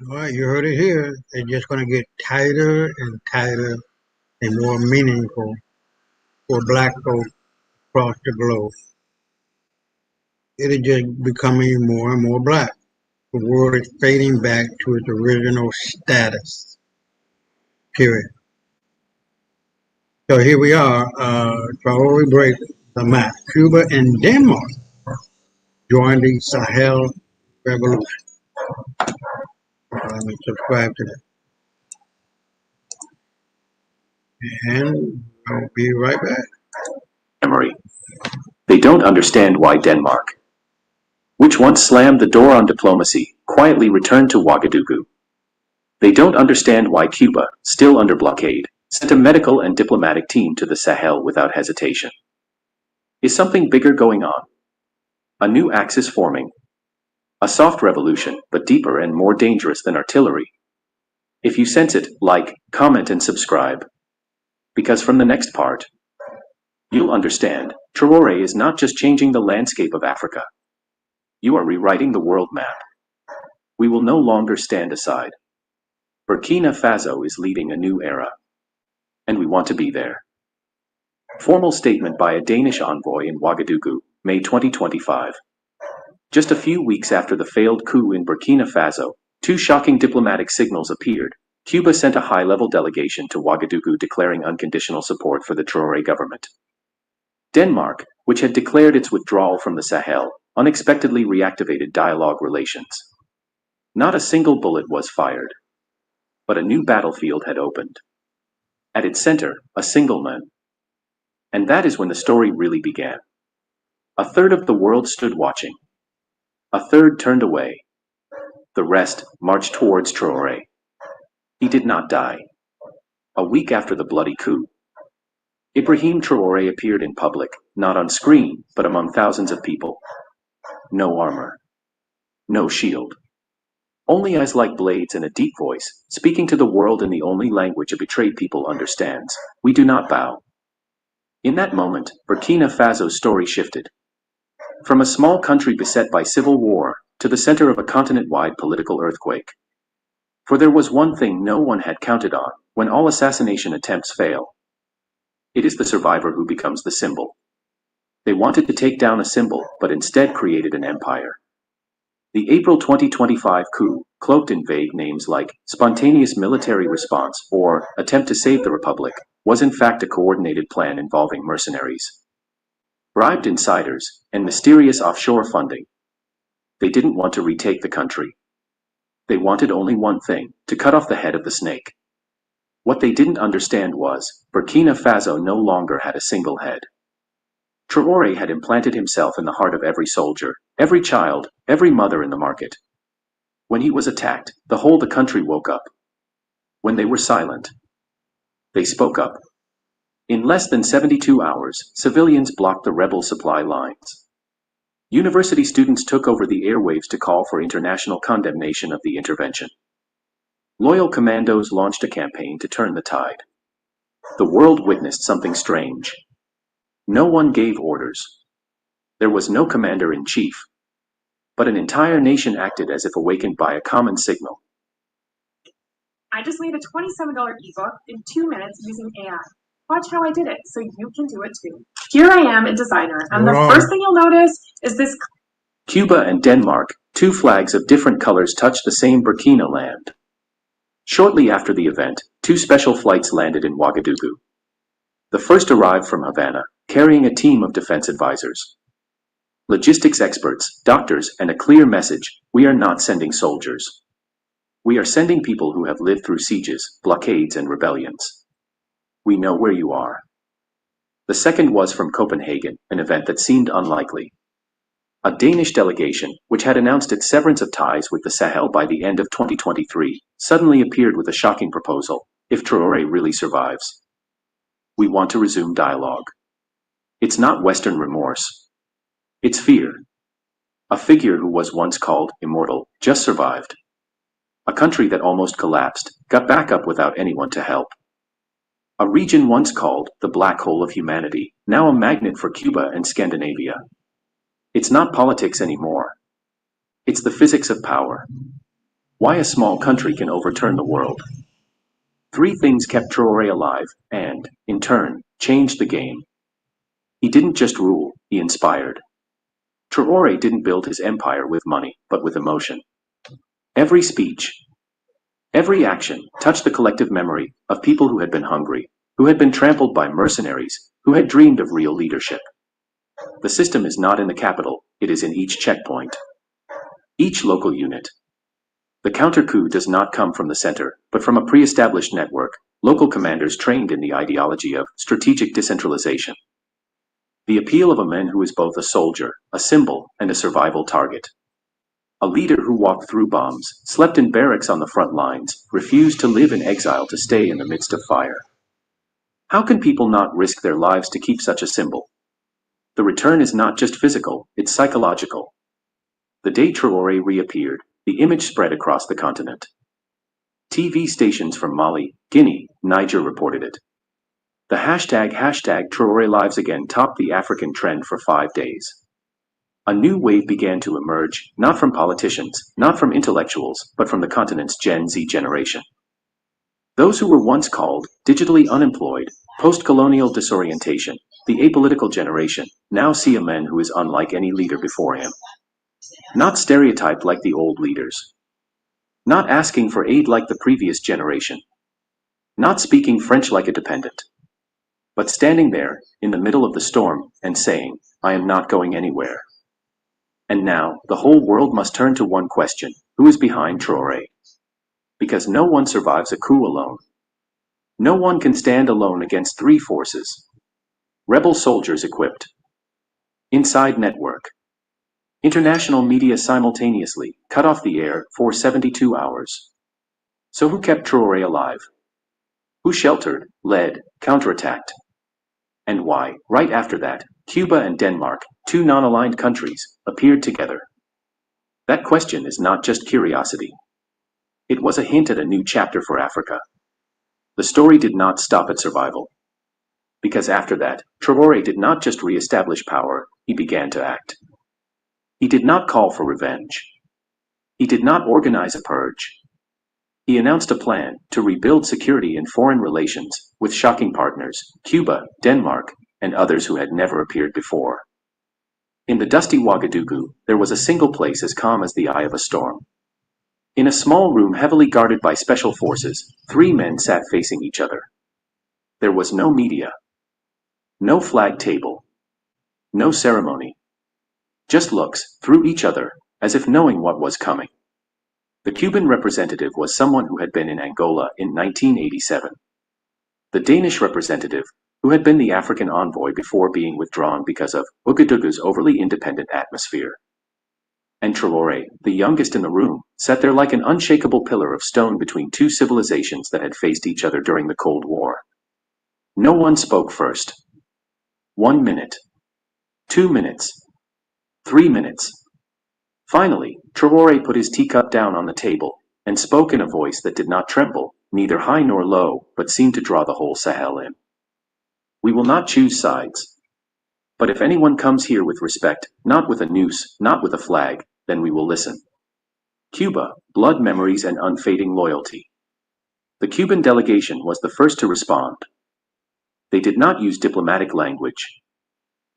All right, you heard it here. They're just going to get tighter and tighter and more meaningful for black folks across the globe. It is just becoming more and more black. The world is fading back to its original status. Period. So here we are, totally break the map. Cuba and Denmark joined the Sahel Revolution. Let me subscribe to that. And I'll be right back. Emery. They don't understand why Denmark, which once slammed the door on diplomacy, quietly returned to Ouagadougou. They don't understand why Cuba, still under blockade, sent a medical and diplomatic team to the Sahel without hesitation. Is something bigger going on? A new axis forming? A soft revolution, but deeper and more dangerous than artillery? If you sense it, like, comment, and subscribe. Because from the next part, you'll understand, Traoré is not just changing the landscape of Africa. You are rewriting the world map. We will no longer stand aside. Burkina Faso is leading a new era. And we want to be there. Formal statement by a Danish envoy in Ouagadougou, May 2025. Just a few weeks after the failed coup in Burkina Faso, two shocking diplomatic signals appeared. Cuba sent a high-level delegation to Ouagadougou declaring unconditional support for the Traoré government. Denmark, which had declared its withdrawal from the Sahel, unexpectedly reactivated dialogue relations. Not a single bullet was fired, but a new battlefield had opened. At its center, a single man. And that is when the story really began. A third of the world stood watching. A third turned away. The rest marched towards Traoré. He did not die. A week after the bloody coup, Ibrahim Traoré appeared in public, not on screen, but among thousands of people. No armor. No shield. Only eyes like blades and a deep voice, speaking to the world in the only language a betrayed people understands. We do not bow. In that moment, Burkina Faso's story shifted. From a small country beset by civil war, to the center of a continent-wide political earthquake. For there was one thing no one had counted on, when all assassination attempts fail. It is the survivor who becomes the symbol. They wanted to take down a symbol, but instead created an empire. The April 2025 coup, cloaked in vague names like spontaneous military response or attempt to save the republic, was in fact a coordinated plan involving mercenaries, bribed insiders, and mysterious offshore funding. They didn't want to retake the country. They wanted only one thing, to cut off the head of the snake. What they didn't understand was, Burkina Faso no longer had a single head. Traoré had implanted himself in the heart of every soldier, every child, every mother in the market. When he was attacked, the whole country woke up. When they were silent, they spoke up. In less than 72 hours, civilians blocked the rebel supply lines. University students took over the airwaves to call for international condemnation of the intervention. Loyal commandos launched a campaign to turn the tide. The world witnessed something strange. No one gave orders. There was no commander-in-chief. But an entire nation acted as if awakened by a common signal. I just made a $27 ebook in 2 minutes using AI. Watch how I did it, so you can do it too. Here I am, a designer, and the first thing you'll notice is this. Cuba and Denmark, two flags of different colors, touched the same Burkina land. Shortly after the event, 2 special flights landed in Ouagadougou. The first arrived from Havana, carrying a team of defense advisors, logistics experts, doctors, and a clear message: we are not sending soldiers. We are sending people who have lived through sieges, blockades, and rebellions. We know where you are. The second was from Copenhagen, an event that seemed unlikely. A Danish delegation, which had announced its severance of ties with the Sahel by the end of 2023, suddenly appeared with a shocking proposal: if Traoré really survives, we want to resume dialogue. It's not Western remorse. It's fear. A figure who was once called immortal just survived. A country that almost collapsed got back up without anyone to help. A region once called the black hole of humanity, now a magnet for Cuba and Scandinavia. It's not politics anymore. It's the physics of power. Why a small country can overturn the world. 3 things kept Traoré alive and, in turn, changed the game. He didn't just rule, he inspired. Traoré didn't build his empire with money, but with emotion. Every speech, every action touched the collective memory of people who had been hungry, who had been trampled by mercenaries, who had dreamed of real leadership. The system is not in the capital, it is in each checkpoint, each local unit. The counter-coup does not come from the center, but from a pre-established network, local commanders trained in the ideology of strategic decentralization. The appeal of a man who is both a soldier, a symbol, and a survival target. A leader who walked through bombs, slept in barracks on the front lines, refused to live in exile to stay in the midst of fire. How can people not risk their lives to keep such a symbol? The return is not just physical, it's psychological. The day Traoré reappeared, the image spread across the continent. TV stations from Mali, Guinea, Niger reported it. The hashtag Traoré Lives Again topped the African trend for 5 days. A new wave began to emerge, not from politicians, not from intellectuals, but from the continent's Gen Z generation. Those who were once called digitally unemployed, post-colonial disorientation, the apolitical generation, now see a man who is unlike any leader before him. Not stereotyped like the old leaders. Not asking for aid like the previous generation. Not speaking French like a dependent. But standing there, in the middle of the storm, and saying, I am not going anywhere. And now, the whole world must turn to one question: who is behind Traoré? Because no one survives a coup alone. No one can stand alone against 3 forces. Rebel soldiers equipped. Inside network. International media simultaneously cut off the air for 72 hours. So who kept Traoré alive? Who sheltered, led, counterattacked? And why, right after that, Cuba and Denmark, 2 non-aligned countries, appeared together? That question is not just curiosity. It was a hint at a new chapter for Africa. The story did not stop at survival. Because after that, Traoré did not just re-establish power, he began to act. He did not call for revenge. He did not organize a purge. He announced a plan to rebuild security in foreign relations with shocking partners, Cuba, Denmark, and others who had never appeared before. In the dusty Ouagadougou, there was a single place as calm as the eye of a storm. In a small room heavily guarded by special forces, 3 men sat facing each other. There was no media, no flag table, no ceremony. Just looks through each other, as if knowing what was coming. The Cuban representative was someone who had been in Angola in 1987. The Danish representative, who had been the African envoy before being withdrawn because of Ouagadougou's overly independent atmosphere. And Traoré, the youngest in the room, sat there like an unshakable pillar of stone between 2 civilizations that had faced each other during the Cold War. No one spoke first. 1 minute. 2 minutes. 3 minutes. Finally, Traoré put his teacup down on the table, and spoke in a voice that did not tremble, neither high nor low, but seemed to draw the whole Sahel in. We will not choose sides. But if anyone comes here with respect, not with a noose, not with a flag, then we will listen. Cuba, blood memories and unfading loyalty. The Cuban delegation was the first to respond. They did not use diplomatic language.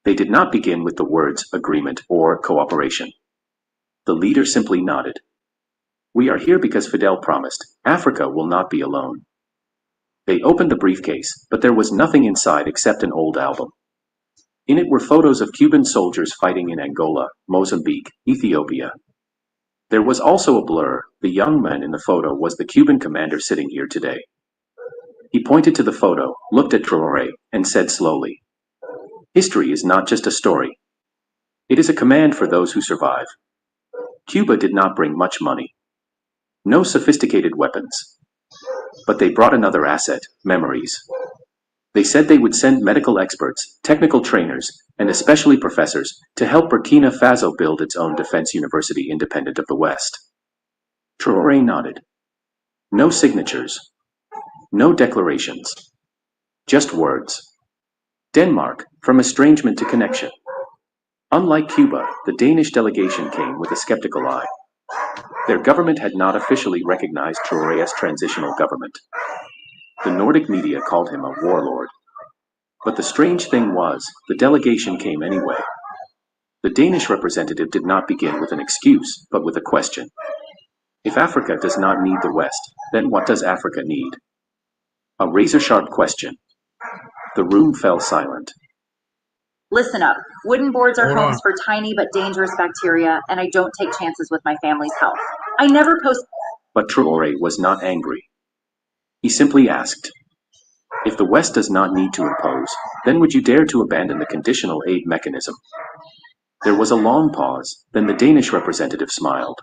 They did not begin with the words agreement or cooperation. The leader simply nodded. We are here because Fidel promised, Africa will not be alone. They opened the briefcase, but there was nothing inside except an old album. In it were photos of Cuban soldiers fighting in Angola, Mozambique, Ethiopia. There was also a blur. The young man in the photo was the Cuban commander sitting here today. He pointed to the photo, looked at Traoré, and said slowly, History is not just a story. It is a command for those who survive. Cuba did not bring much money. No sophisticated weapons. But they brought another asset, memories. They said they would send medical experts, technical trainers, and especially professors to help Burkina Faso build its own defense university independent of the West. Traoré nodded. No signatures. No declarations. Just words. Denmark, from estrangement to connection. Unlike Cuba, the Danish delegation came with a skeptical eye. Their government had not officially recognized Traoré's transitional government. The Nordic media called him a warlord. But the strange thing was, the delegation came anyway. The Danish representative did not begin with an excuse, but with a question. If Africa does not need the West, then what does Africa need? A razor-sharp question. The room fell silent. Listen up. Wooden boards are homes for tiny but dangerous bacteria, and I don't take chances with my family's health. I never post... But Traoré was not angry. He simply asked, if the West does not need to impose, then would you dare to abandon the conditional aid mechanism? There was a long pause, then the Danish representative smiled.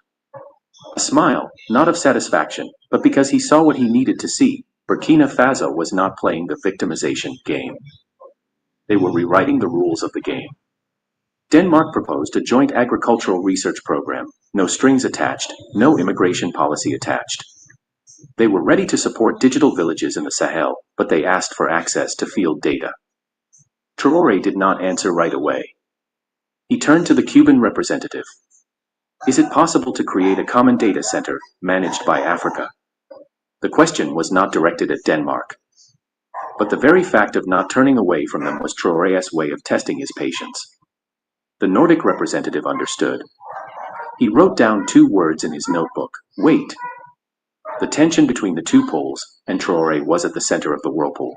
A smile, not of satisfaction, but because he saw what he needed to see. Burkina Faso was not playing the victimization game. They were rewriting the rules of the game. Denmark proposed a joint agricultural research program, no strings attached, no immigration policy attached. They were ready to support digital villages in the Sahel, but they asked for access to field data. Traoré did not answer right away. He turned to the Cuban representative. Is it possible to create a common data center, managed by Africa? The question was not directed at Denmark. But the very fact of not turning away from them was Traoré's way of testing his patience. The Nordic representative understood. He wrote down 2 words in his notebook, wait. The tension between the 2 poles, and Traoré was at the center of the whirlpool.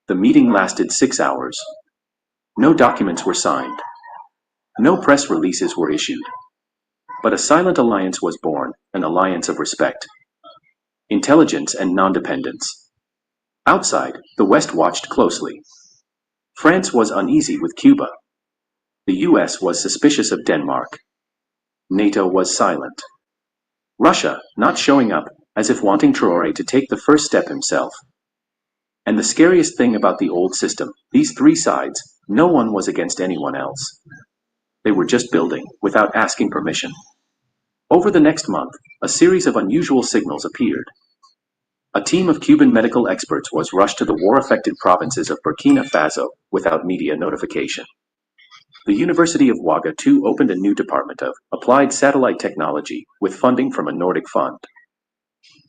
The meeting lasted 6 hours. No documents were signed. No press releases were issued. But a silent alliance was born, an alliance of respect. Intelligence and non-dependence. Outside, the West watched closely. France was uneasy with Cuba. The US was suspicious of Denmark. NATO was silent. Russia, not showing up, as if wanting Traoré to take the first step himself. And the scariest thing about the old system, these 3 sides, no one was against anyone else. They were just building, without asking permission. Over the next month, a series of unusual signals appeared. A team of Cuban medical experts was rushed to the war-affected provinces of Burkina Faso without media notification. The University of Ouagadougou opened a new department of applied satellite technology with funding from a Nordic fund.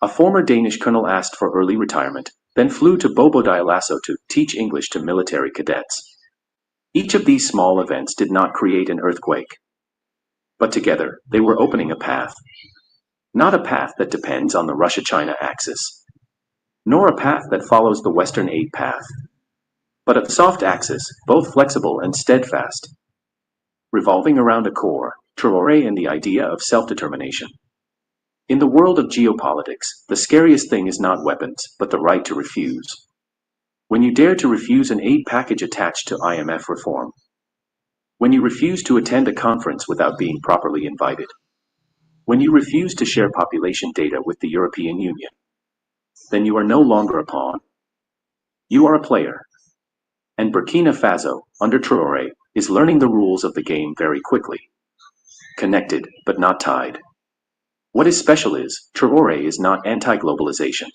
A former Danish colonel asked for early retirement, then flew to Bobo Dioulasso to teach English to military cadets. Each of these small events did not create an earthquake, but together they were opening a path. Not a path that depends on the Russia-China axis, nor a path that follows the Western aid path, but a soft axis, both flexible and steadfast, revolving around a core, Traoré, and the idea of self-determination. In the world of geopolitics, the scariest thing is not weapons, but the right to refuse. When you dare to refuse an aid package attached to IMF reform, when you refuse to attend a conference without being properly invited, when you refuse to share population data with the European Union, then you are no longer a pawn. You are a player. And Burkina Faso, under Traoré, is learning the rules of the game very quickly. Connected, but not tied. What is special is, Traoré is not anti-globalization.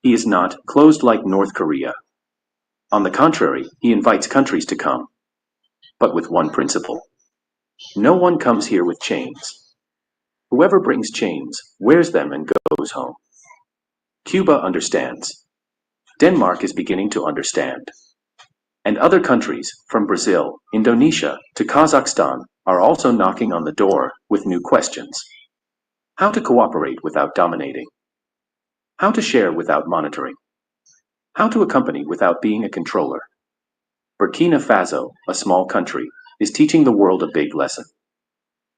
He is not closed like North Korea. On the contrary, he invites countries to come, but with one principle. No one comes here with chains. Whoever brings chains, wears them and goes home. Cuba understands. Denmark is beginning to understand. And other countries, from Brazil, Indonesia, to Kazakhstan, are also knocking on the door with new questions. How to cooperate without dominating. How to share without monitoring. How to accompany without being a controller. Burkina Faso, a small country, is teaching the world a big lesson.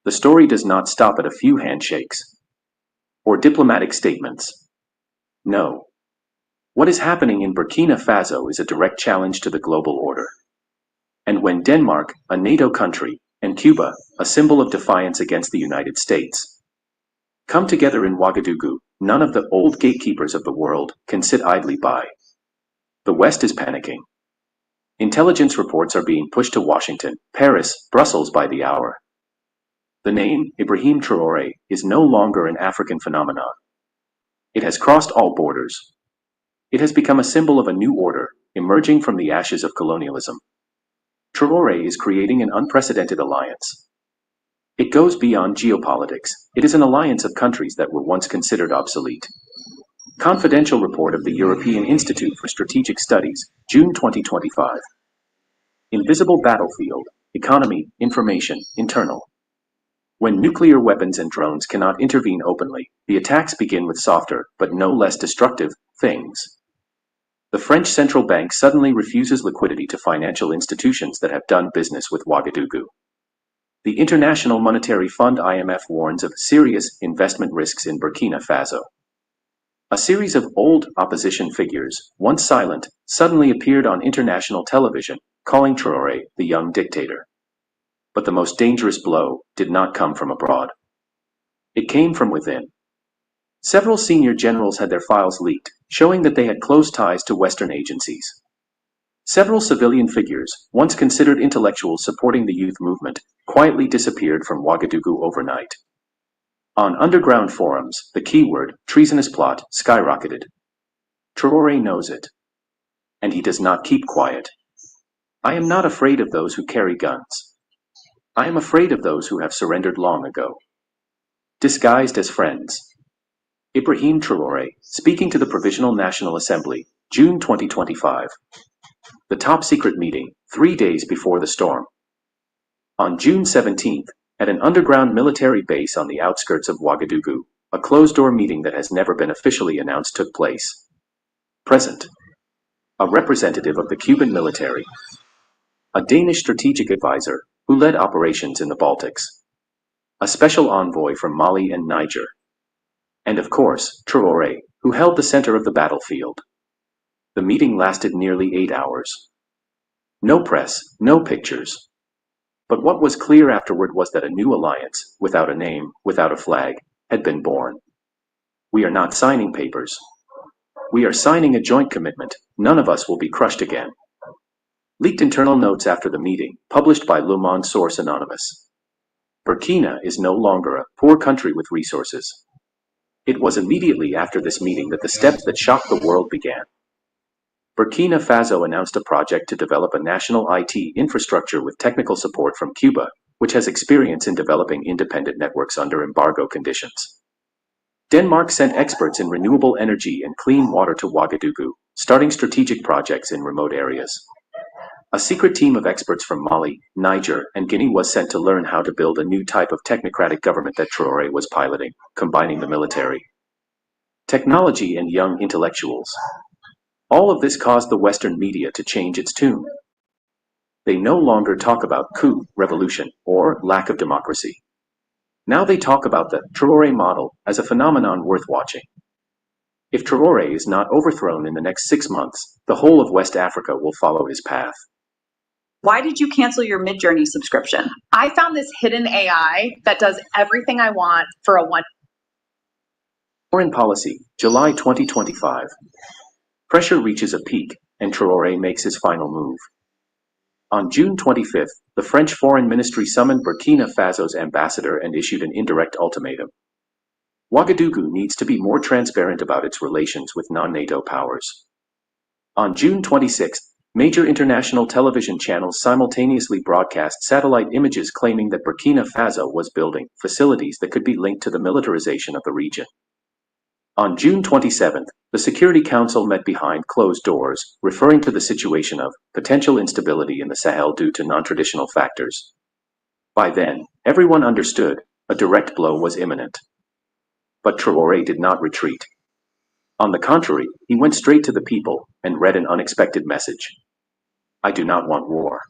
The story does not stop at a few handshakes or diplomatic statements. No. What is happening in Burkina Faso is a direct challenge to the global order. And when Denmark, a NATO country, and Cuba, a symbol of defiance against the United States, come together in Ouagadougou, none of the old gatekeepers of the world can sit idly by. The West is panicking. Intelligence reports are being pushed to Washington, Paris, Brussels by the hour. The name, Ibrahim Traoré, is no longer an African phenomenon. It has crossed all borders. It has become a symbol of a new order, emerging from the ashes of colonialism. Traoré is creating an unprecedented alliance. It goes beyond geopolitics. It is an alliance of countries that were once considered obsolete. Confidential report of the European Institute for Strategic Studies, June 2025. Invisible battlefield, economy, information, internal. When nuclear weapons and drones cannot intervene openly, the attacks begin with softer, but no less destructive, things. The French central bank suddenly refuses liquidity to financial institutions that have done business with Ouagadougou. The International Monetary Fund (IMF) warns of serious investment risks in Burkina Faso. A series of old opposition figures, once silent, suddenly appeared on international television, calling Traoré the young dictator. But the most dangerous blow did not come from abroad. It came from within. Several senior generals had their files leaked, showing that they had close ties to Western agencies. Several civilian figures, once considered intellectuals supporting the youth movement, quietly disappeared from Ouagadougou overnight. On underground forums, the keyword, treasonous plot, skyrocketed. Traoré knows it. And he does not keep quiet. I am not afraid of those who carry guns. I am afraid of those who have surrendered long ago. Disguised as friends. Ibrahim Traoré, speaking to the Provisional National Assembly, June 2025. The top secret meeting, 3 days before the storm. On June 17th, at an underground military base on the outskirts of Ouagadougou, a closed-door meeting that has never been officially announced took place. Present. A representative of the Cuban military. A Danish strategic advisor, who led operations in the Baltics. A special envoy from Mali and Niger. And of course, Traoré, who held the center of the battlefield. The meeting lasted nearly 8 hours. No press, no pictures. But what was clear afterward was that a new alliance, without a name, without a flag, had been born. We are not signing papers. We are signing a joint commitment. None of us will be crushed again. Leaked internal notes after the meeting, published by Le Monde source anonymous. Burkina is no longer a poor country with resources. It was immediately after this meeting that the steps that shocked the world began. Burkina Faso announced a project to develop a national IT infrastructure with technical support from Cuba, which has experience in developing independent networks under embargo conditions. Denmark sent experts in renewable energy and clean water to Ouagadougou, starting strategic projects in remote areas. A secret team of experts from Mali, Niger, and Guinea was sent to learn how to build a new type of technocratic government that Traoré was piloting, combining the military, technology, and young intellectuals. All of this caused the Western media to change its tune. They no longer talk about coup, revolution, or lack of democracy. Now they talk about the Traoré model as a phenomenon worth watching. If Traoré is not overthrown in the next 6 months, the whole of West Africa will follow his path. Why did you cancel your Midjourney subscription? I found this hidden AI that does everything I want for a one. Foreign policy, July 2025. Pressure reaches a peak, and Traoré makes his final move. On June 25th, the French Foreign Ministry summoned Burkina Faso's ambassador and issued an indirect ultimatum. Ouagadougou needs to be more transparent about its relations with non-NATO powers. On June 26th, major international television channels simultaneously broadcast satellite images claiming that Burkina Faso was building facilities that could be linked to the militarization of the region. On June 27th, the Security Council met behind closed doors, referring to the situation of potential instability in the Sahel due to non-traditional factors. By then, everyone understood a direct blow was imminent. But Traoré did not retreat. On the contrary, he went straight to the people and read an unexpected message. I do not want war.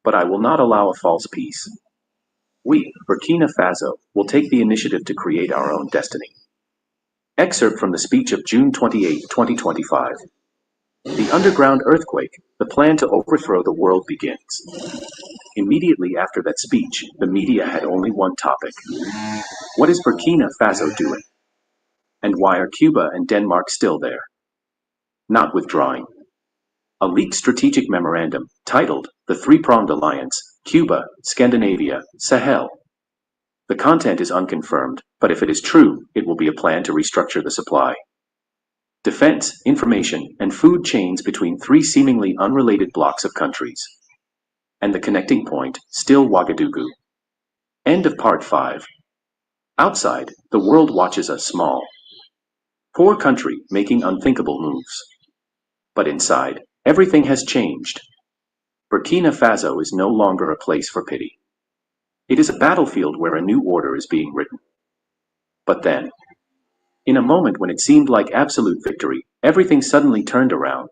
But I will not allow a false peace. We, Burkina Faso, will take the initiative to create our own destiny. Excerpt from the speech of June 28, 2025. The underground earthquake, the plan to overthrow the world begins. Immediately after that speech, the media had only one topic. What is Burkina Faso doing? And why are Cuba and Denmark still there? Not withdrawing. A leaked strategic memorandum, titled The Three-Pronged Alliance, Cuba, Scandinavia, Sahel. The content is unconfirmed, but if it is true, it will be a plan to restructure the supply, defense, information, and food chains between 3 seemingly unrelated blocks of countries. And the connecting point, still Ouagadougou. End of part 5. Outside, the world watches a small, poor country making unthinkable moves. But inside, everything has changed. Burkina Faso is no longer a place for pity. It is a battlefield where a new order is being written. But then, in a moment when it seemed like absolute victory, everything suddenly turned around.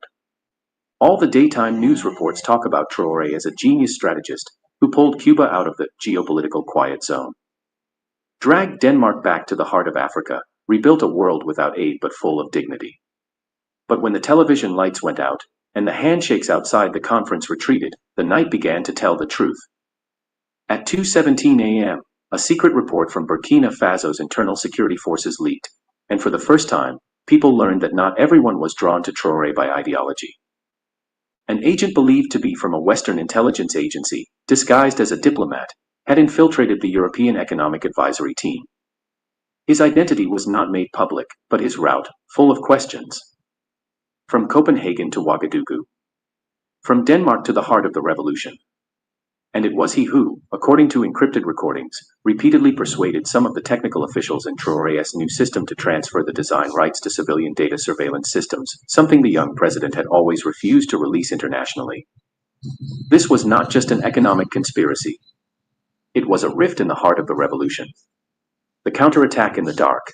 All the daytime news reports talk about Traoré as a genius strategist who pulled Cuba out of the geopolitical quiet zone, dragged Denmark back to the heart of Africa, rebuilt a world without aid but full of dignity. But when the television lights went out, and the handshakes outside the conference retreated, the night began to tell the truth. At 2:17 a.m., a secret report from Burkina Faso's internal security forces leaked, and for the first time, people learned that not everyone was drawn to Traoré by ideology. An agent believed to be from a Western intelligence agency, disguised as a diplomat, had infiltrated the European Economic Advisory Team. His identity was not made public, but his route, full of questions. From Copenhagen to Ouagadougou. From Denmark to the heart of the revolution. And it was he who, according to encrypted recordings, repeatedly persuaded some of the technical officials in Traoré's new system to transfer the design rights to civilian data surveillance systems, something the young president had always refused to release internationally. This was not just an economic conspiracy. It was a rift in the heart of the revolution. The counterattack in the dark.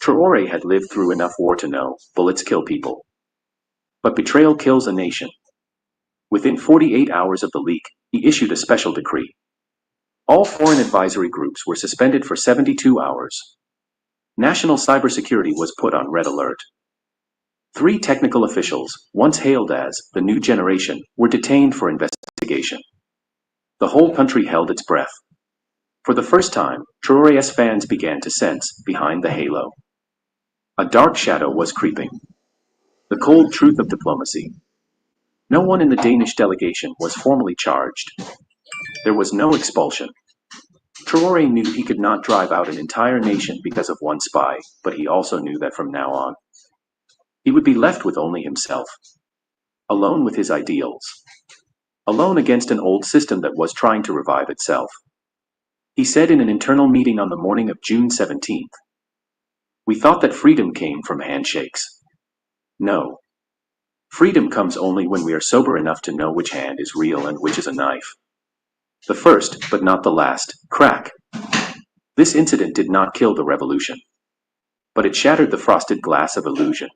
Traoré had lived through enough war to know, bullets kill people. But betrayal kills a nation. Within 48 hours of the leak, he issued a special decree. All foreign advisory groups were suspended for 72 hours. National cybersecurity was put on red alert. 3 technical officials, once hailed as the new generation, were detained for investigation. The whole country held its breath. For the first time, Traoré's fans began to sense, behind the halo, a dark shadow was creeping. The cold truth of diplomacy. No one in the Danish delegation was formally charged. There was no expulsion. Traoré knew he could not drive out an entire nation because of one spy, but he also knew that from now on, he would be left with only himself. Alone with his ideals. Alone against an old system that was trying to revive itself. He said in an internal meeting on the morning of June 17th, "We thought that freedom came from handshakes. No. Freedom comes only when we are sober enough to know which hand is real and which is a knife. The first, but not the last, crack. This incident did not kill the revolution, but it shattered the frosted glass of illusion.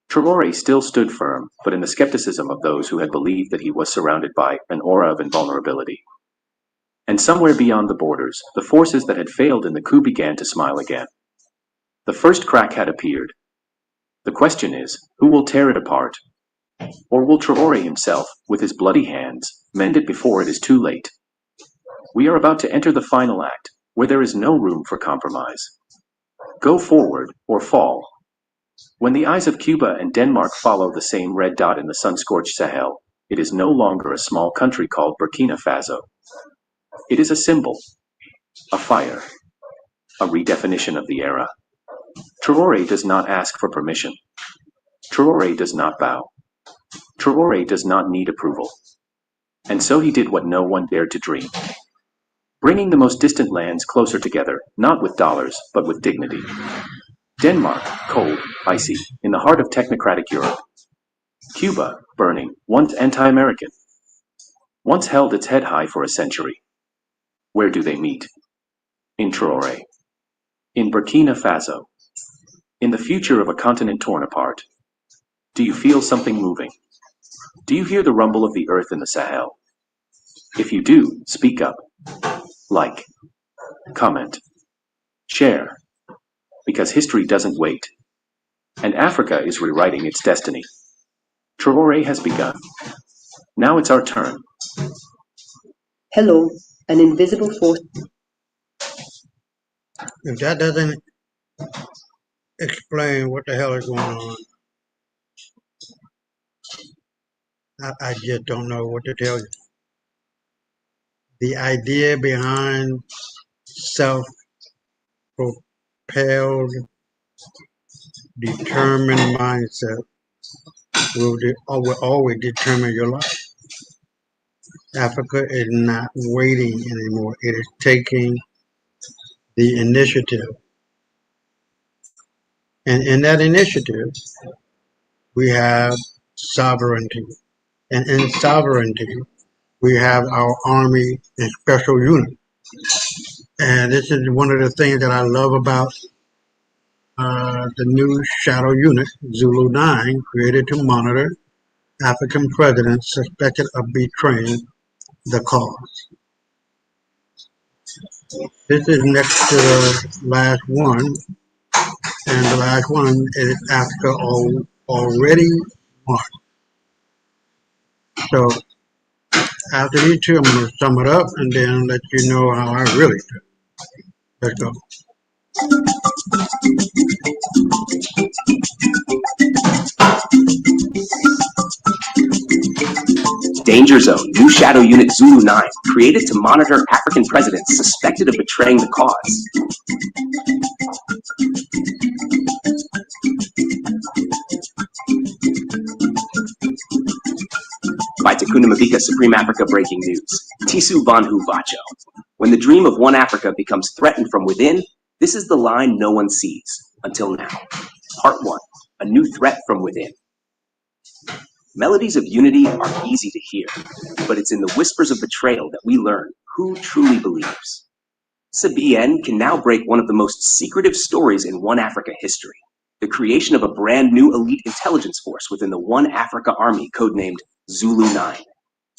Traore still stood firm, but in the skepticism of those who had believed that he was surrounded by an aura of invulnerability. And somewhere beyond the borders, the forces that had failed in the coup began to smile again. The first crack had appeared. The question is, who will tear it apart? Or will Traore himself, with his bloody hands, mend it before it is too late? We are about to enter the final act, where there is no room for compromise. Go forward or fall. When the eyes of Cuba and Denmark follow the same red dot in the sun-scorched Sahel, it is no longer a small country called Burkina Faso. It is a symbol, a fire, a redefinition of the era. Traore does not ask for permission. Traore does not bow. Traore does not need approval. And so he did what no one dared to dream. Bringing the most distant lands closer together, not with dollars, but with dignity. Denmark, cold, icy, in the heart of technocratic Europe. Cuba, burning, once anti-American. Once held its head high for a century. Where do they meet? In Traore. In Burkina Faso. In the future of a continent torn apart. Do you feel something moving? Do you hear the rumble of the earth in the Sahel? If you do, speak up. Like. Comment. Share. Because history doesn't wait. And Africa is rewriting its destiny. Traore has begun. Now it's our turn. Hello, an invisible force. If that doesn't explain what the hell is going on, I just don't know what to tell you. The idea behind self-propelled, determined mindset will always determine your life. Africa is not waiting anymore. It is taking the initiative. And in that initiative, we have sovereignty. And in sovereignty, we have our army and special unit. And this is one of the things that I love about the new shadow unit, Zulu 9, created to monitor African presidents suspected of betraying the cause. This is next to the last one, and the last one is Africa already won. So after these two, I'm going to sum it up and then let you know how I really feel. Let's go. Danger Zone, new shadow unit Zulu 9, created to monitor African presidents suspected of betraying the cause. By Takuna Mavika, Supreme Africa Breaking News. Tisu Vanhu Vacho. When the dream of one Africa becomes threatened from within, this is the line no one sees, until now. Part 1, a new threat from within. Melodies of unity are easy to hear, but it's in the whispers of betrayal that we learn who truly believes. CBN can now break one of the most secretive stories in One Africa history, the creation of a brand new elite intelligence force within the One Africa Army, codenamed Zulu 9.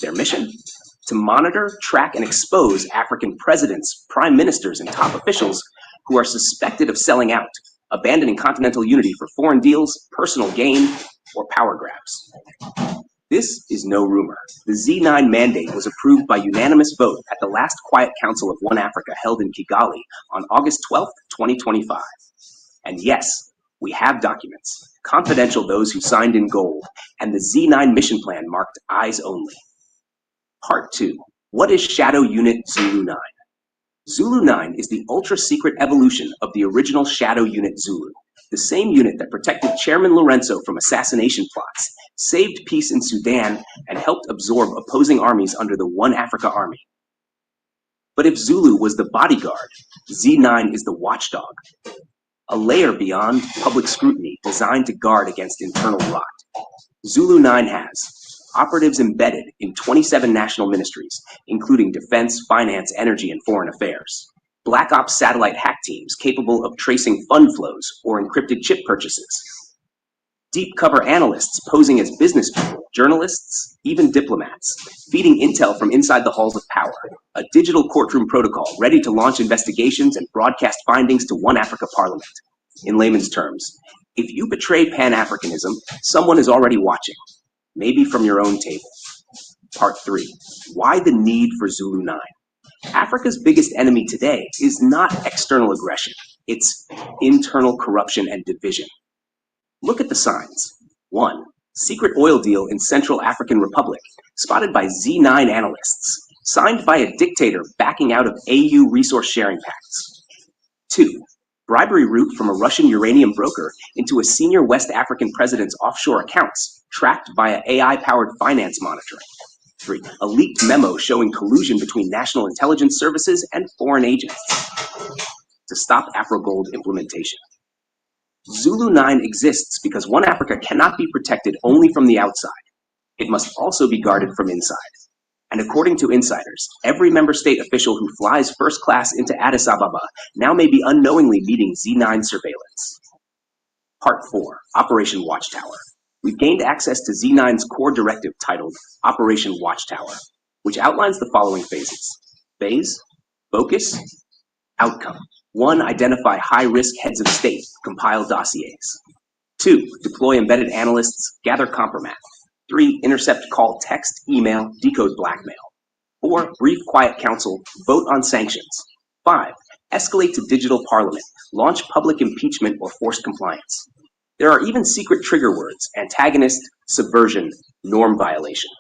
Their mission? To monitor, track, and expose African presidents, prime ministers, and top officials who are suspected of selling out, abandoning continental unity for foreign deals, personal gain, or power grabs. This is no rumor. The Z9 mandate was approved by unanimous vote at the last Quiet Council of One Africa held in Kigali on August 12, 2025. And yes, we have documents, confidential those who signed in gold, and the Z9 mission plan marked eyes only. Part 2. What is Shadow Unit Zulu 9? Zulu 9 is the ultra-secret evolution of the original Shadow Unit Zulu, the same unit that protected Chairman Lorenzo from assassination plots, saved peace in Sudan, and helped absorb opposing armies under the One Africa Army. But if Zulu was the bodyguard, Z9 is the watchdog, a layer beyond public scrutiny designed to guard against internal rot. Zulu 9 has operatives embedded in 27 national ministries, including defense, finance, energy, and foreign affairs. Black Ops satellite hack teams capable of tracing fund flows or encrypted chip purchases. Deep cover analysts posing as business people, journalists, even diplomats, feeding intel from inside the halls of power. A digital courtroom protocol ready to launch investigations and broadcast findings to One Africa Parliament. In layman's terms, if you betray Pan-Africanism, someone is already watching, maybe from your own table. Part 3. Why the need for Zulu 9? Africa's biggest enemy today is not external aggression, it's internal corruption and division. Look at the signs. 1. Secret oil deal in Central African Republic, spotted by Z9 analysts, signed by a dictator backing out of AU resource sharing pacts. 2. Bribery route from a Russian uranium broker into a senior West African president's offshore accounts, tracked via AI-powered finance monitoring. 3. A leaked memo showing collusion between national intelligence services and foreign agents to stop AfroGold implementation. Zulu 9 exists because One Africa cannot be protected only from the outside. It must also be guarded from inside. And according to insiders, every member state official who flies first class into Addis Ababa now may be unknowingly meeting Z9 surveillance. Part 4, Operation Watchtower. We've gained access to Z9's core directive titled Operation Watchtower, which outlines the following phases. Phase, focus, outcome. 1. Identify high-risk heads of state, compile dossiers. 2. Deploy embedded analysts, gather compromat. 3. Intercept call text, email, decode blackmail. 4. Brief quiet council, vote on sanctions. 5. Escalate to digital parliament, launch public impeachment or forced compliance. There are even secret trigger words: antagonist, subversion, norm violation.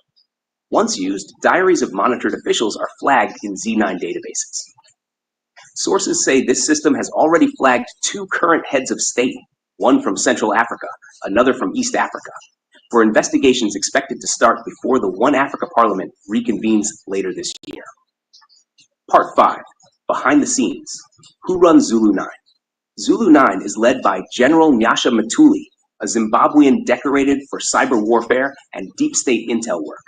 Once used, diaries of monitored officials are flagged in Z9 databases. Sources say this system has already flagged 2 current heads of state, one from Central Africa, another from East Africa, for investigations expected to start before the One Africa Parliament reconvenes later this year. Part 5, Behind the Scenes. Who runs Zulu 9? Zulu 9 is led by General Nyasha Matuli, a Zimbabwean decorated for cyber warfare and deep state intel work.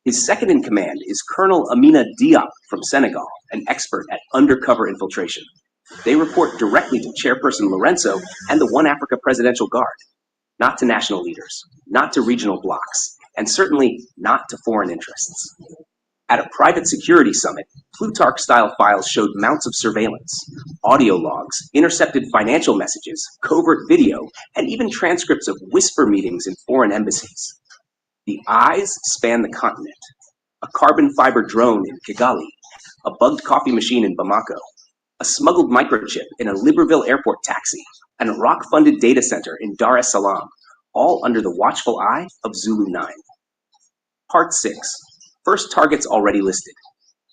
His second in command is Colonel Amina Diop from Senegal, an expert at undercover infiltration. They report directly to Chairperson Lorenzo and the One Africa Presidential Guard, not to national leaders, not to regional blocs, and certainly not to foreign interests. At a private security summit, Plutarch-style files showed mounts of surveillance, audio logs, intercepted financial messages, covert video, and even transcripts of whisper meetings in foreign embassies. The eyes span the continent. A carbon fiber drone in Kigali, a bugged coffee machine in Bamako, a smuggled microchip in a Libreville airport taxi, and a rock-funded data center in Dar es Salaam, all under the watchful eye of Zulu 9. Part 6. First targets already listed.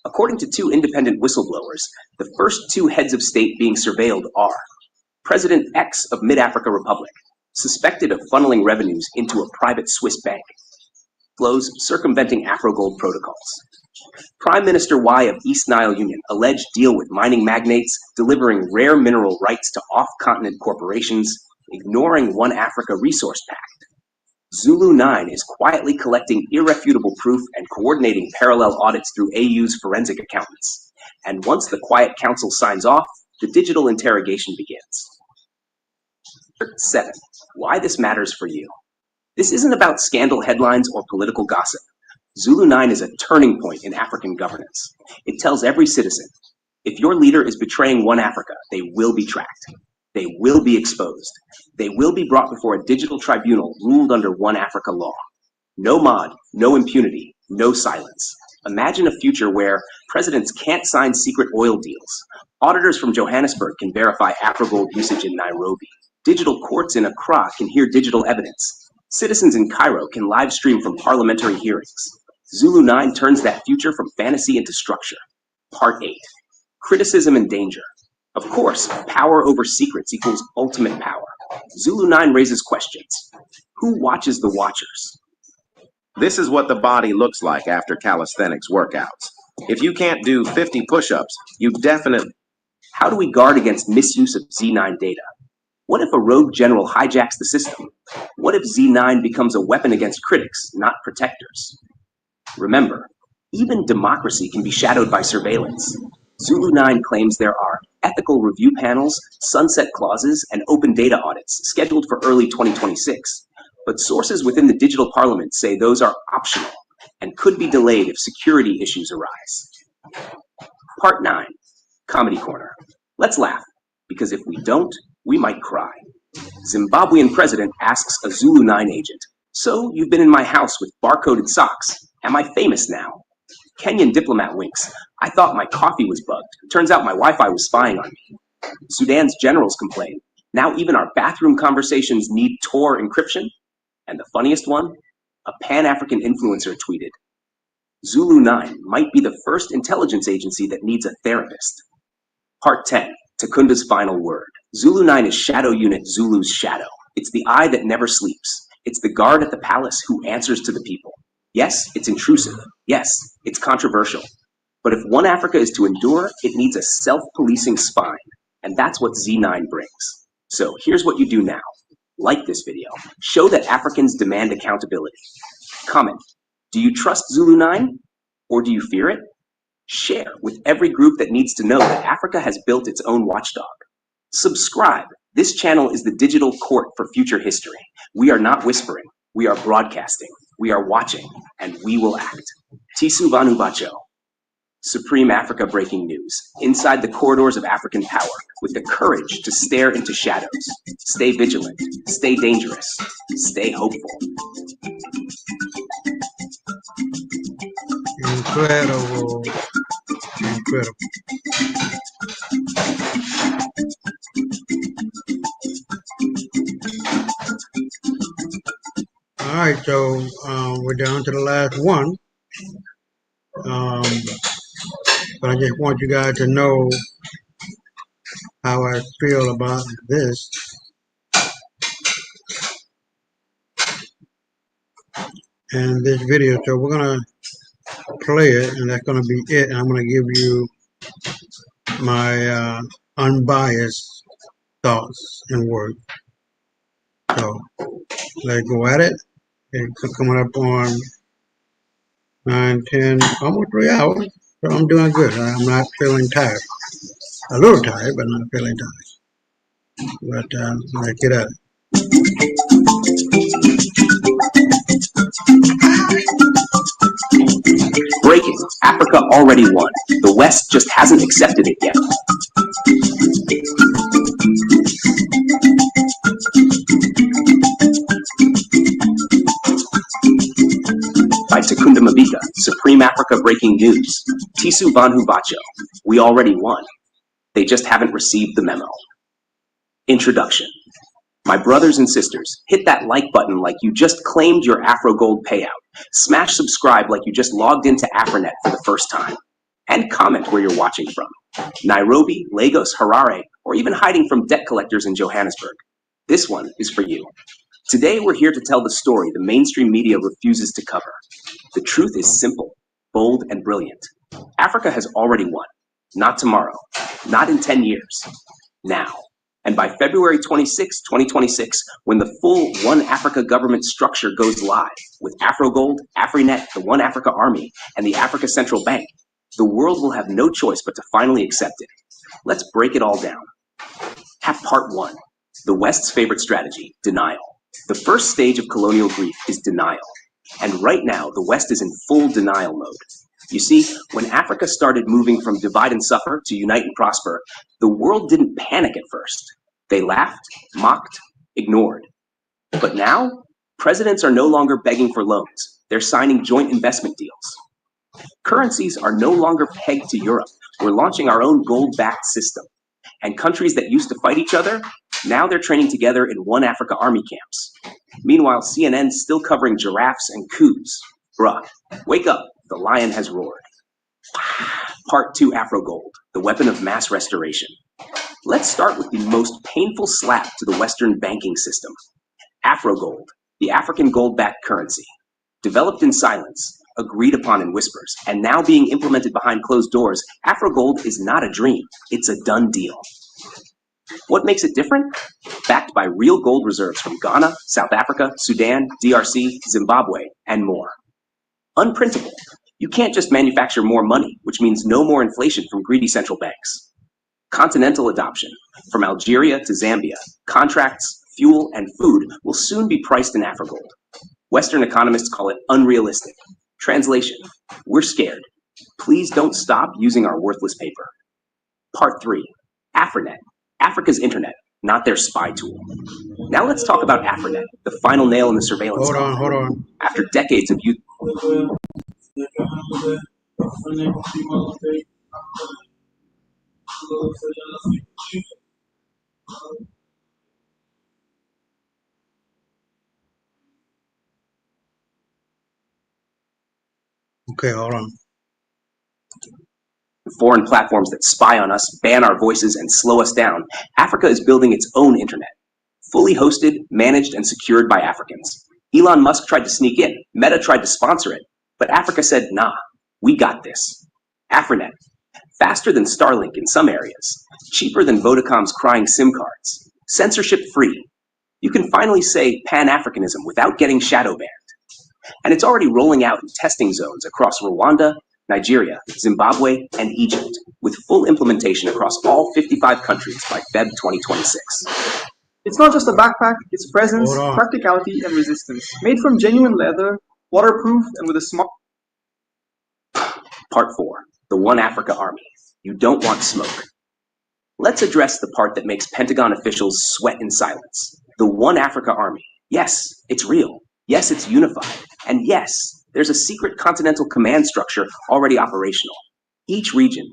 According to 2 independent whistleblowers, the first 2 heads of state being surveilled are President X of Mid-Africa Republic, suspected of funneling revenues into a private Swiss bank, flows circumventing AfroGold protocols. Prime Minister Y of East Nile Union, alleged deal with mining magnates, delivering rare mineral rights to off-continent corporations, ignoring One Africa Resource Pact. Zulu 9 is quietly collecting irrefutable proof and coordinating parallel audits through AU's forensic accountants. And once the Quiet Council signs off, the digital interrogation begins. 7. Why this matters for you. This isn't about scandal headlines or political gossip. Zulu 9 is a turning point in African governance. It tells every citizen, if your leader is betraying One Africa, they will be tracked. They will be exposed. They will be brought before a digital tribunal ruled under One Africa law. No mod, no impunity, no silence. Imagine a future where presidents can't sign secret oil deals. Auditors from Johannesburg can verify AfroGold usage in Nairobi. Digital courts in Accra can hear digital evidence. Citizens in Cairo can live stream from parliamentary hearings. Zulu 9 turns that future from fantasy into structure. Part 8. Criticism and danger. Of course, power over secrets equals ultimate power. Zulu 9 raises questions. Who watches the watchers? This is what the body looks like after calisthenics workouts. If you can't do 50 push-ups, you definitely... How do we guard against misuse of Z9 data? What if a rogue general hijacks the system? What if Z9 becomes a weapon against critics, not protectors? Remember, even democracy can be shadowed by surveillance. Zulu 9 claims there are ethical review panels, sunset clauses, and open data audits scheduled for early 2026. But sources within the digital parliament say those are optional and could be delayed if security issues arise. Part 9, Comedy Corner. Let's laugh, because if we don't, we might cry. Zimbabwean president asks a Zulu 9 agent, "So you've been in my house with barcoded socks. Am I famous now?" Kenyan diplomat winks. "I thought my coffee was bugged. Turns out my Wi-Fi was spying on me." Sudan's generals complain. "Now even our bathroom conversations need Tor encryption." And the funniest one? A Pan-African influencer tweeted, "Zulu 9 might be the first intelligence agency that needs a therapist." Part 10, Takunda's final word. Zulu 9 is Shadow Unit Zulu's shadow. It's the eye that never sleeps. It's the guard at the palace who answers to the people. Yes, it's intrusive. Yes, it's controversial. But if one Africa is to endure, it needs a self-policing spine. And that's what Z9 brings. So here's what you do now. Like this video. Show that Africans demand accountability. Comment. Do you trust Zulu 9? Or do you fear it? Share with every group that needs to know that Africa has built its own watchdog. Subscribe. This channel is the digital court for future history. We are not whispering. We are broadcasting. We are watching. And we will act. Tisu Vanu Bacho. Supreme Africa breaking news. Inside the corridors of African power, with the courage to stare into shadows. Stay vigilant. Stay dangerous. Stay hopeful. Incredible. Incredible. All right, so we're down to the last one. But I just want you guys to know how I feel about this. And this video, so we're gonna play it, and that's gonna be it. And I'm gonna give you my unbiased thoughts and words. So let's go at it. It's coming up on 9, 10, almost 3 hours. So I'm doing good. I'm not feeling tired. A little tired, but not feeling tired. But let's get at it. Breaking. Africa already won. The West just hasn't accepted it yet. By Takunda Mabika, Supreme Africa breaking news. Tisu Vanhu Bacho. We already won. They just haven't received the memo. Introduction. My brothers and sisters, hit that like button like you just claimed your AfroGold payout. Smash subscribe like you just logged into Afronet for the first time. And comment where you're watching from. Nairobi, Lagos, Harare, or even hiding from debt collectors in Johannesburg. This one is for you. Today we're here to tell the story the mainstream media refuses to cover. The truth is simple, bold, and brilliant. Africa has already won. Not tomorrow. Not in 10 years. Now. And by February 26, 2026, when the full One Africa government structure goes live with AfroGold, Afrinet, the One Africa Army, and the Africa Central Bank, the world will have no choice but to finally accept it. Let's break it all down. Part 1. The West's favorite strategy, denial. The first stage of colonial grief is denial. And right now, the West is in full denial mode. You see, when Africa started moving from divide and suffer to unite and prosper, the world didn't panic at first. They laughed, mocked, ignored. But now, presidents are no longer begging for loans. They're signing joint investment deals. Currencies are no longer pegged to Europe. We're launching our own gold-backed system. And countries that used to fight each other, now they're training together in One Africa army camps. Meanwhile, CNN's still covering giraffes and coups. Bruh, wake up, the lion has roared. Part 2 AfroGold, the weapon of mass restoration. Let's start with the most painful slap to the Western banking system. AfroGold, the African gold-backed currency. Developed in silence, agreed upon in whispers, and now being implemented behind closed doors, AfroGold is not a dream, it's a done deal. What makes it different? Backed by real gold reserves from Ghana, South Africa, Sudan, DRC, Zimbabwe, and more. Unprintable. You can't just manufacture more money, which means no more inflation from greedy central banks. Continental adoption. From Algeria to Zambia, contracts, fuel, and food will soon be priced in AfriGold. Western economists call it unrealistic. Translation: we're scared. Please don't stop using our worthless paper. Part 3. AfriNet. Africa's internet, not their spy tool. Now let's talk about AfriNet, the final nail in the surveillance. Hold on. After decades of use. Okay, hold on. Foreign platforms that spy on us, ban our voices, and slow us down, Africa is building its own internet. Fully hosted, managed, and secured by Africans. Elon Musk tried to sneak in. Meta tried to sponsor it. But Africa said, nah, we got this. AfriNet. Faster than Starlink in some areas. Cheaper than Vodacom's crying SIM cards. Censorship-free. You can finally say Pan-Africanism without getting shadow banned. And it's already rolling out in testing zones across Rwanda, Nigeria, Zimbabwe, and Egypt, with full implementation across all 55 countries by Feb 2026. It's not just a backpack, it's presence, practicality, and resistance. Made from genuine leather, waterproof, and with a smart... Part 4. The One Africa Army. You don't want smoke. Let's address the part that makes Pentagon officials sweat in silence. The One Africa Army. Yes, it's real. Yes, it's unified. And yes, there's a secret continental command structure already operational. Each region,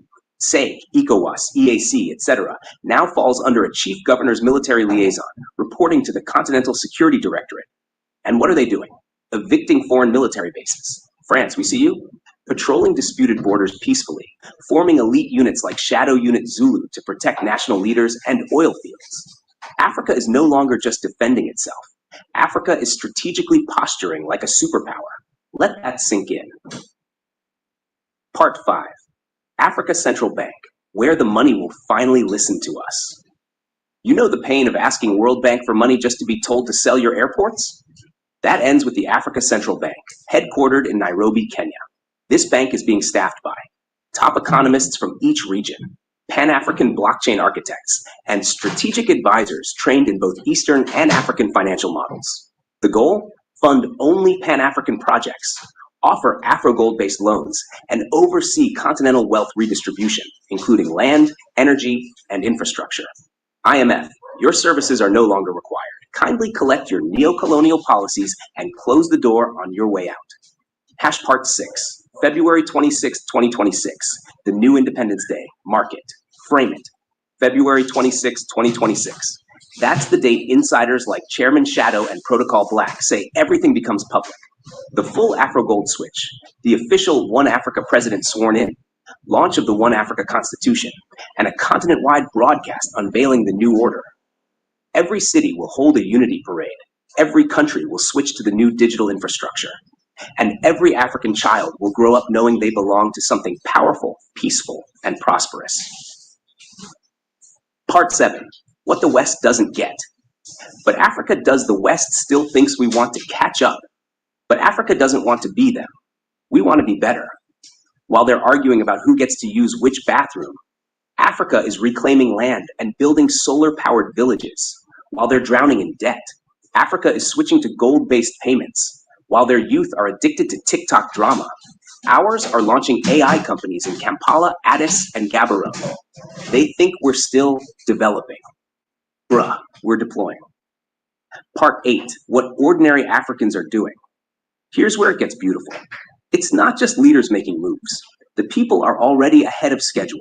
SADC, ECOWAS, EAC, etc., now falls under a chief governor's military liaison, reporting to the Continental Security Directorate. And what are they doing? Evicting foreign military bases. France, we see you? Patrolling disputed borders peacefully, forming elite units like Shadow Unit Zulu to protect national leaders and oil fields. Africa is no longer just defending itself. Africa is strategically posturing like a superpower. Let that sink in. Part 5. Africa Central Bank, where the money will finally listen to us. You know the pain of asking World Bank for money just to be told to sell your airports? That ends with the Africa Central Bank, headquartered in Nairobi, Kenya. This bank is being staffed by top economists from each region, Pan-African blockchain architects, and strategic advisors trained in both Eastern and African financial models. The goal? Fund only Pan-African projects, offer Afro-gold-based loans, and oversee continental wealth redistribution, including land, energy, and infrastructure. IMF, your services are no longer required. Kindly collect your neo-colonial policies and close the door on your way out. Hash Part 6. February 26, 2026, the new Independence Day. Mark it. Frame it. February 26, 2026. That's the date insiders like Chairman Shadow and Protocol Black say everything becomes public. The full AfroGold switch, the official One Africa president sworn in, launch of the One Africa Constitution, and a continent-wide broadcast unveiling the new order. Every city will hold a unity parade. Every country will switch to the new digital infrastructure. And every African child will grow up knowing they belong to something powerful, peaceful, and prosperous. Part 7. What the West doesn't get. But Africa does the West still thinks we want to catch up. But Africa doesn't want to be them. We want to be better. While they're arguing about who gets to use which bathroom, Africa is reclaiming land and building solar-powered villages. While they're drowning in debt, Africa is switching to gold-based payments. While their youth are addicted to TikTok drama, ours are launching AI companies in Kampala, Addis, and Gaborone. They think we're still developing. Bruh, we're deploying. Part 8, what ordinary Africans are doing. Here's where it gets beautiful. It's not just leaders making moves. The people are already ahead of schedule.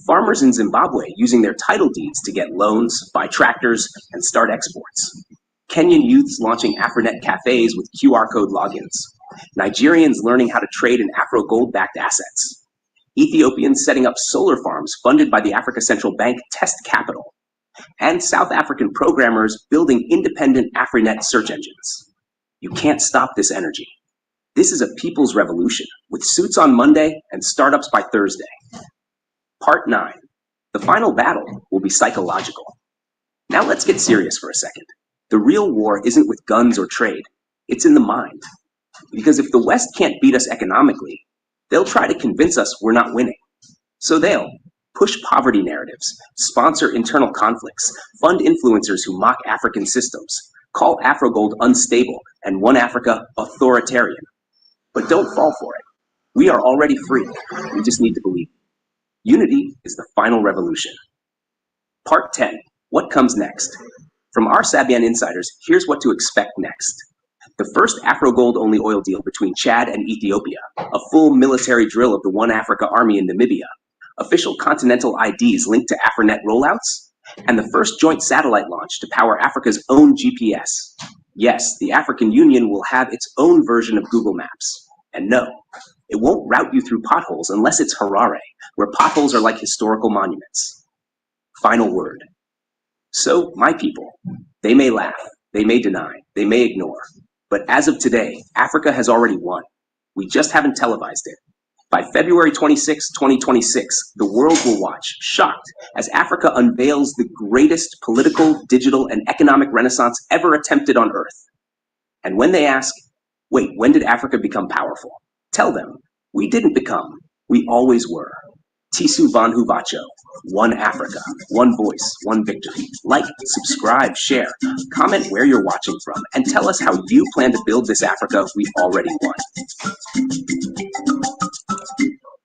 Farmers in Zimbabwe using their title deeds to get loans, buy tractors, and start exports. Kenyan youths launching AfroNet cafes with QR code logins. Nigerians learning how to trade in Afro gold-backed assets. Ethiopians setting up solar farms funded by the Africa Central Bank Test Capital. And South African programmers building independent AfriNet search engines. You can't stop this energy. This is a people's revolution, with suits on Monday and startups by Thursday. Part 9. The final battle will be psychological. Now let's get serious for a second. The real war isn't with guns or trade. It's in the mind. Because if the West can't beat us economically, they'll try to convince us we're not winning. So they'll push poverty narratives, sponsor internal conflicts, fund influencers who mock African systems, call Afrogold unstable and One Africa authoritarian. But don't fall for it. We are already free. We just need to believe. Unity is the final revolution. Part 10. What comes next? From our Sabian insiders, here's what to expect next. The first Afrogold-only oil deal between Chad and Ethiopia, a full military drill of the One Africa Army in Namibia, official continental IDs linked to Afronet rollouts, and the first joint satellite launch to power Africa's own GPS. Yes, the African Union will have its own version of Google Maps. And no, it won't route you through potholes unless it's Harare, where potholes are like historical monuments. Final word. So, my people, they may laugh, they may deny, they may ignore, but as of today, Africa has already won. We just haven't televised it. By February 26, 2026, the world will watch, shocked, as Africa unveils the greatest political, digital, and economic renaissance ever attempted on Earth. And when they ask, wait, when did Africa become powerful? Tell them, we didn't become, we always were. Tisu Vanhu Vacho, One Africa, one voice, one victory. Like, subscribe, share, comment where you're watching from, and tell us how you plan to build this Africa we've already won.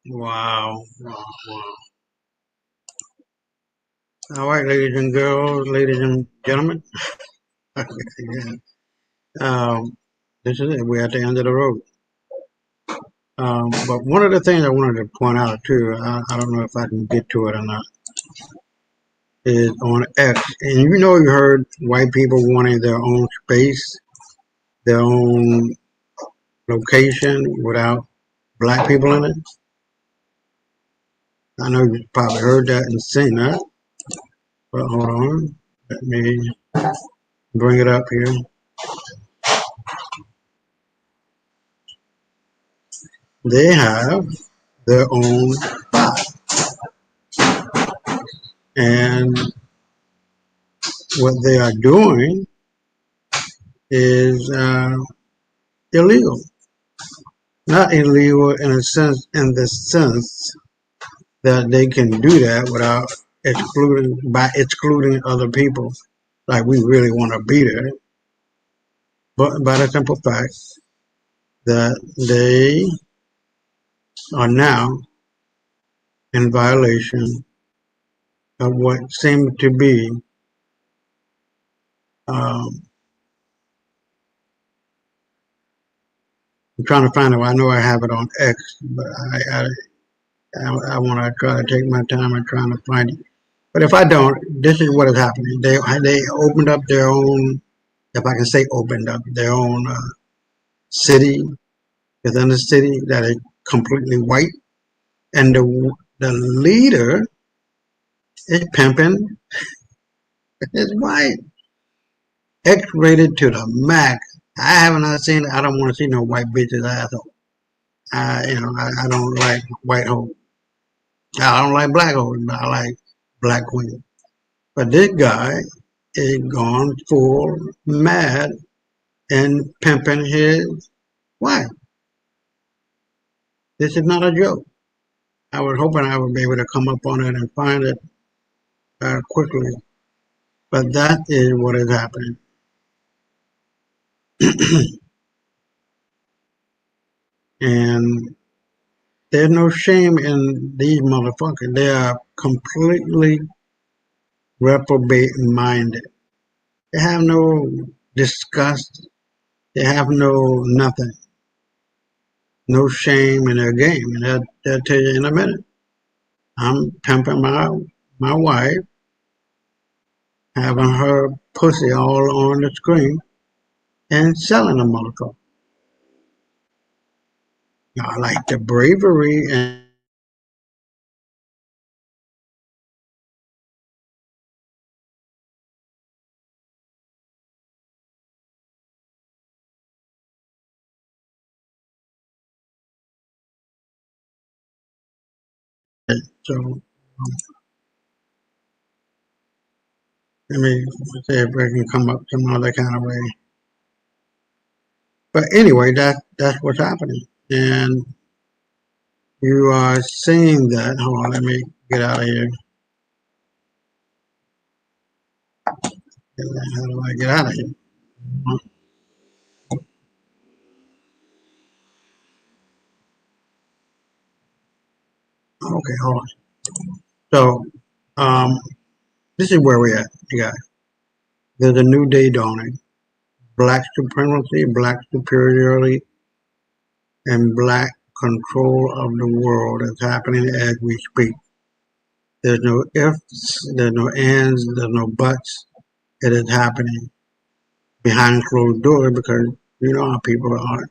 Wow. All right, ladies and girls, ladies and gentlemen. This is it. We're at the end of the road. But one of the things I wanted to point out too, I don't know if I can get to it or not, is on X. And you heard white people wanting their own space, their own location without black people in it. I know you probably heard that and seen that. But hold on. Let me bring it up here. They have their own spot. And what they are doing is illegal. Not illegal in the sense that they can do that without excluding other people, like we really want to be there, but by the simple fact that they are now in violation of what seemed to be I'm trying to find it. I know I have it on X, but I want to try to take my time and trying to find it. But if I don't, this is what is happening. They opened up their own, if I can say opened up, their own city within the city that is completely white. And the leader is pimping his wife. X-rated to the max. I haven't seen, I don't want to see no white bitches asshole. I don't like white hoes. I don't like black hoes, but I like black queens. But this guy is gone full mad and pimping his wife. This is not a joke. I was hoping I would be able to come up on it and find it quickly. But that is what is happening. And there's no shame in these motherfuckers. They are completely reprobate-minded. They have no disgust. They have no nothing. No shame in their game. And they'll tell you in a minute. I'm pimping my wife, having her pussy all on the screen, and selling a motherfucker. I like the bravery and so Let me see if we can come up some other kind of way. But anyway, that's what's happening. And you are seeing that. Hold on, let me get out of here. How do I get out of here? Okay, hold on. So, this is where we're at, you guys. There's a new day dawning. Black supremacy, black superiority, and black control of the world is happening as we speak. There's no ifs, there's no ands, there's no buts. It is happening behind closed doors because you know how people are.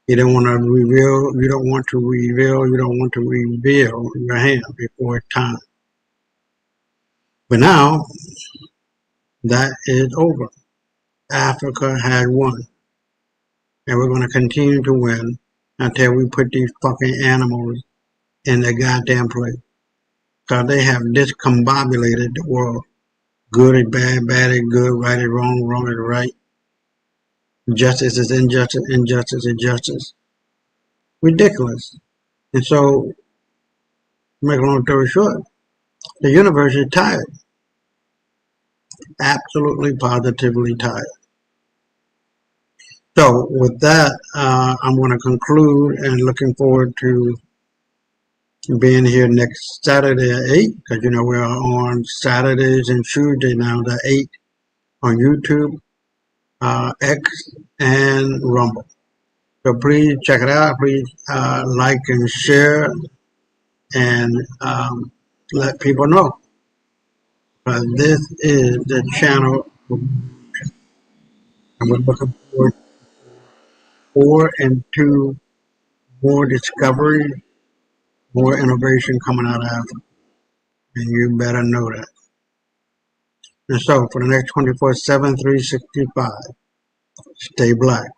You don't want to reveal, you don't want to reveal your hand before it's time. But now, that is over. Africa has won. And we're going to continue to win until we put these fucking animals in their goddamn place. Because they have discombobulated the world. Good is bad, bad is good, right is wrong, wrong is right. Justice is injustice, injustice is justice. Ridiculous. And so, to make a long story short, the universe is tired. Absolutely, positively tired. So, with that, I'm going to conclude and looking forward to being here next Saturday at 8, because you know we're on Saturdays and Tuesdays now, the 8 on YouTube, X, and Rumble. So please check it out. Please like and share and let people know. This is the channel, and we're looking forward to 4 and 2 more discovery, more innovation coming out of Africa. And you better know that. And so for the next 24/7, 365, stay black.